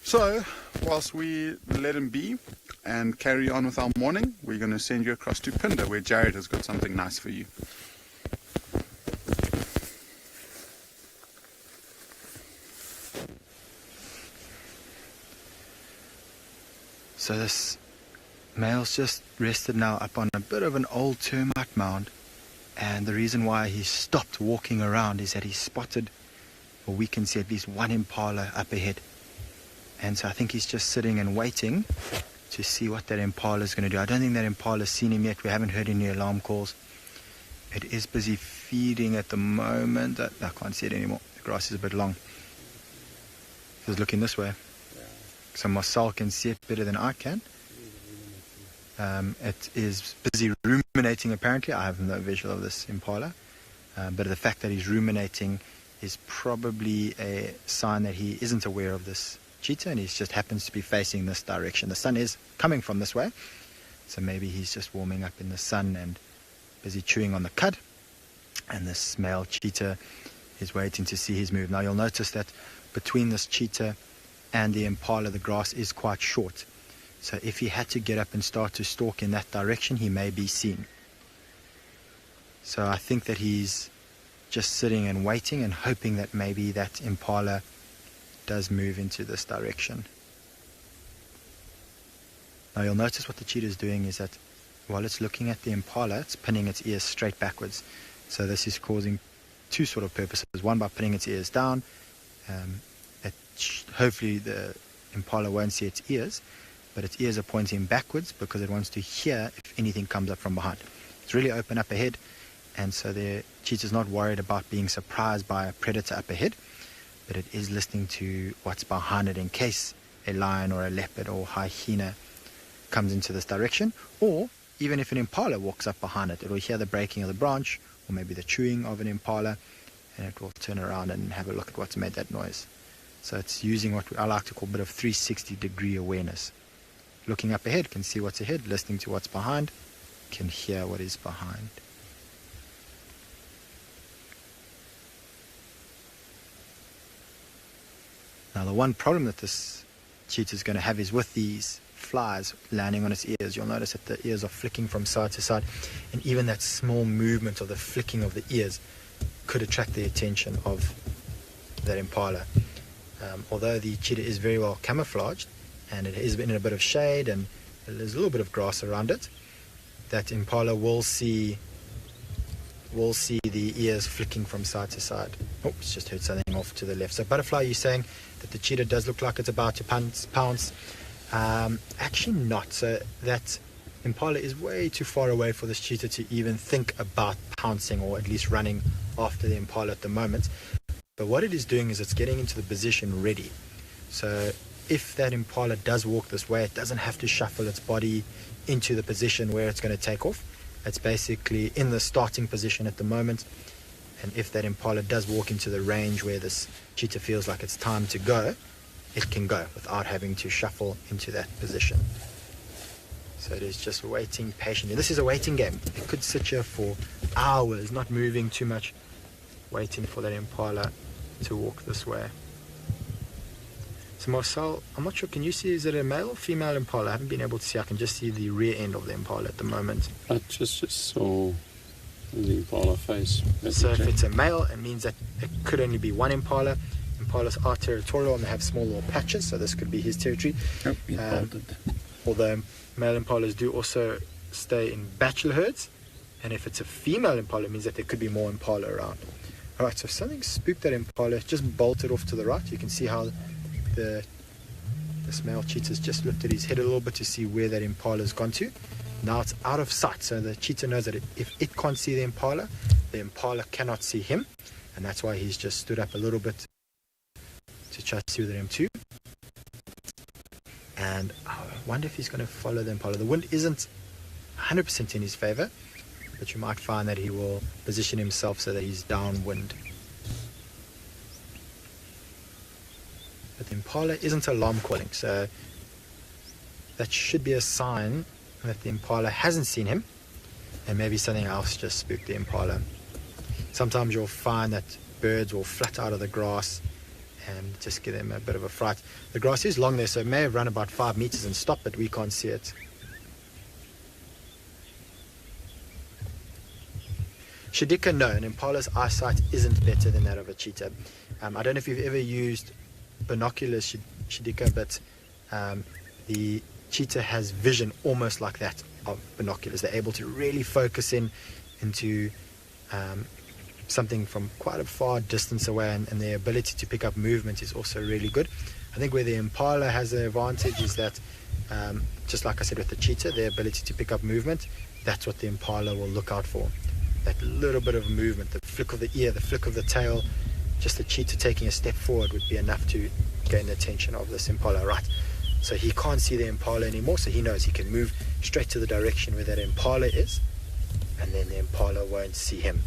So whilst we let him be and carry on with our morning, we're going to send you across to Phinda, where Jared has got something nice for you. So this male's just rested now up on a bit of an old termite mound, and the reason why he stopped walking around is that he spotted, or we can see at least one impala up ahead. And so I think he's just sitting and waiting to see what that impala is going to do. I don't think that impala's seen him yet. We haven't heard any alarm calls. It is busy feeding at the moment. I can't see it anymore. The grass is a bit long. It's looking this way. So Marcel can see it better than I can. It is busy ruminating apparently. I have no visual of this impala. But the fact that he's ruminating is probably a sign that he isn't aware of this cheetah, and he just happens to be facing this direction. The sun is coming from this way, so maybe he's just warming up in the sun and busy chewing on the cud. And this male cheetah is waiting to see his move. Now you'll notice that between this cheetah and the impala, the grass is quite short. So if he had to get up and start to stalk in that direction, he may be seen. So I think that he's just sitting and waiting and hoping that maybe that impala does move into this direction. Now you'll notice what the cheetah is doing is that while it's looking at the impala, it's pinning its ears straight backwards. So this is causing two sort of purposes. One, by pinning its ears down, hopefully the impala won't see its ears, but its ears are pointing backwards because it wants to hear if anything comes up from behind. It's really open up ahead, and so the cheetah's not worried about being surprised by a predator up ahead, but it is listening to what's behind it in case a lion or a leopard or hyena comes into this direction, or even if an impala walks up behind it, it will hear the breaking of the branch or maybe the chewing of an impala, and it will turn around and have a look at what's made that noise. So it's using what I like to call a bit of 360-degree awareness. Looking up ahead, can see what's ahead, listening to what's behind, can hear what is behind. Now the one problem that this cheetah is going to have is with these flies landing on its ears. You'll notice that the ears are flicking from side to side, and even that small movement of the flicking of the ears could attract the attention of that impala. Although the cheetah is very well camouflaged and it is in a bit of shade and there's a little bit of grass around it, that impala will see the ears flicking from side to side. Oh, it's just heard something off to the left. So butterfly, you're saying that the cheetah does look like it's about to pounce. Actually not. So that impala is way too far away for this cheetah to even think about pouncing, or at least running after the impala at the moment. But what it is doing is it's getting into the position ready. So if that impala does walk this way, it doesn't have to shuffle its body into the position where it's going to take off. It's basically in the starting position at the moment. And if that impala does walk into the range where this cheetah feels like it's time to go, it can go without having to shuffle into that position. So it is just waiting patiently. This is a waiting game. It could sit here for hours, not moving too much, waiting for that impala to walk this way. So Marcel, I'm not sure, can you see, is it a male or female impala? I haven't been able to see. I can just see the rear end of the impala at the moment. I just saw the impala face. So if it's a male, it means that it could only be one impala. Impalas are territorial and they have small little patches, so this could be his territory. Yep, he bolted. although male impalas do also stay in bachelor herds, and if it's a female impala, it means that there could be more impala around. Alright, so something spooked that impala, it just bolted off to the right. You can see how this male cheetah's just lifted his head a little bit to see where that impala's gone to. Now it's out of sight, so the cheetah knows that if it can't see the impala cannot see him, and that's why he's just stood up a little bit to try to see with him too. And I wonder if he's going to follow the impala. The wind isn't 100% in his favor, but you might find that he will position himself so that he's downwind. But the impala isn't alarm calling, so that should be a sign that the impala hasn't seen him, and maybe something else just spooked the impala. Sometimes you'll find that birds will flat out of the grass and just give them a bit of a fright. The grass is long there, so it may have run about 5 meters and stopped, but we can't see it. Shidika, no, an impala's eyesight isn't better than that of a cheetah. I don't know if you've ever used binoculars, Shidika, but the cheetah has vision almost like that of binoculars. They're able to really focus into something from quite a far distance away, and their ability to pick up movement is also really good. I think where the impala has the advantage is that, just like I said with the cheetah, their ability to pick up movement, that's what the impala will look out for. That little bit of movement, the flick of the ear, the flick of the tail, just the cheetah taking a step forward would be enough to gain the attention of this impala. Right, so he can't see the impala anymore, so he knows he can move straight to the direction where that impala is, and then the impala won't see him.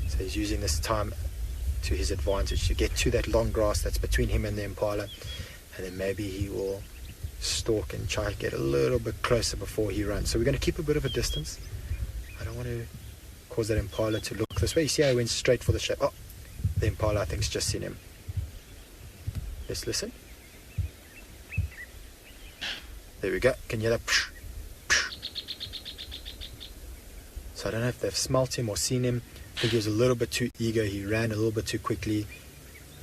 So he's using this time to his advantage to get to that long grass that's between him and the impala, and then maybe he will stalk and try to get a little bit closer before he runs. So we're going to keep a bit of a distance. I don't want to cause that impala to look this way. You see how he went straight for the shape. Oh, the impala I think's just seen him. Let's listen. There we go. Can you hear that? So I don't know if they've smelt him or seen him. I think he was a little bit too eager. He ran a little bit too quickly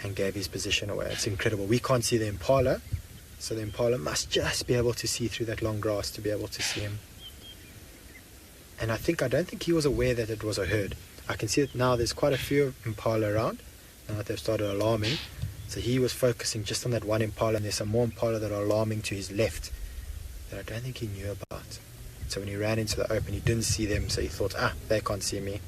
and gave his position away. It's incredible. We can't see the impala, so the impala must just be able to see through that long grass to be able to see him. And I don't think he was aware that it was a herd. I can see that now there's quite a few impala around, now that they've started alarming. So he was focusing just on that one impala, and there's some more impala that are alarming to his left that I don't think he knew about. So when he ran into the open, he didn't see them, so he thought, they can't see me.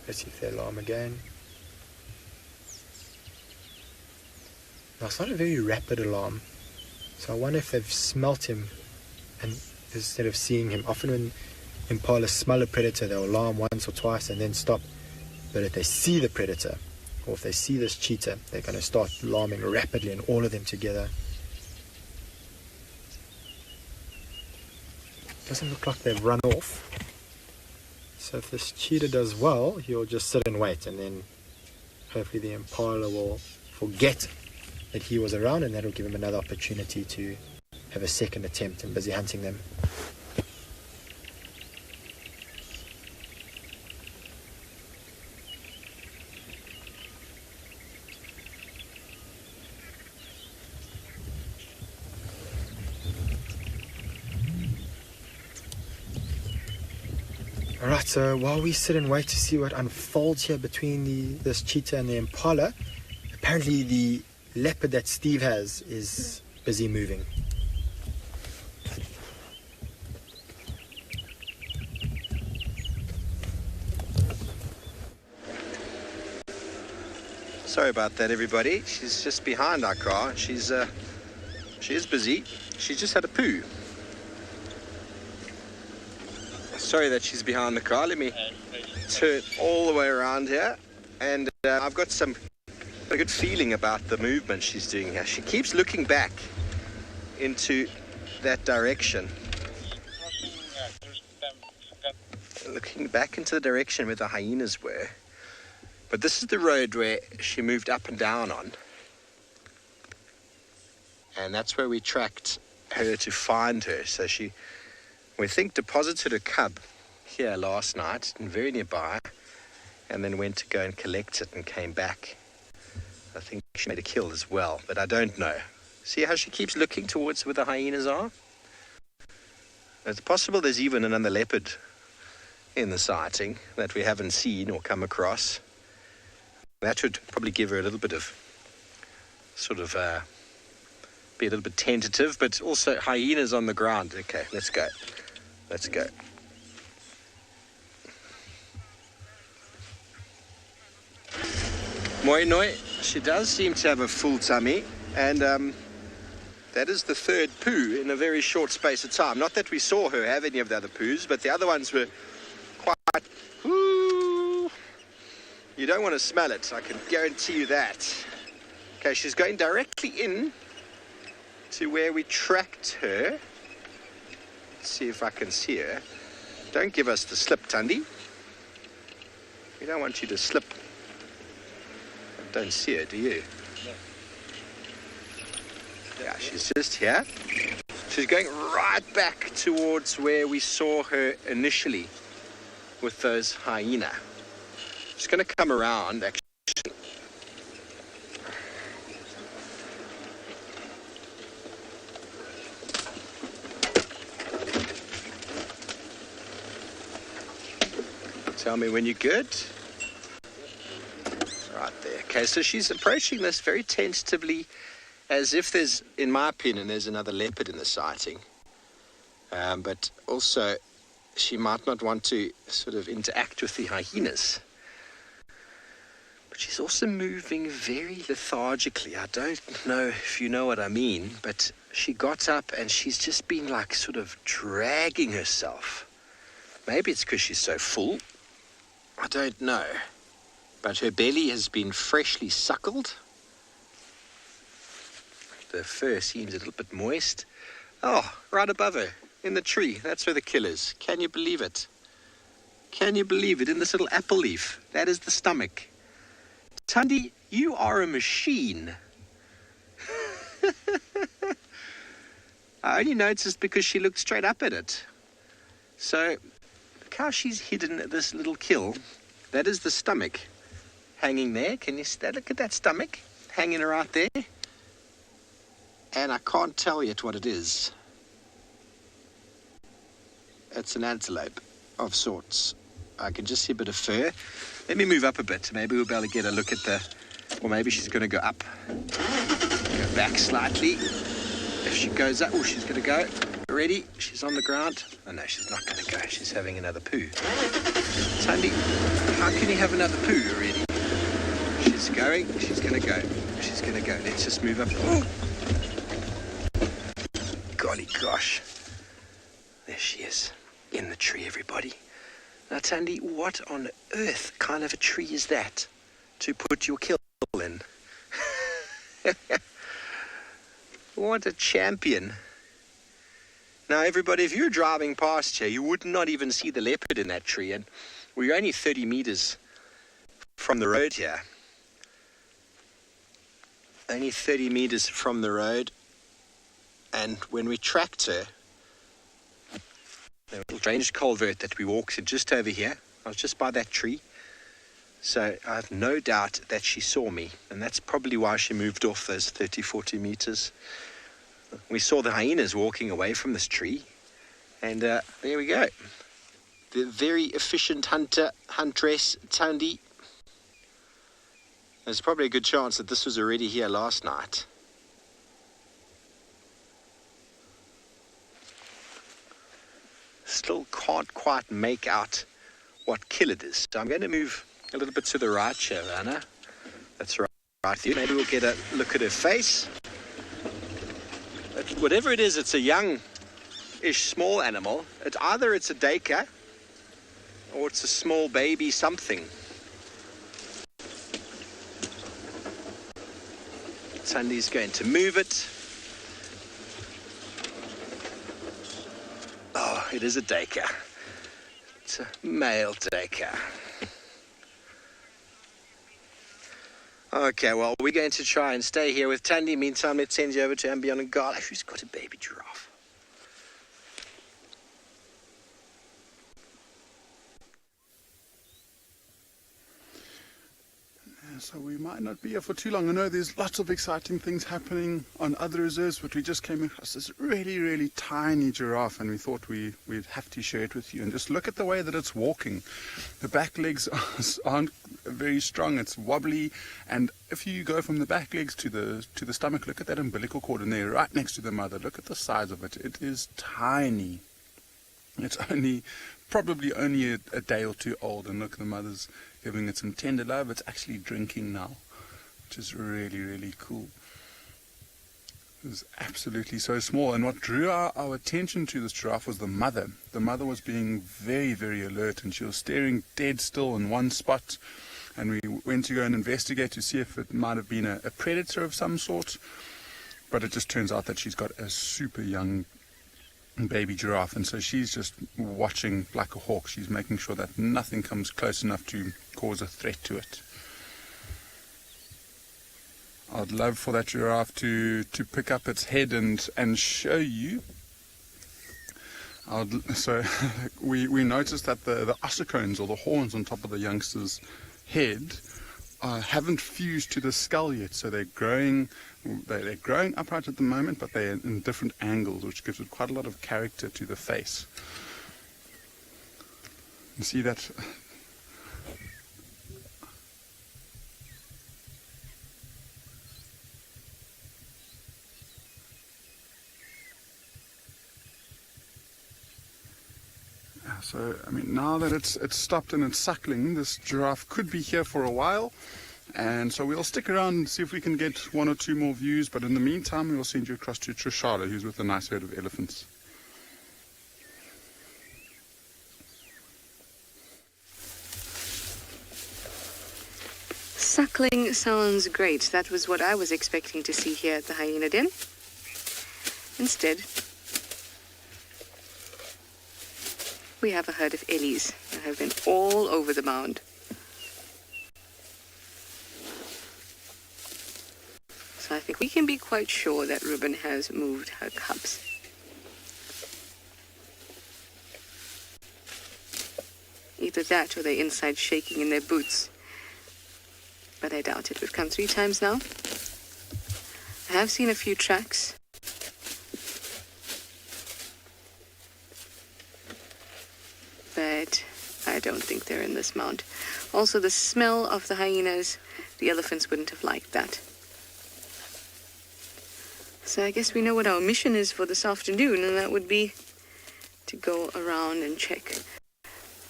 Let's see if they alarm again. Now it's not a very rapid alarm. So I wonder if they've smelt him and instead of seeing him. Often when impala smell a predator, they'll alarm once or twice and then stop. But if they see the predator, or if they see this cheetah, they're going to start alarming rapidly, and all of them together. Doesn't look like they've run off. So if this cheetah does well, he'll just sit and wait, and then hopefully the impala will forget that he was around, and that'll give him another opportunity to have a second attempt and busy hunting them. Alright, so while we sit and wait to see what unfolds here between this cheetah and the impala, apparently the leopard that Steve has is busy moving. Sorry about that, everybody. She's just behind our car. She is busy. She just had a poo. Sorry that she's behind the car. Let me turn all the way around here, and I've got a good feeling about the movement she's doing here. She keeps looking back into that direction. Looking back into the direction where the hyenas were. But this is the road where she moved up and down on. And that's where we tracked her to find her. So she, we think, deposited a cub here last night and very nearby, and then went to go and collect it and came back I think she made a kill as well, but I don't know. See how she keeps looking towards where the hyenas are? It's possible there's even another leopard in the sighting that we haven't seen or come across. That would probably give her a little bit of be a little bit tentative, but also hyenas on the ground. Okay, let's go. Let's go. Moi Noi, she does seem to have a full tummy, and that is the third poo in a very short space of time. Not that we saw her have any of the other poos, but the other ones were quite... Woo! You don't want to smell it, I can guarantee you that. Okay, she's going directly in to where we tracked her. Let's see if I can see her. Don't give us the slip, Tandy. We don't want you to slip. Don't see her, do you? No. Yeah, she's just here. She's going right back towards where we saw her initially with those hyena. She's going to come around, actually. Tell me when you're good. Right there. Okay, so she's approaching this very tentatively, as if there's, in my opinion, there's another leopard in the sighting. But also, she might not want to sort of interact with the hyenas. But she's also moving very lethargically. I don't know if you know what I mean, but she got up and she's just been like sort of dragging herself. Maybe it's because she's so full. I don't know. But her belly has been freshly suckled. The fur seems a little bit moist. Oh, right above her, in the tree. That's where the kill is. Can you believe it? Can you believe it? In this little apple leaf. That is the stomach. Tandy, you are a machine. I only noticed because she looked straight up at it. So, look how she's hidden this little kill. That is the stomach hanging there. Can you see that? Look at that stomach hanging right there. And I can't tell yet what it is. It's an antelope of sorts. I can just see a bit of fur. Let me move up a bit. Maybe we'll be able to get a look at the... Or maybe she's going to go up. Go back slightly. If she goes up... Oh, she's going to go. Ready? She's on the ground. Oh, no, she's not going to go. She's having another poo. Tandy, how can you have another poo already? She's going. She's going to go. She's going to go. Let's just move up. Oh! Golly gosh. There she is. In the tree, everybody. Now, Tandy, what on earth kind of a tree is that to put your kill in? What a champion. Now, everybody, if you're driving past here, you would not even see the leopard in that tree. And we're only 30 meters from the road here. Only 30 meters from the road. And when we tracked her, the little drainage culvert that we walked in just over here, I was just by that tree. So I have no doubt that she saw me. And that's probably why she moved off those 30, 40 meters. We saw the hyenas walking away from this tree. And there we go. The very efficient huntress, Tandy. There's probably a good chance that this was already here last night. Still can't quite make out what kill it is. So I'm going to move a little bit to the right here, Anna. That's right. Maybe we'll get a look at her face. But whatever it is, it's a young-ish small animal. Either it's a duiker or it's a small baby something. Tandy's going to move it. Oh, it is a duiker. It's a male duiker. Okay, well, we're going to try and stay here with Tandy. Meantime, let's send you over to andBeyond and Ngala, who's got a baby giraffe. So we might not be here for too long. I know there's lots of exciting things happening on other reserves, but we just came across this really, really tiny giraffe, and we thought we'd have to share it with you. And just look at the way that it's walking. The back legs aren't very strong. It's wobbly, and if you go from the back legs to the stomach, look at that umbilical cord in there, right next to the mother. Look at the size of it. It is tiny. It's probably only a day or two old, and look, the mother's giving it some tender love. It's actually drinking now, which is really, really cool. It's absolutely so small, and what drew our attention to this giraffe was the mother. The mother was being very, very alert, and she was staring dead still in one spot, and we went to go and investigate to see if it might have been a predator of some sort, but it just turns out that she's got a super young baby giraffe, and so she's just watching like a hawk. She's making sure that nothing comes close enough to cause a threat to it. I'd love for that giraffe to pick up its head and show you. So we noticed that the ossicones, or the horns on top of the youngster's head, haven't fused to the skull yet, so they're growing upright at the moment, but they're in different angles, which gives it quite a lot of character to the face. You see that? So, I mean, now that it's stopped and it's suckling, this giraffe could be here for a while. And so we'll stick around and see if we can get one or two more views. But in the meantime, we'll send you across to Tswalu, who's with a nice herd of elephants. Suckling sounds great. That was what I was expecting to see here at the hyena den. Instead, we have a herd of ellies that have been all over the mound. So I think we can be quite sure that Ruben has moved her cubs. Either that or they're inside shaking in their boots. But I doubt it. We've come 3 times now. I have seen a few tracks. But I don't think they're in this mound. Also, the smell of the hyenas, the elephants wouldn't have liked that. So I guess we know what our mission is for this afternoon, and that would be to go around and check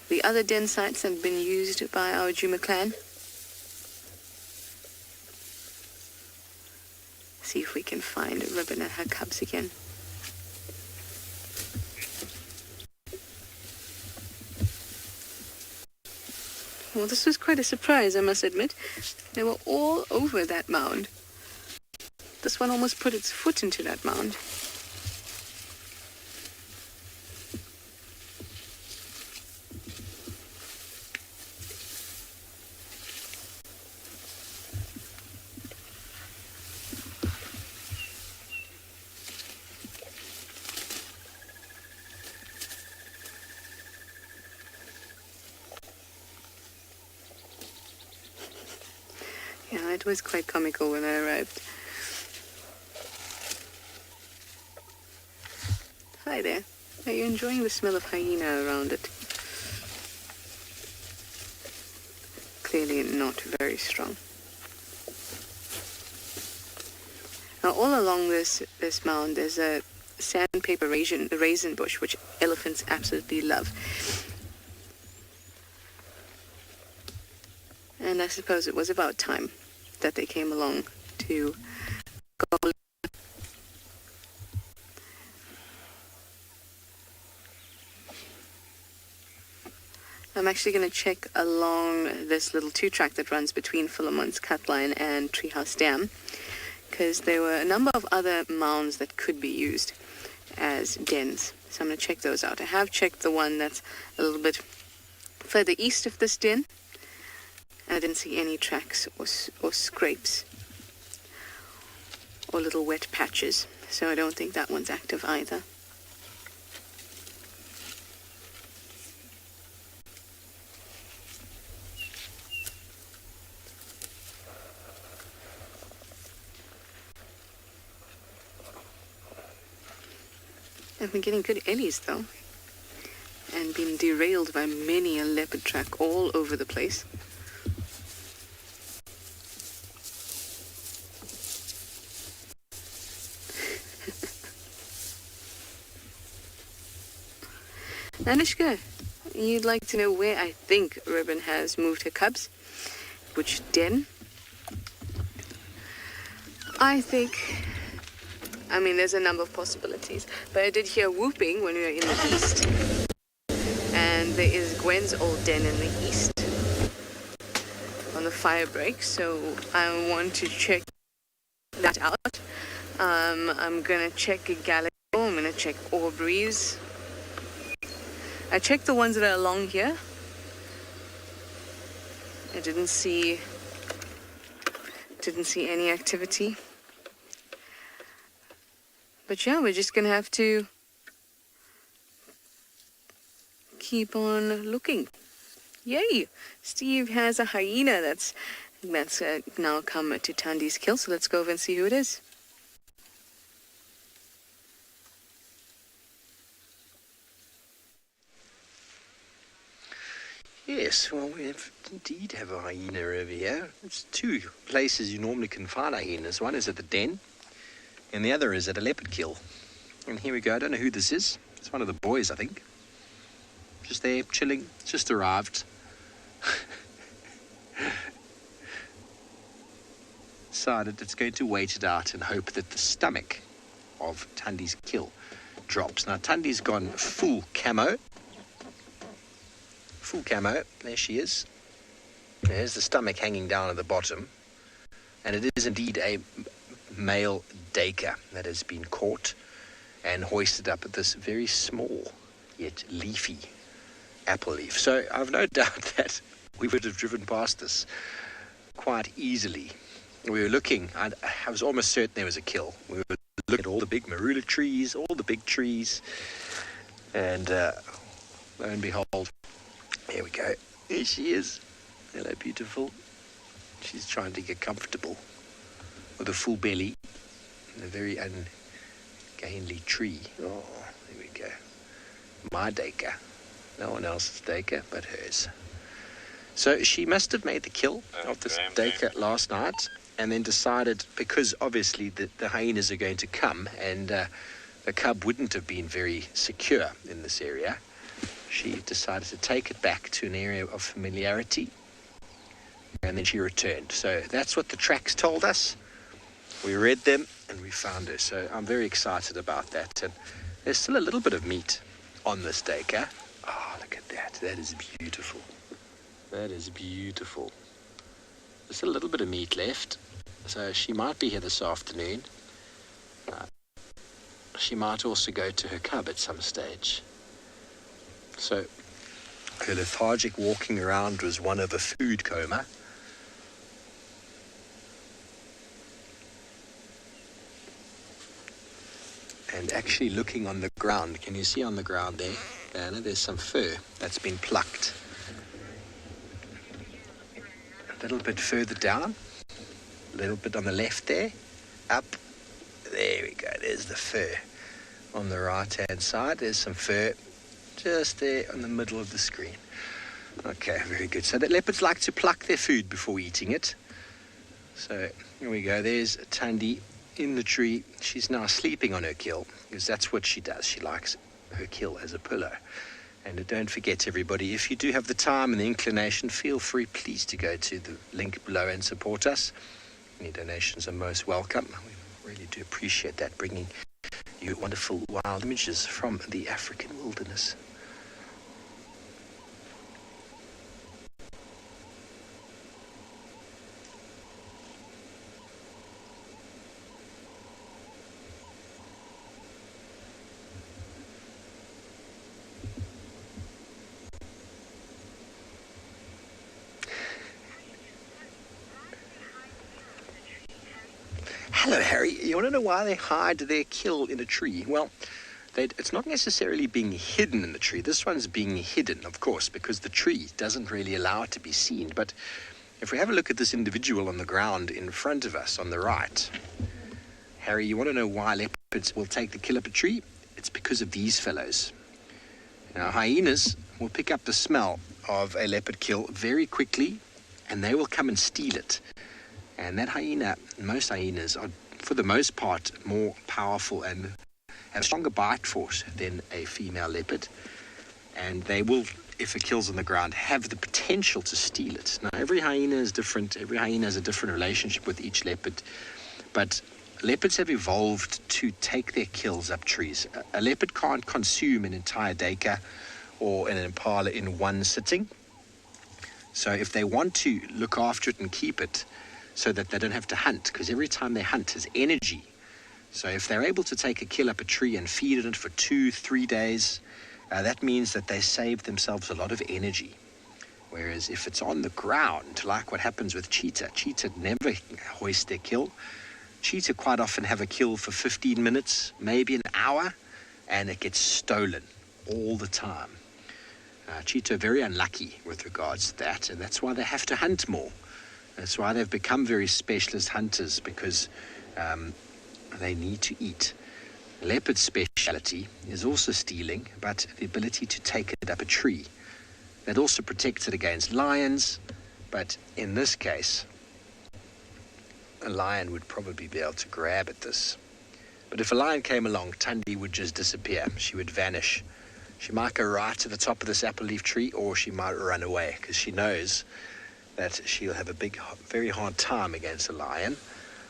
the other den sites that have been used by our Djuma clan. See if we can find Ruben and her cubs again. Well, this was quite a surprise, I must admit. They were all over that mound. This one almost put its foot into that mound. Yeah, it was quite comical when I arrived. Hi there. Are you enjoying the smell of hyena around it? Clearly not very strong. Now all along this mound there's a sandpaper raisin bush, which elephants absolutely love. And I suppose it was about time that they came along to go. I'm actually going to check along this little 2-track that runs between Philemon's Cutline and Treehouse Dam, because there were a number of other mounds that could be used as dens. So I'm going to check those out. I have checked the one that's a little bit further east of this den. I didn't see any tracks or scrapes or little wet patches, so I don't think that one's active either. I've been getting good ellies though, and been derailed by many a leopard track all over the place. Anushka, you'd like to know where I think Ribbon has moved her cubs? Which den? I mean, there's a number of possibilities, but I did hear whooping when we were in the east. And there is Gwen's old den in the east on the fire break, so I want to check that out. I'm gonna check Gallagher, I'm gonna check Aubrey's. I checked the ones that are along here. I didn't see any activity. But yeah, we're just gonna have to keep on looking. Yay! Steve has a hyena that's now come to Tandy's kill, so let's go over and see who it is. Yes, well, we indeed have a hyena over here. It's two places you normally can find hyenas. One is at the den, and the other is at a leopard kill. And here we go. I don't know who this is. It's one of the boys, I think. Just there, chilling. Just arrived. Decided it's going to wait it out and hope that the stomach of Tandy's kill drops. Now, Tandy's gone full camo. Full camo. There she is. There's the stomach hanging down at the bottom. And it is indeed a male daker that has been caught and hoisted up at this very small yet leafy apple leaf. So I've no doubt that we would have driven past this quite easily. We were looking, I was almost certain there was a kill. We were looking at all the big marula trees, all the big trees, and lo and behold, here we go. Here she is. Hello, beautiful. She's trying to get comfortable with a full belly in a very ungainly tree. Oh, there we go. My daker. No one else's daker but hers. So she must have made the kill of this daker last night and then decided, because obviously the hyenas are going to come and the cub wouldn't have been very secure in this area, she decided to take it back to an area of familiarity, and then she returned. So that's what the tracks told us. We read them and we found her. So I'm very excited about that. And there's still a little bit of meat on this daker. Oh, look at that. That is beautiful. That is beautiful. There's still a little bit of meat left. So she might be here this afternoon. She might also go to her cub at some stage. So her lethargic walking around was one of a food coma. And actually looking on the ground, can you see on the ground there, Diana, there's some fur that's been plucked. A little bit further down, a little bit on the left there, up, there we go, there's the fur. On the right hand side, there's some fur just there on the middle of the screen. Okay, very good. So the leopards like to pluck their food before eating it. So here we go, there's Tandy in the tree. She's now sleeping on her kill, because that's what she does. She likes her kill as a pillow. And don't forget, everybody, if you do have the time and the inclination, feel free, please, to go to the link below and support us. Any donations are most welcome. We really do appreciate that, bringing you wonderful wild images from the African wilderness. Hello, Harry. You want to know why they hide their kill in a tree? Well, it's not necessarily being hidden in the tree. This one's being hidden, of course, because the tree doesn't really allow it to be seen. But if we have a look at this individual on the ground in front of us on the right, Harry, you want to know why leopards will take the kill of a tree? it's because of these fellows. Now, hyenas will pick up the smell of a leopard kill very quickly, and they will come and steal it. And that hyena, most hyenas are, for the most part, more powerful and have a stronger bite force than a female leopard. And they will, if a kill's on the ground, have the potential to steal it. Now, every hyena is different. Every hyena has a different relationship with each leopard. But leopards have evolved to take their kills up trees. A leopard can't consume an entire duiker or an impala in one sitting. So if they want to look after it and keep it so that they don't have to hunt, because every time they hunt is energy. So if they're able to take a kill up a tree and feed it for 2-3 days, that means that they save themselves a lot of energy. Whereas if it's on the ground, like what happens with cheetah never hoist their kill. Cheetah quite often have a kill for 15 minutes, maybe an hour, and it gets stolen all the time. Cheetah are very unlucky with regards to that, and that's why they have to hunt more. That's why they've become very specialist hunters, because they need to eat. Leopard's speciality is also stealing, but the ability to take it up a tree. That also protects it against lions, but in this case, a lion would probably be able to grab at this. But if a lion came along, Tandy would just disappear. She would vanish. She might go right to the top of this apple leaf tree, or she might run away, because she knows that she'll have a very hard time against a lion.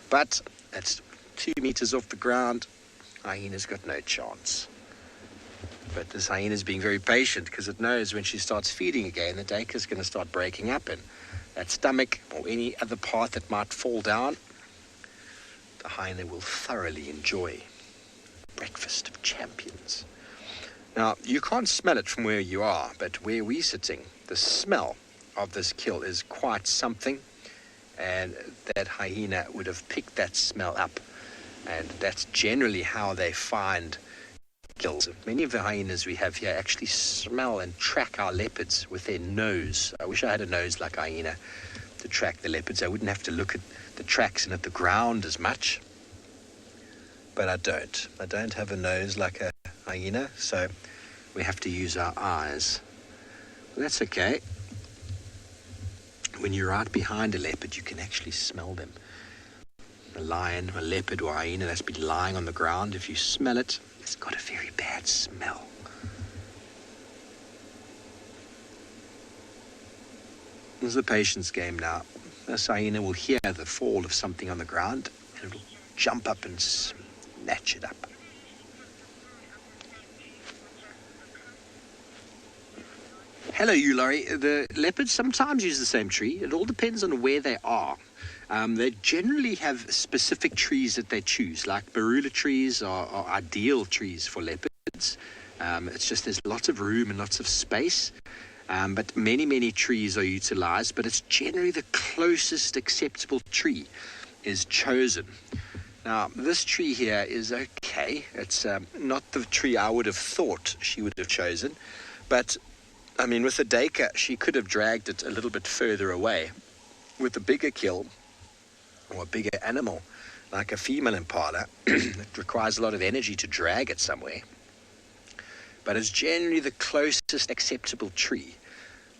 But at 2 meters off the ground, hyena's got no chance. But this hyena's being very patient, because it knows when she starts feeding again, the duiker's going to start breaking up, and that stomach or any other part that might fall down, the hyena will thoroughly enjoy. Breakfast of champions. Now, you can't smell it from where you are, but where we're sitting, the smell of this kill is quite something, and that hyena would have picked that smell up, and that's generally how they find kills. Many of the hyenas we have here actually smell and track our leopards with their nose. I wish I had a nose like a hyena to track the leopards. I wouldn't have to look at the tracks and at the ground as much. But I don't. I don't have a nose like a hyena, so we have to use our eyes. But that's okay. When you're right behind a leopard, you can actually smell them. A lion, a leopard, or a hyena that's been lying on the ground, if you smell it, it's got a very bad smell. This is the patience game now. This hyena will hear the fall of something on the ground, and it'll jump up and snatch it up. Hello, you, Laurie. The leopards sometimes use the same tree. It all depends on where they are. They generally have specific trees that they choose, like marula trees are ideal trees for leopards. It's just there's lots of room and lots of space, but many trees are utilized, but it's generally the closest acceptable tree is chosen. Now, this tree here is okay. It's not the tree I would have thought she would have chosen, but I mean, with the duiker, she could have dragged it a little bit further away. With a bigger kill, or a bigger animal, like a female impala, it requires a lot of energy to drag it somewhere. But it's generally the closest acceptable tree.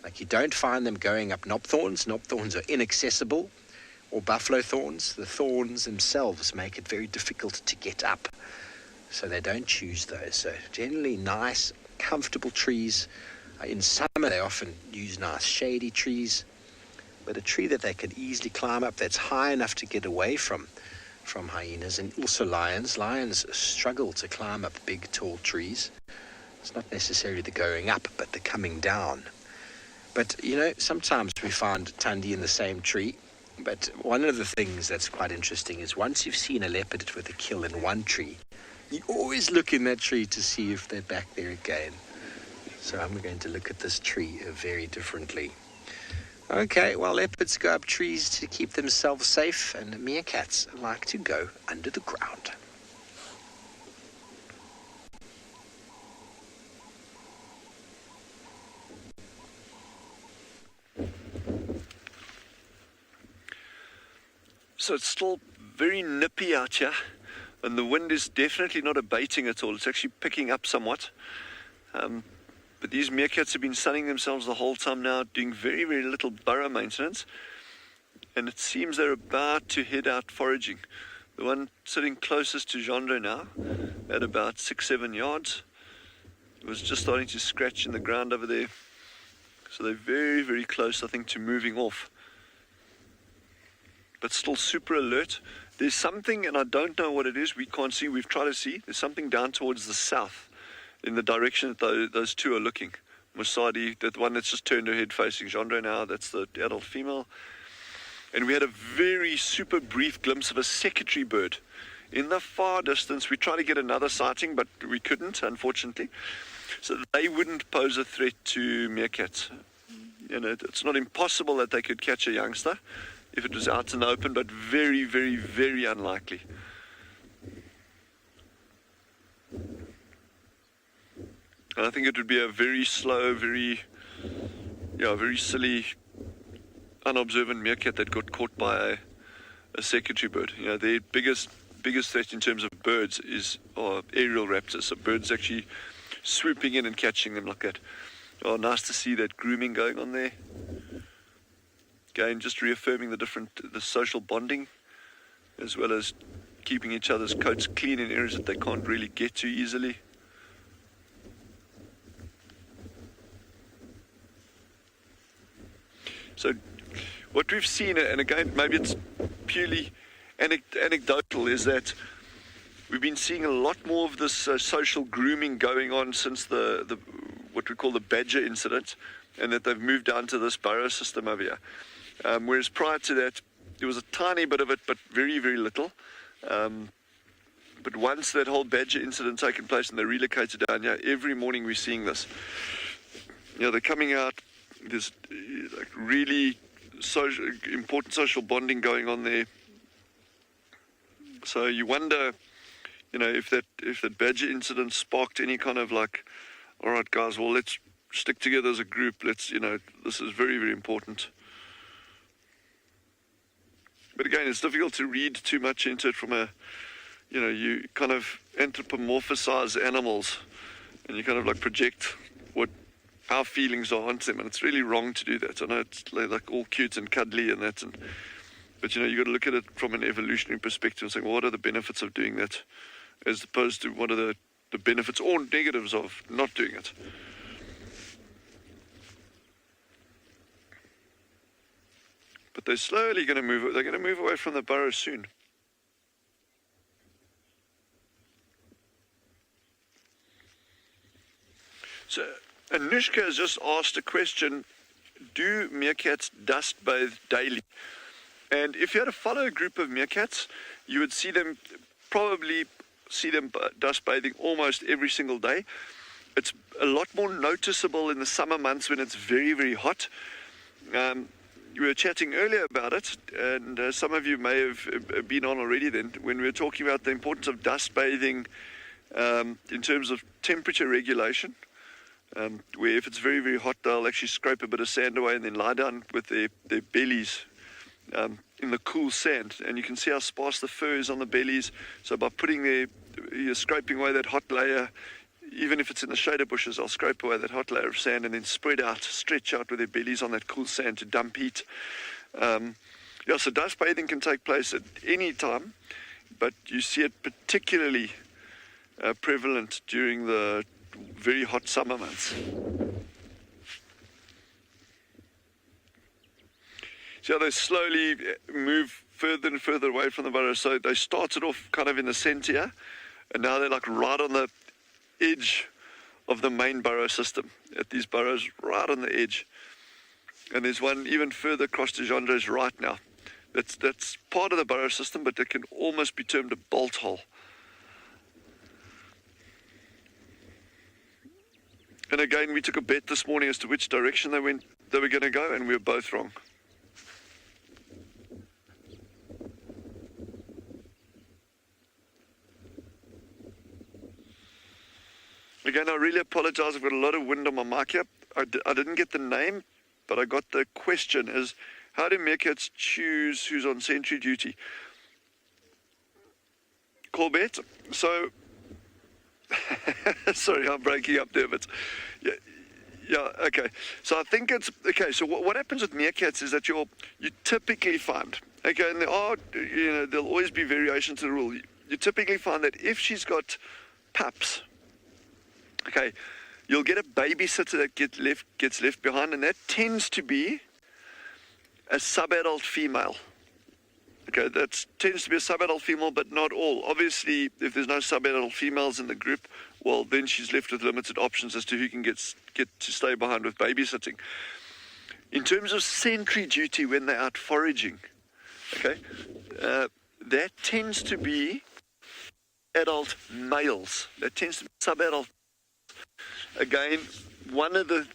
Like, you don't find them going up knob thorns. Knob thorns are inaccessible. Or buffalo thorns. The thorns themselves make it very difficult to get up. So they don't choose those. So generally nice, comfortable trees. In summer, they often use nice shady trees. But a tree that they can easily climb up, that's high enough to get away from hyenas, and also lions. Lions struggle to climb up big, tall trees. It's not necessarily the going up, but the coming down. But, you know, sometimes we find Tandy in the same tree. But one of the things that's quite interesting is once you've seen a leopard with a kill in one tree, you always look in that tree to see if they're back there again. So I'm going to look at this tree very differently. Okay, well, leopards go up trees to keep themselves safe, and meerkats like to go under the ground. So it's still very nippy out here. And the wind is definitely not abating at all. It's actually picking up somewhat. But these meerkats have been sunning themselves the whole time now, doing very, very little burrow maintenance. And it seems they're about to head out foraging. The one sitting closest to Jandre now, at about 6-7 yards, was just starting to scratch in the ground over there. So they're very, very close, I think, to moving off. But still super alert. There's something, and I don't know what it is, we can't see, we've tried to see. There's something down towards the south, in the direction that those two are looking. Musadi, that one that's just turned her head facing Jandre now, that's the adult female. And we had a very super brief glimpse of a secretary bird in the far distance. We tried to get another sighting, but we couldn't, unfortunately. So they wouldn't pose a threat to meerkats. You know, it's not impossible that they could catch a youngster if it was out in the open, but very, very, very unlikely. And I think it would be a very slow, very silly, unobservant meerkat that got caught by a secretary bird. You know, their biggest threat in terms of birds are aerial raptors. So birds actually swooping in and catching them like that. Oh, nice to see that grooming going on there. Again, just reaffirming the social bonding, as well as keeping each other's coats clean in areas that they can't really get to easily. So what we've seen, and again, maybe it's purely anecdotal, is that we've been seeing a lot more of this social grooming going on since the what we call the badger incident, and that they've moved down to this burrow system over here. Whereas prior to that, there was a tiny bit of it, but very, very little. But once that whole badger incident taken place and they relocated down here, every morning we're seeing this. You know, they're coming out. There's like really important social bonding going on there. So you wonder, you know, if that badger incident sparked any kind of like, all right, guys, well, let's stick together as a group. Let's, you know, this is very, very important. But again, it's difficult to read too much into it from you kind of anthropomorphize animals and you kind of like project what our feelings are onto them, and it's really wrong to do that. I know it's like all cute and cuddly and that, but you know, you got to look at it from an evolutionary perspective and say, well, what are the benefits of doing that, as opposed to what are the benefits or negatives of not doing it. But they're slowly going to move. They're going to move away from the burrow soon. So Anushka has just asked a question: do meerkats dust bathe daily? And if you had to follow a group of meerkats, you would probably see them dust bathing almost every single day. It's a lot more noticeable in the summer months when it's very, very hot. We were chatting earlier about it, and some of you may have been on already then, when we were talking about the importance of dust bathing in terms of temperature regulation, where if it's very, very hot, they'll actually scrape a bit of sand away and then lie down with their bellies in the cool sand. And you can see how sparse the fur is on the bellies. So by you're scraping away that hot layer, even if it's in the shaded bushes, I'll scrape away that hot layer of sand and then stretch out with their bellies on that cool sand to dump heat. So dust bathing can take place at any time, but you see it particularly prevalent during the very hot summer months. See how they slowly move further and further away from the burrow. So they started off kind of in the center here, and now they're like right on the edge of the main burrow system, at these burrows right on the edge. And there's one even further across to Jandre's right now. That's part of the burrow system, but it can almost be termed a bolt hole. And again, we took a bet this morning as to which direction they were going to go, and we were both wrong. Again, I really apologize. I've got a lot of wind on my mic here. I didn't get the name, but I got the question is, how do meerkats choose who's on sentry duty? Corbett. So, sorry, I'm breaking up there, but yeah, okay. So I think it's okay. So what happens with meerkats is that you typically find, okay, and there'll always be variations to the rule. You typically find that if she's got pups, okay, you'll get a babysitter that gets left behind, and that tends to be a subadult female. Okay, that tends to be a subadult female, but not all. Obviously, if there's no subadult females in the group, well, then she's left with limited options as to who can get to stay behind with babysitting. In terms of sentry duty when they're out foraging, okay, that tends to be adult males. That tends to be subadult. Again, one of the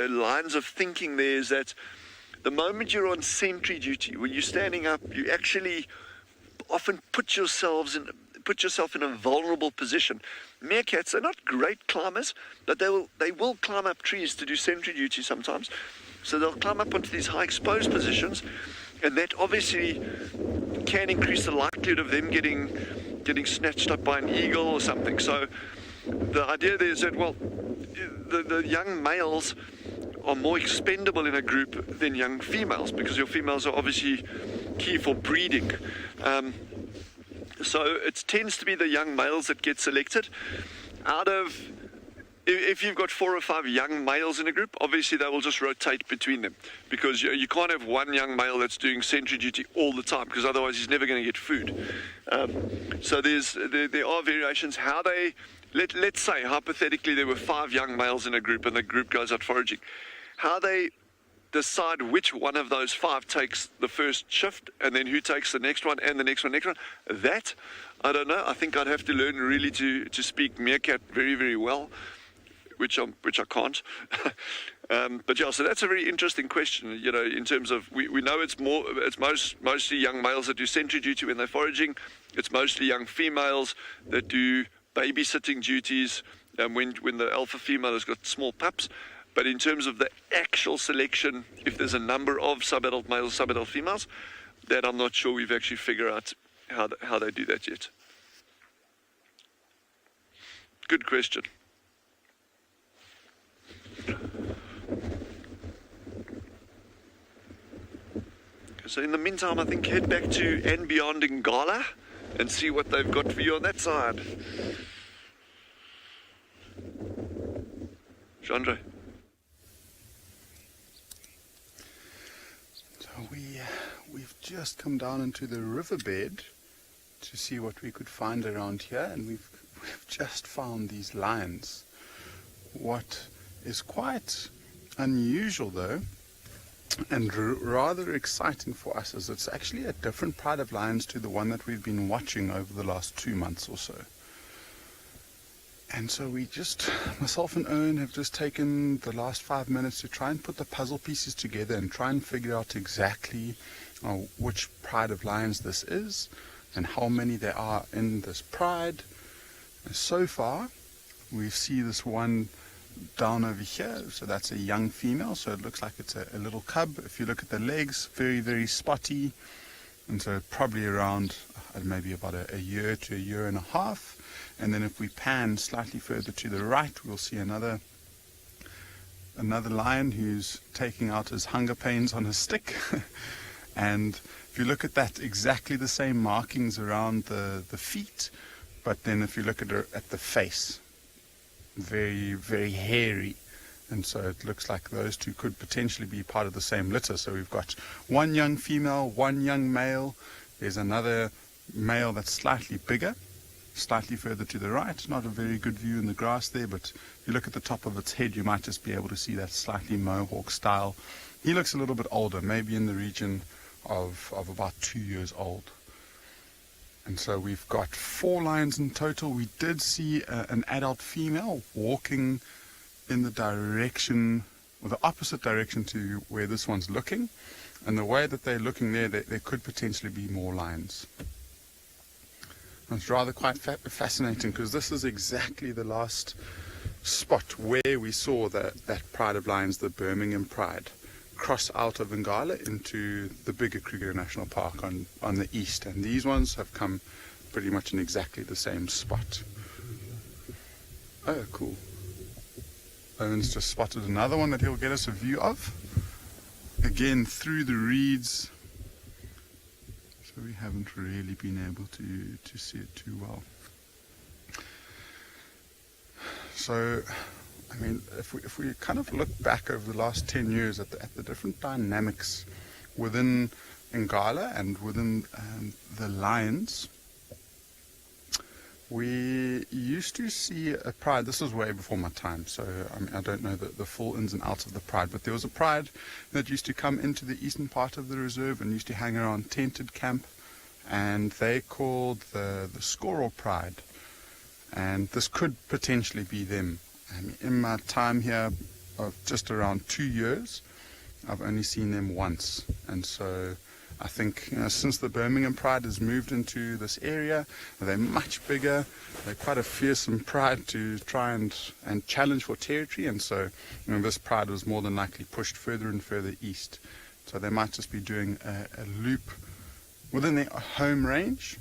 lines of thinking there is that the moment you're on sentry duty, when you're standing up, you actually often put yourself in a vulnerable position. Meerkats are not great climbers, but they will climb up trees to do sentry duty sometimes. So they'll climb up onto these high exposed positions, and that obviously can increase the likelihood of them getting snatched up by an eagle or something. So the idea there is that, well, the young males are more expendable in a group than young females, because your females are obviously key for breeding. So it tends to be the young males that get selected. If you've got 4 or 5 young males in a group, obviously they will just rotate between them, because you can't have one young male that's doing sentry duty all the time, because otherwise he's never going to get food. So there are variations. How they, let's say hypothetically there were 5 young males in a group and the group goes out foraging. How they decide which one of those 5 takes the first shift, and then who takes the next one and the next one, that I don't know. I think I'd have to learn really to speak meerkat very, very well, which I can't. But yeah, so that's a very interesting question. You know, in terms of we know it's mostly young males that do sentry duty when they're foraging. It's mostly young females that do babysitting duties when the alpha female has got small pups. But in terms of the actual selection, if there's a number of subadult males, subadult females, that I'm not sure we've actually figured out how they do that yet. Good question. So in the meantime, I think head back to andBeyond in Ngala and see what they've got for you on that side. Chandra. So we've just come down into the riverbed to see what we could find around here, and we've just found these lions. What is quite unusual though, and rather exciting for us, is it's actually a different pride of lions to the one that we've been watching over the last 2 months or so. And so myself and Owen have just taken the last 5 minutes to try and put the puzzle pieces together and try and figure out exactly which pride of lions this is and how many there are in this pride. And so far, we see this one down over here, so that's a young female, so it looks like it's a little cub. If you look at the legs, very, very spotty, and so probably around maybe about a year to a year and a half. And then if we pan slightly further to the right, we'll see another lion who's taking out his hunger pains on a stick. And if you look at that, exactly the same markings around the feet, but then if you look at the face, very, very hairy. And so it looks like those two could potentially be part of the same litter. So we've got one young female, one young male. There's another male that's slightly bigger, slightly further to the right. Not a very good view in the grass there, but if you look at the top of its head, you might just be able to see that slightly mohawk style. He looks a little bit older, maybe in the region of about 2 years old. And so we've got 4 lions in total. We did see an adult female walking in the direction, or the opposite direction to where this one's looking. And the way that they're looking there could potentially be more lions. And it's rather quite fascinating, because this is exactly the last spot where we saw that pride of lions, the Birmingham Pride. cross out of Ngala into the bigger Kruger National Park on the east, and these ones have come pretty much in exactly the same spot. Oh, cool. Owen's just spotted another one that he'll get us a view of. Again, through the reeds, so we haven't really been able to see it too well. So, I mean, if we kind of look back over the last 10 years at the different dynamics within Ngala and within the lions, we used to see a pride. This was way before my time, so I mean, I don't know the full ins and outs of the pride, but there was a pride that used to come into the eastern part of the reserve and used to hang around tented camp, and they called the Squirrel Pride, and this could potentially be them. In my time here of just around 2 years, I've only seen them once, and so I think, you know, since the Birmingham Pride has moved into this area, they're much bigger. They're quite a fearsome pride to try and challenge for territory, and so, you know, this pride was more than likely pushed further and further east. So they might just be doing a loop within their home range,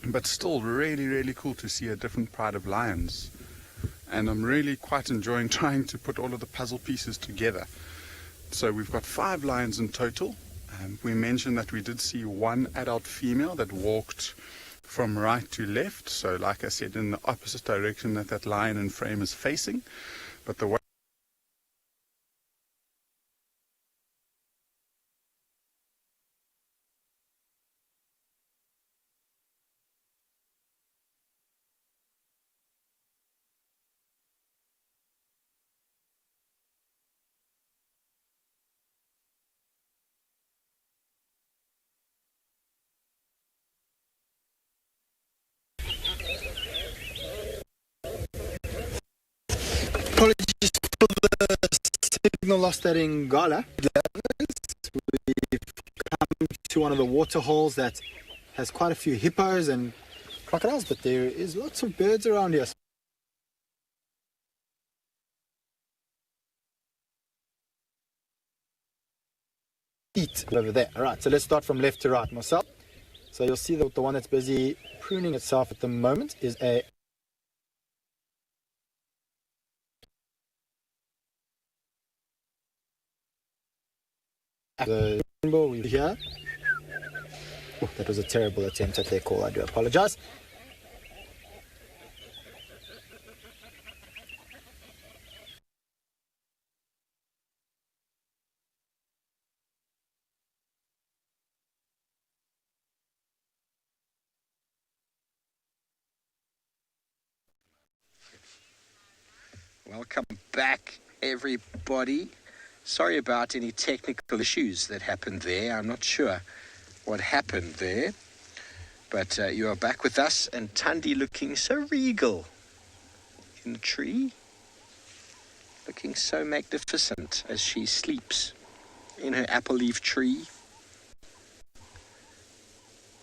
but still really, really cool to see a different pride of lions. And I'm really quite enjoying trying to put all of the puzzle pieces together. So we've got 5 lions in total. We mentioned that we did see one adult female that walked from right to left, so like I said, in the opposite direction that lion in frame is facing. But the way Apologies for the signal lost at Ngala. We've come to one of the water holes that has quite a few hippos and crocodiles, but there is lots of birds around here. Eat over there. All right, so let's start from left to right, Marcel. So you'll see that the one that's busy pruning itself at the moment is a the rainbow we here. Oh, that was a terrible attempt at their call. I do apologize. Welcome back, everybody. Sorry about any technical issues that happened there. I'm not sure what happened there. But you are back with us, and Tandy looking so regal in the tree. Looking so magnificent as she sleeps in her apple leaf tree.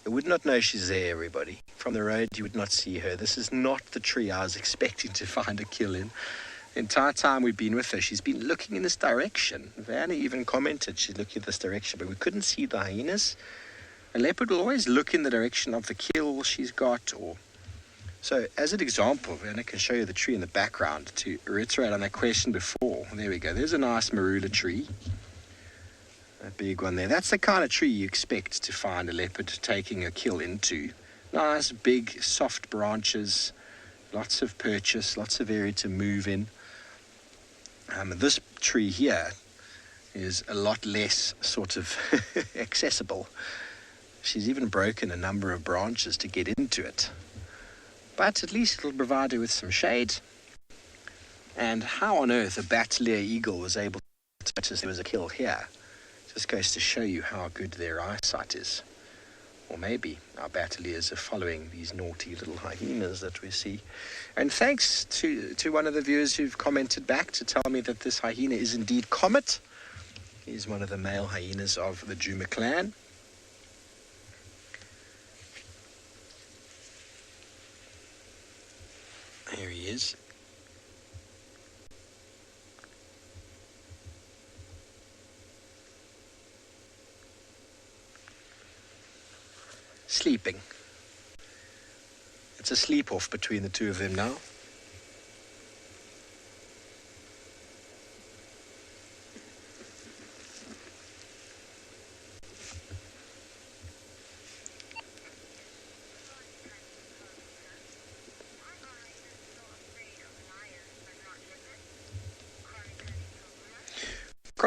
I would not know she's there, everybody. From the road, you would not see her. This is not the tree I was expecting to find a kill in. The entire time we've been with her, she's been looking in this direction. Vanna even commented she's looking at this direction, but we couldn't see the hyenas. A leopard will always look in the direction of the kill she's got. So, as an example, Vanna can show you the tree in the background to reiterate on that question before. There we go. There's a nice marula tree. A big one there. That's the kind of tree you expect to find a leopard taking a kill into. Nice, big, soft branches, lots of purchase, lots of area to move in. This tree here is a lot less sort of accessible. She's even broken a number of branches to get into it. But at least it'll provide her with some shade. And how on earth a Battalier eagle was able to notice there was a kill here just goes to show you how good their eyesight is. Or maybe our Battaliers are following these naughty little hyenas that we see. And thanks to one of the viewers who've commented back to tell me that this hyena is indeed Comet. He's one of the male hyenas of the Djuma clan. There he is. sleeping. It's a sleep-off between the two of them now.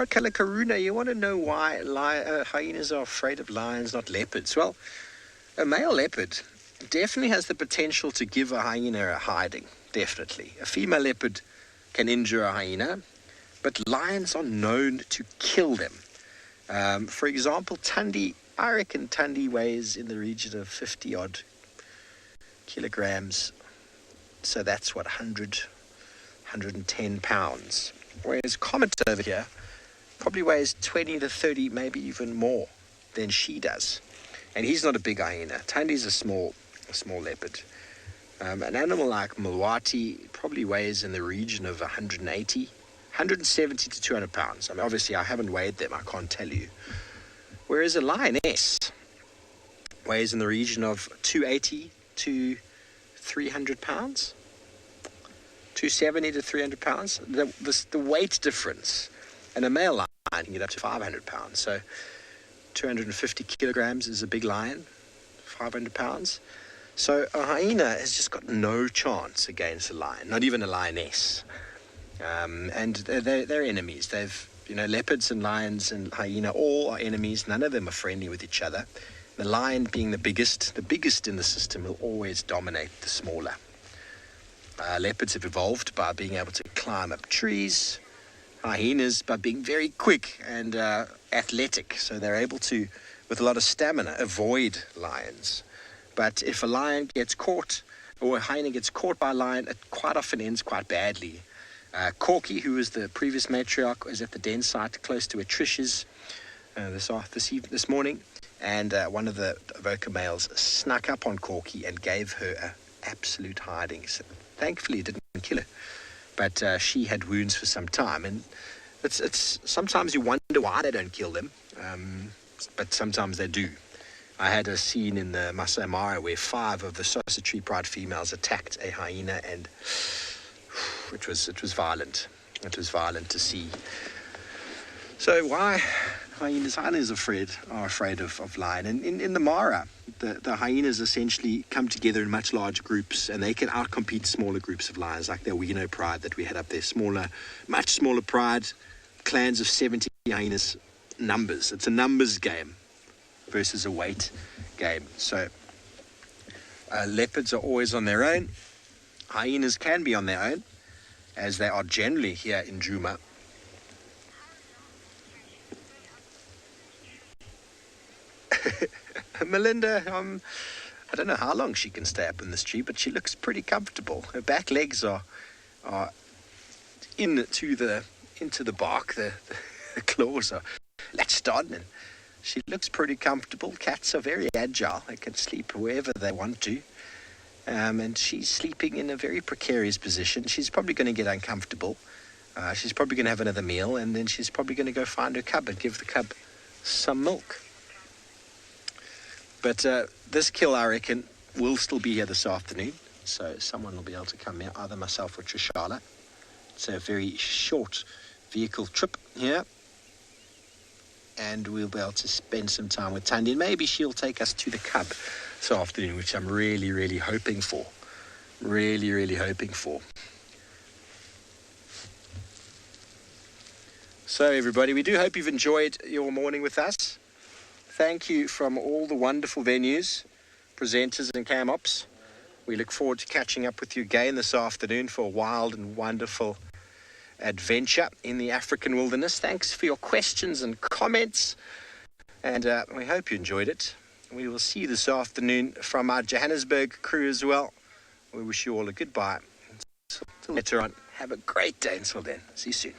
Kalahari Karuna, you want to know why hyenas are afraid of lions, not leopards? Well, a male leopard definitely has the potential to give a hyena a hiding, definitely. A female leopard can injure a hyena, but lions are known to kill them. For example, Tandy, I reckon Tandy weighs in the region of 50-odd kilograms. So that's what, 110 pounds. Whereas Comet over here probably weighs 20 to 30, maybe even more than she does. And he's not a big hyena. Tandy's a small leopard. An animal like Mulwati probably weighs in the region of 170 to 200 pounds. I mean, obviously, I haven't weighed them. I can't tell you. Whereas a lioness weighs in the region of 280 to 300 pounds. 270 to 300 pounds. The weight difference. And a male lion can get up to 500 pounds. So 250 kilograms is a big lion, 500 pounds. So a hyena has just got no chance against a lion, not even a lioness. And they're enemies. Leopards and lions and hyena all are enemies. None of them are friendly with each other. The lion being the biggest in the system will always dominate the smaller. Leopards have evolved by being able to climb up trees. Hyenas by being very quick and athletic, so they're able to, with a lot of stamina, avoid lions. But if a lion gets caught, or a hyena gets caught by a lion, it quite often ends quite badly. Corky, who was the previous matriarch, was at the den site close to Atricia's this morning, and one of the Avoca males snuck up on Corky and gave her an absolute hiding. So thankfully, it didn't kill her. But she had wounds for some time, and it's sometimes you wonder why they don't kill them, but sometimes they do. I had a scene in the Masai Mara where 5 of the Tswalu Pride females attacked a hyena, and it was violent. It was violent to see. So why hyenas are afraid of lion? And in the Mara, the hyenas essentially come together in much larger groups, and they can outcompete smaller groups of lions, like the Wino Pride that we had up there. Much smaller pride, clans of 70 hyenas, numbers. It's a numbers game versus a weight game. So leopards are always on their own. Hyenas can be on their own, as they are generally here in Djuma. Melinda, I don't know how long she can stay up in this tree, but she looks pretty comfortable. Her back legs are into the bark. The claws are latched on, and she looks pretty comfortable. Cats are very agile. They can sleep wherever they want to. And she's sleeping in a very precarious position. She's probably going to get uncomfortable. She's probably going to have another meal, and then she's probably going to go find her cub and give the cub some milk. But this kill, I reckon, will still be here this afternoon. So someone will be able to come here, either myself or Trishala. It's a very short vehicle trip here. And we'll be able to spend some time with Tandy. And maybe she'll take us to the cub this afternoon, which I'm really, really hoping for. Really, really hoping for. So, everybody, we do hope you've enjoyed your morning with us. Thank you from all the wonderful venues, presenters and cam ops. We look forward to catching up with you again this afternoon for a wild and wonderful adventure in the African wilderness. Thanks for your questions and comments, and we hope you enjoyed it. We will see you this afternoon from our Johannesburg crew as well. We wish you all a goodbye. Until later on, have a great day until then. See you soon.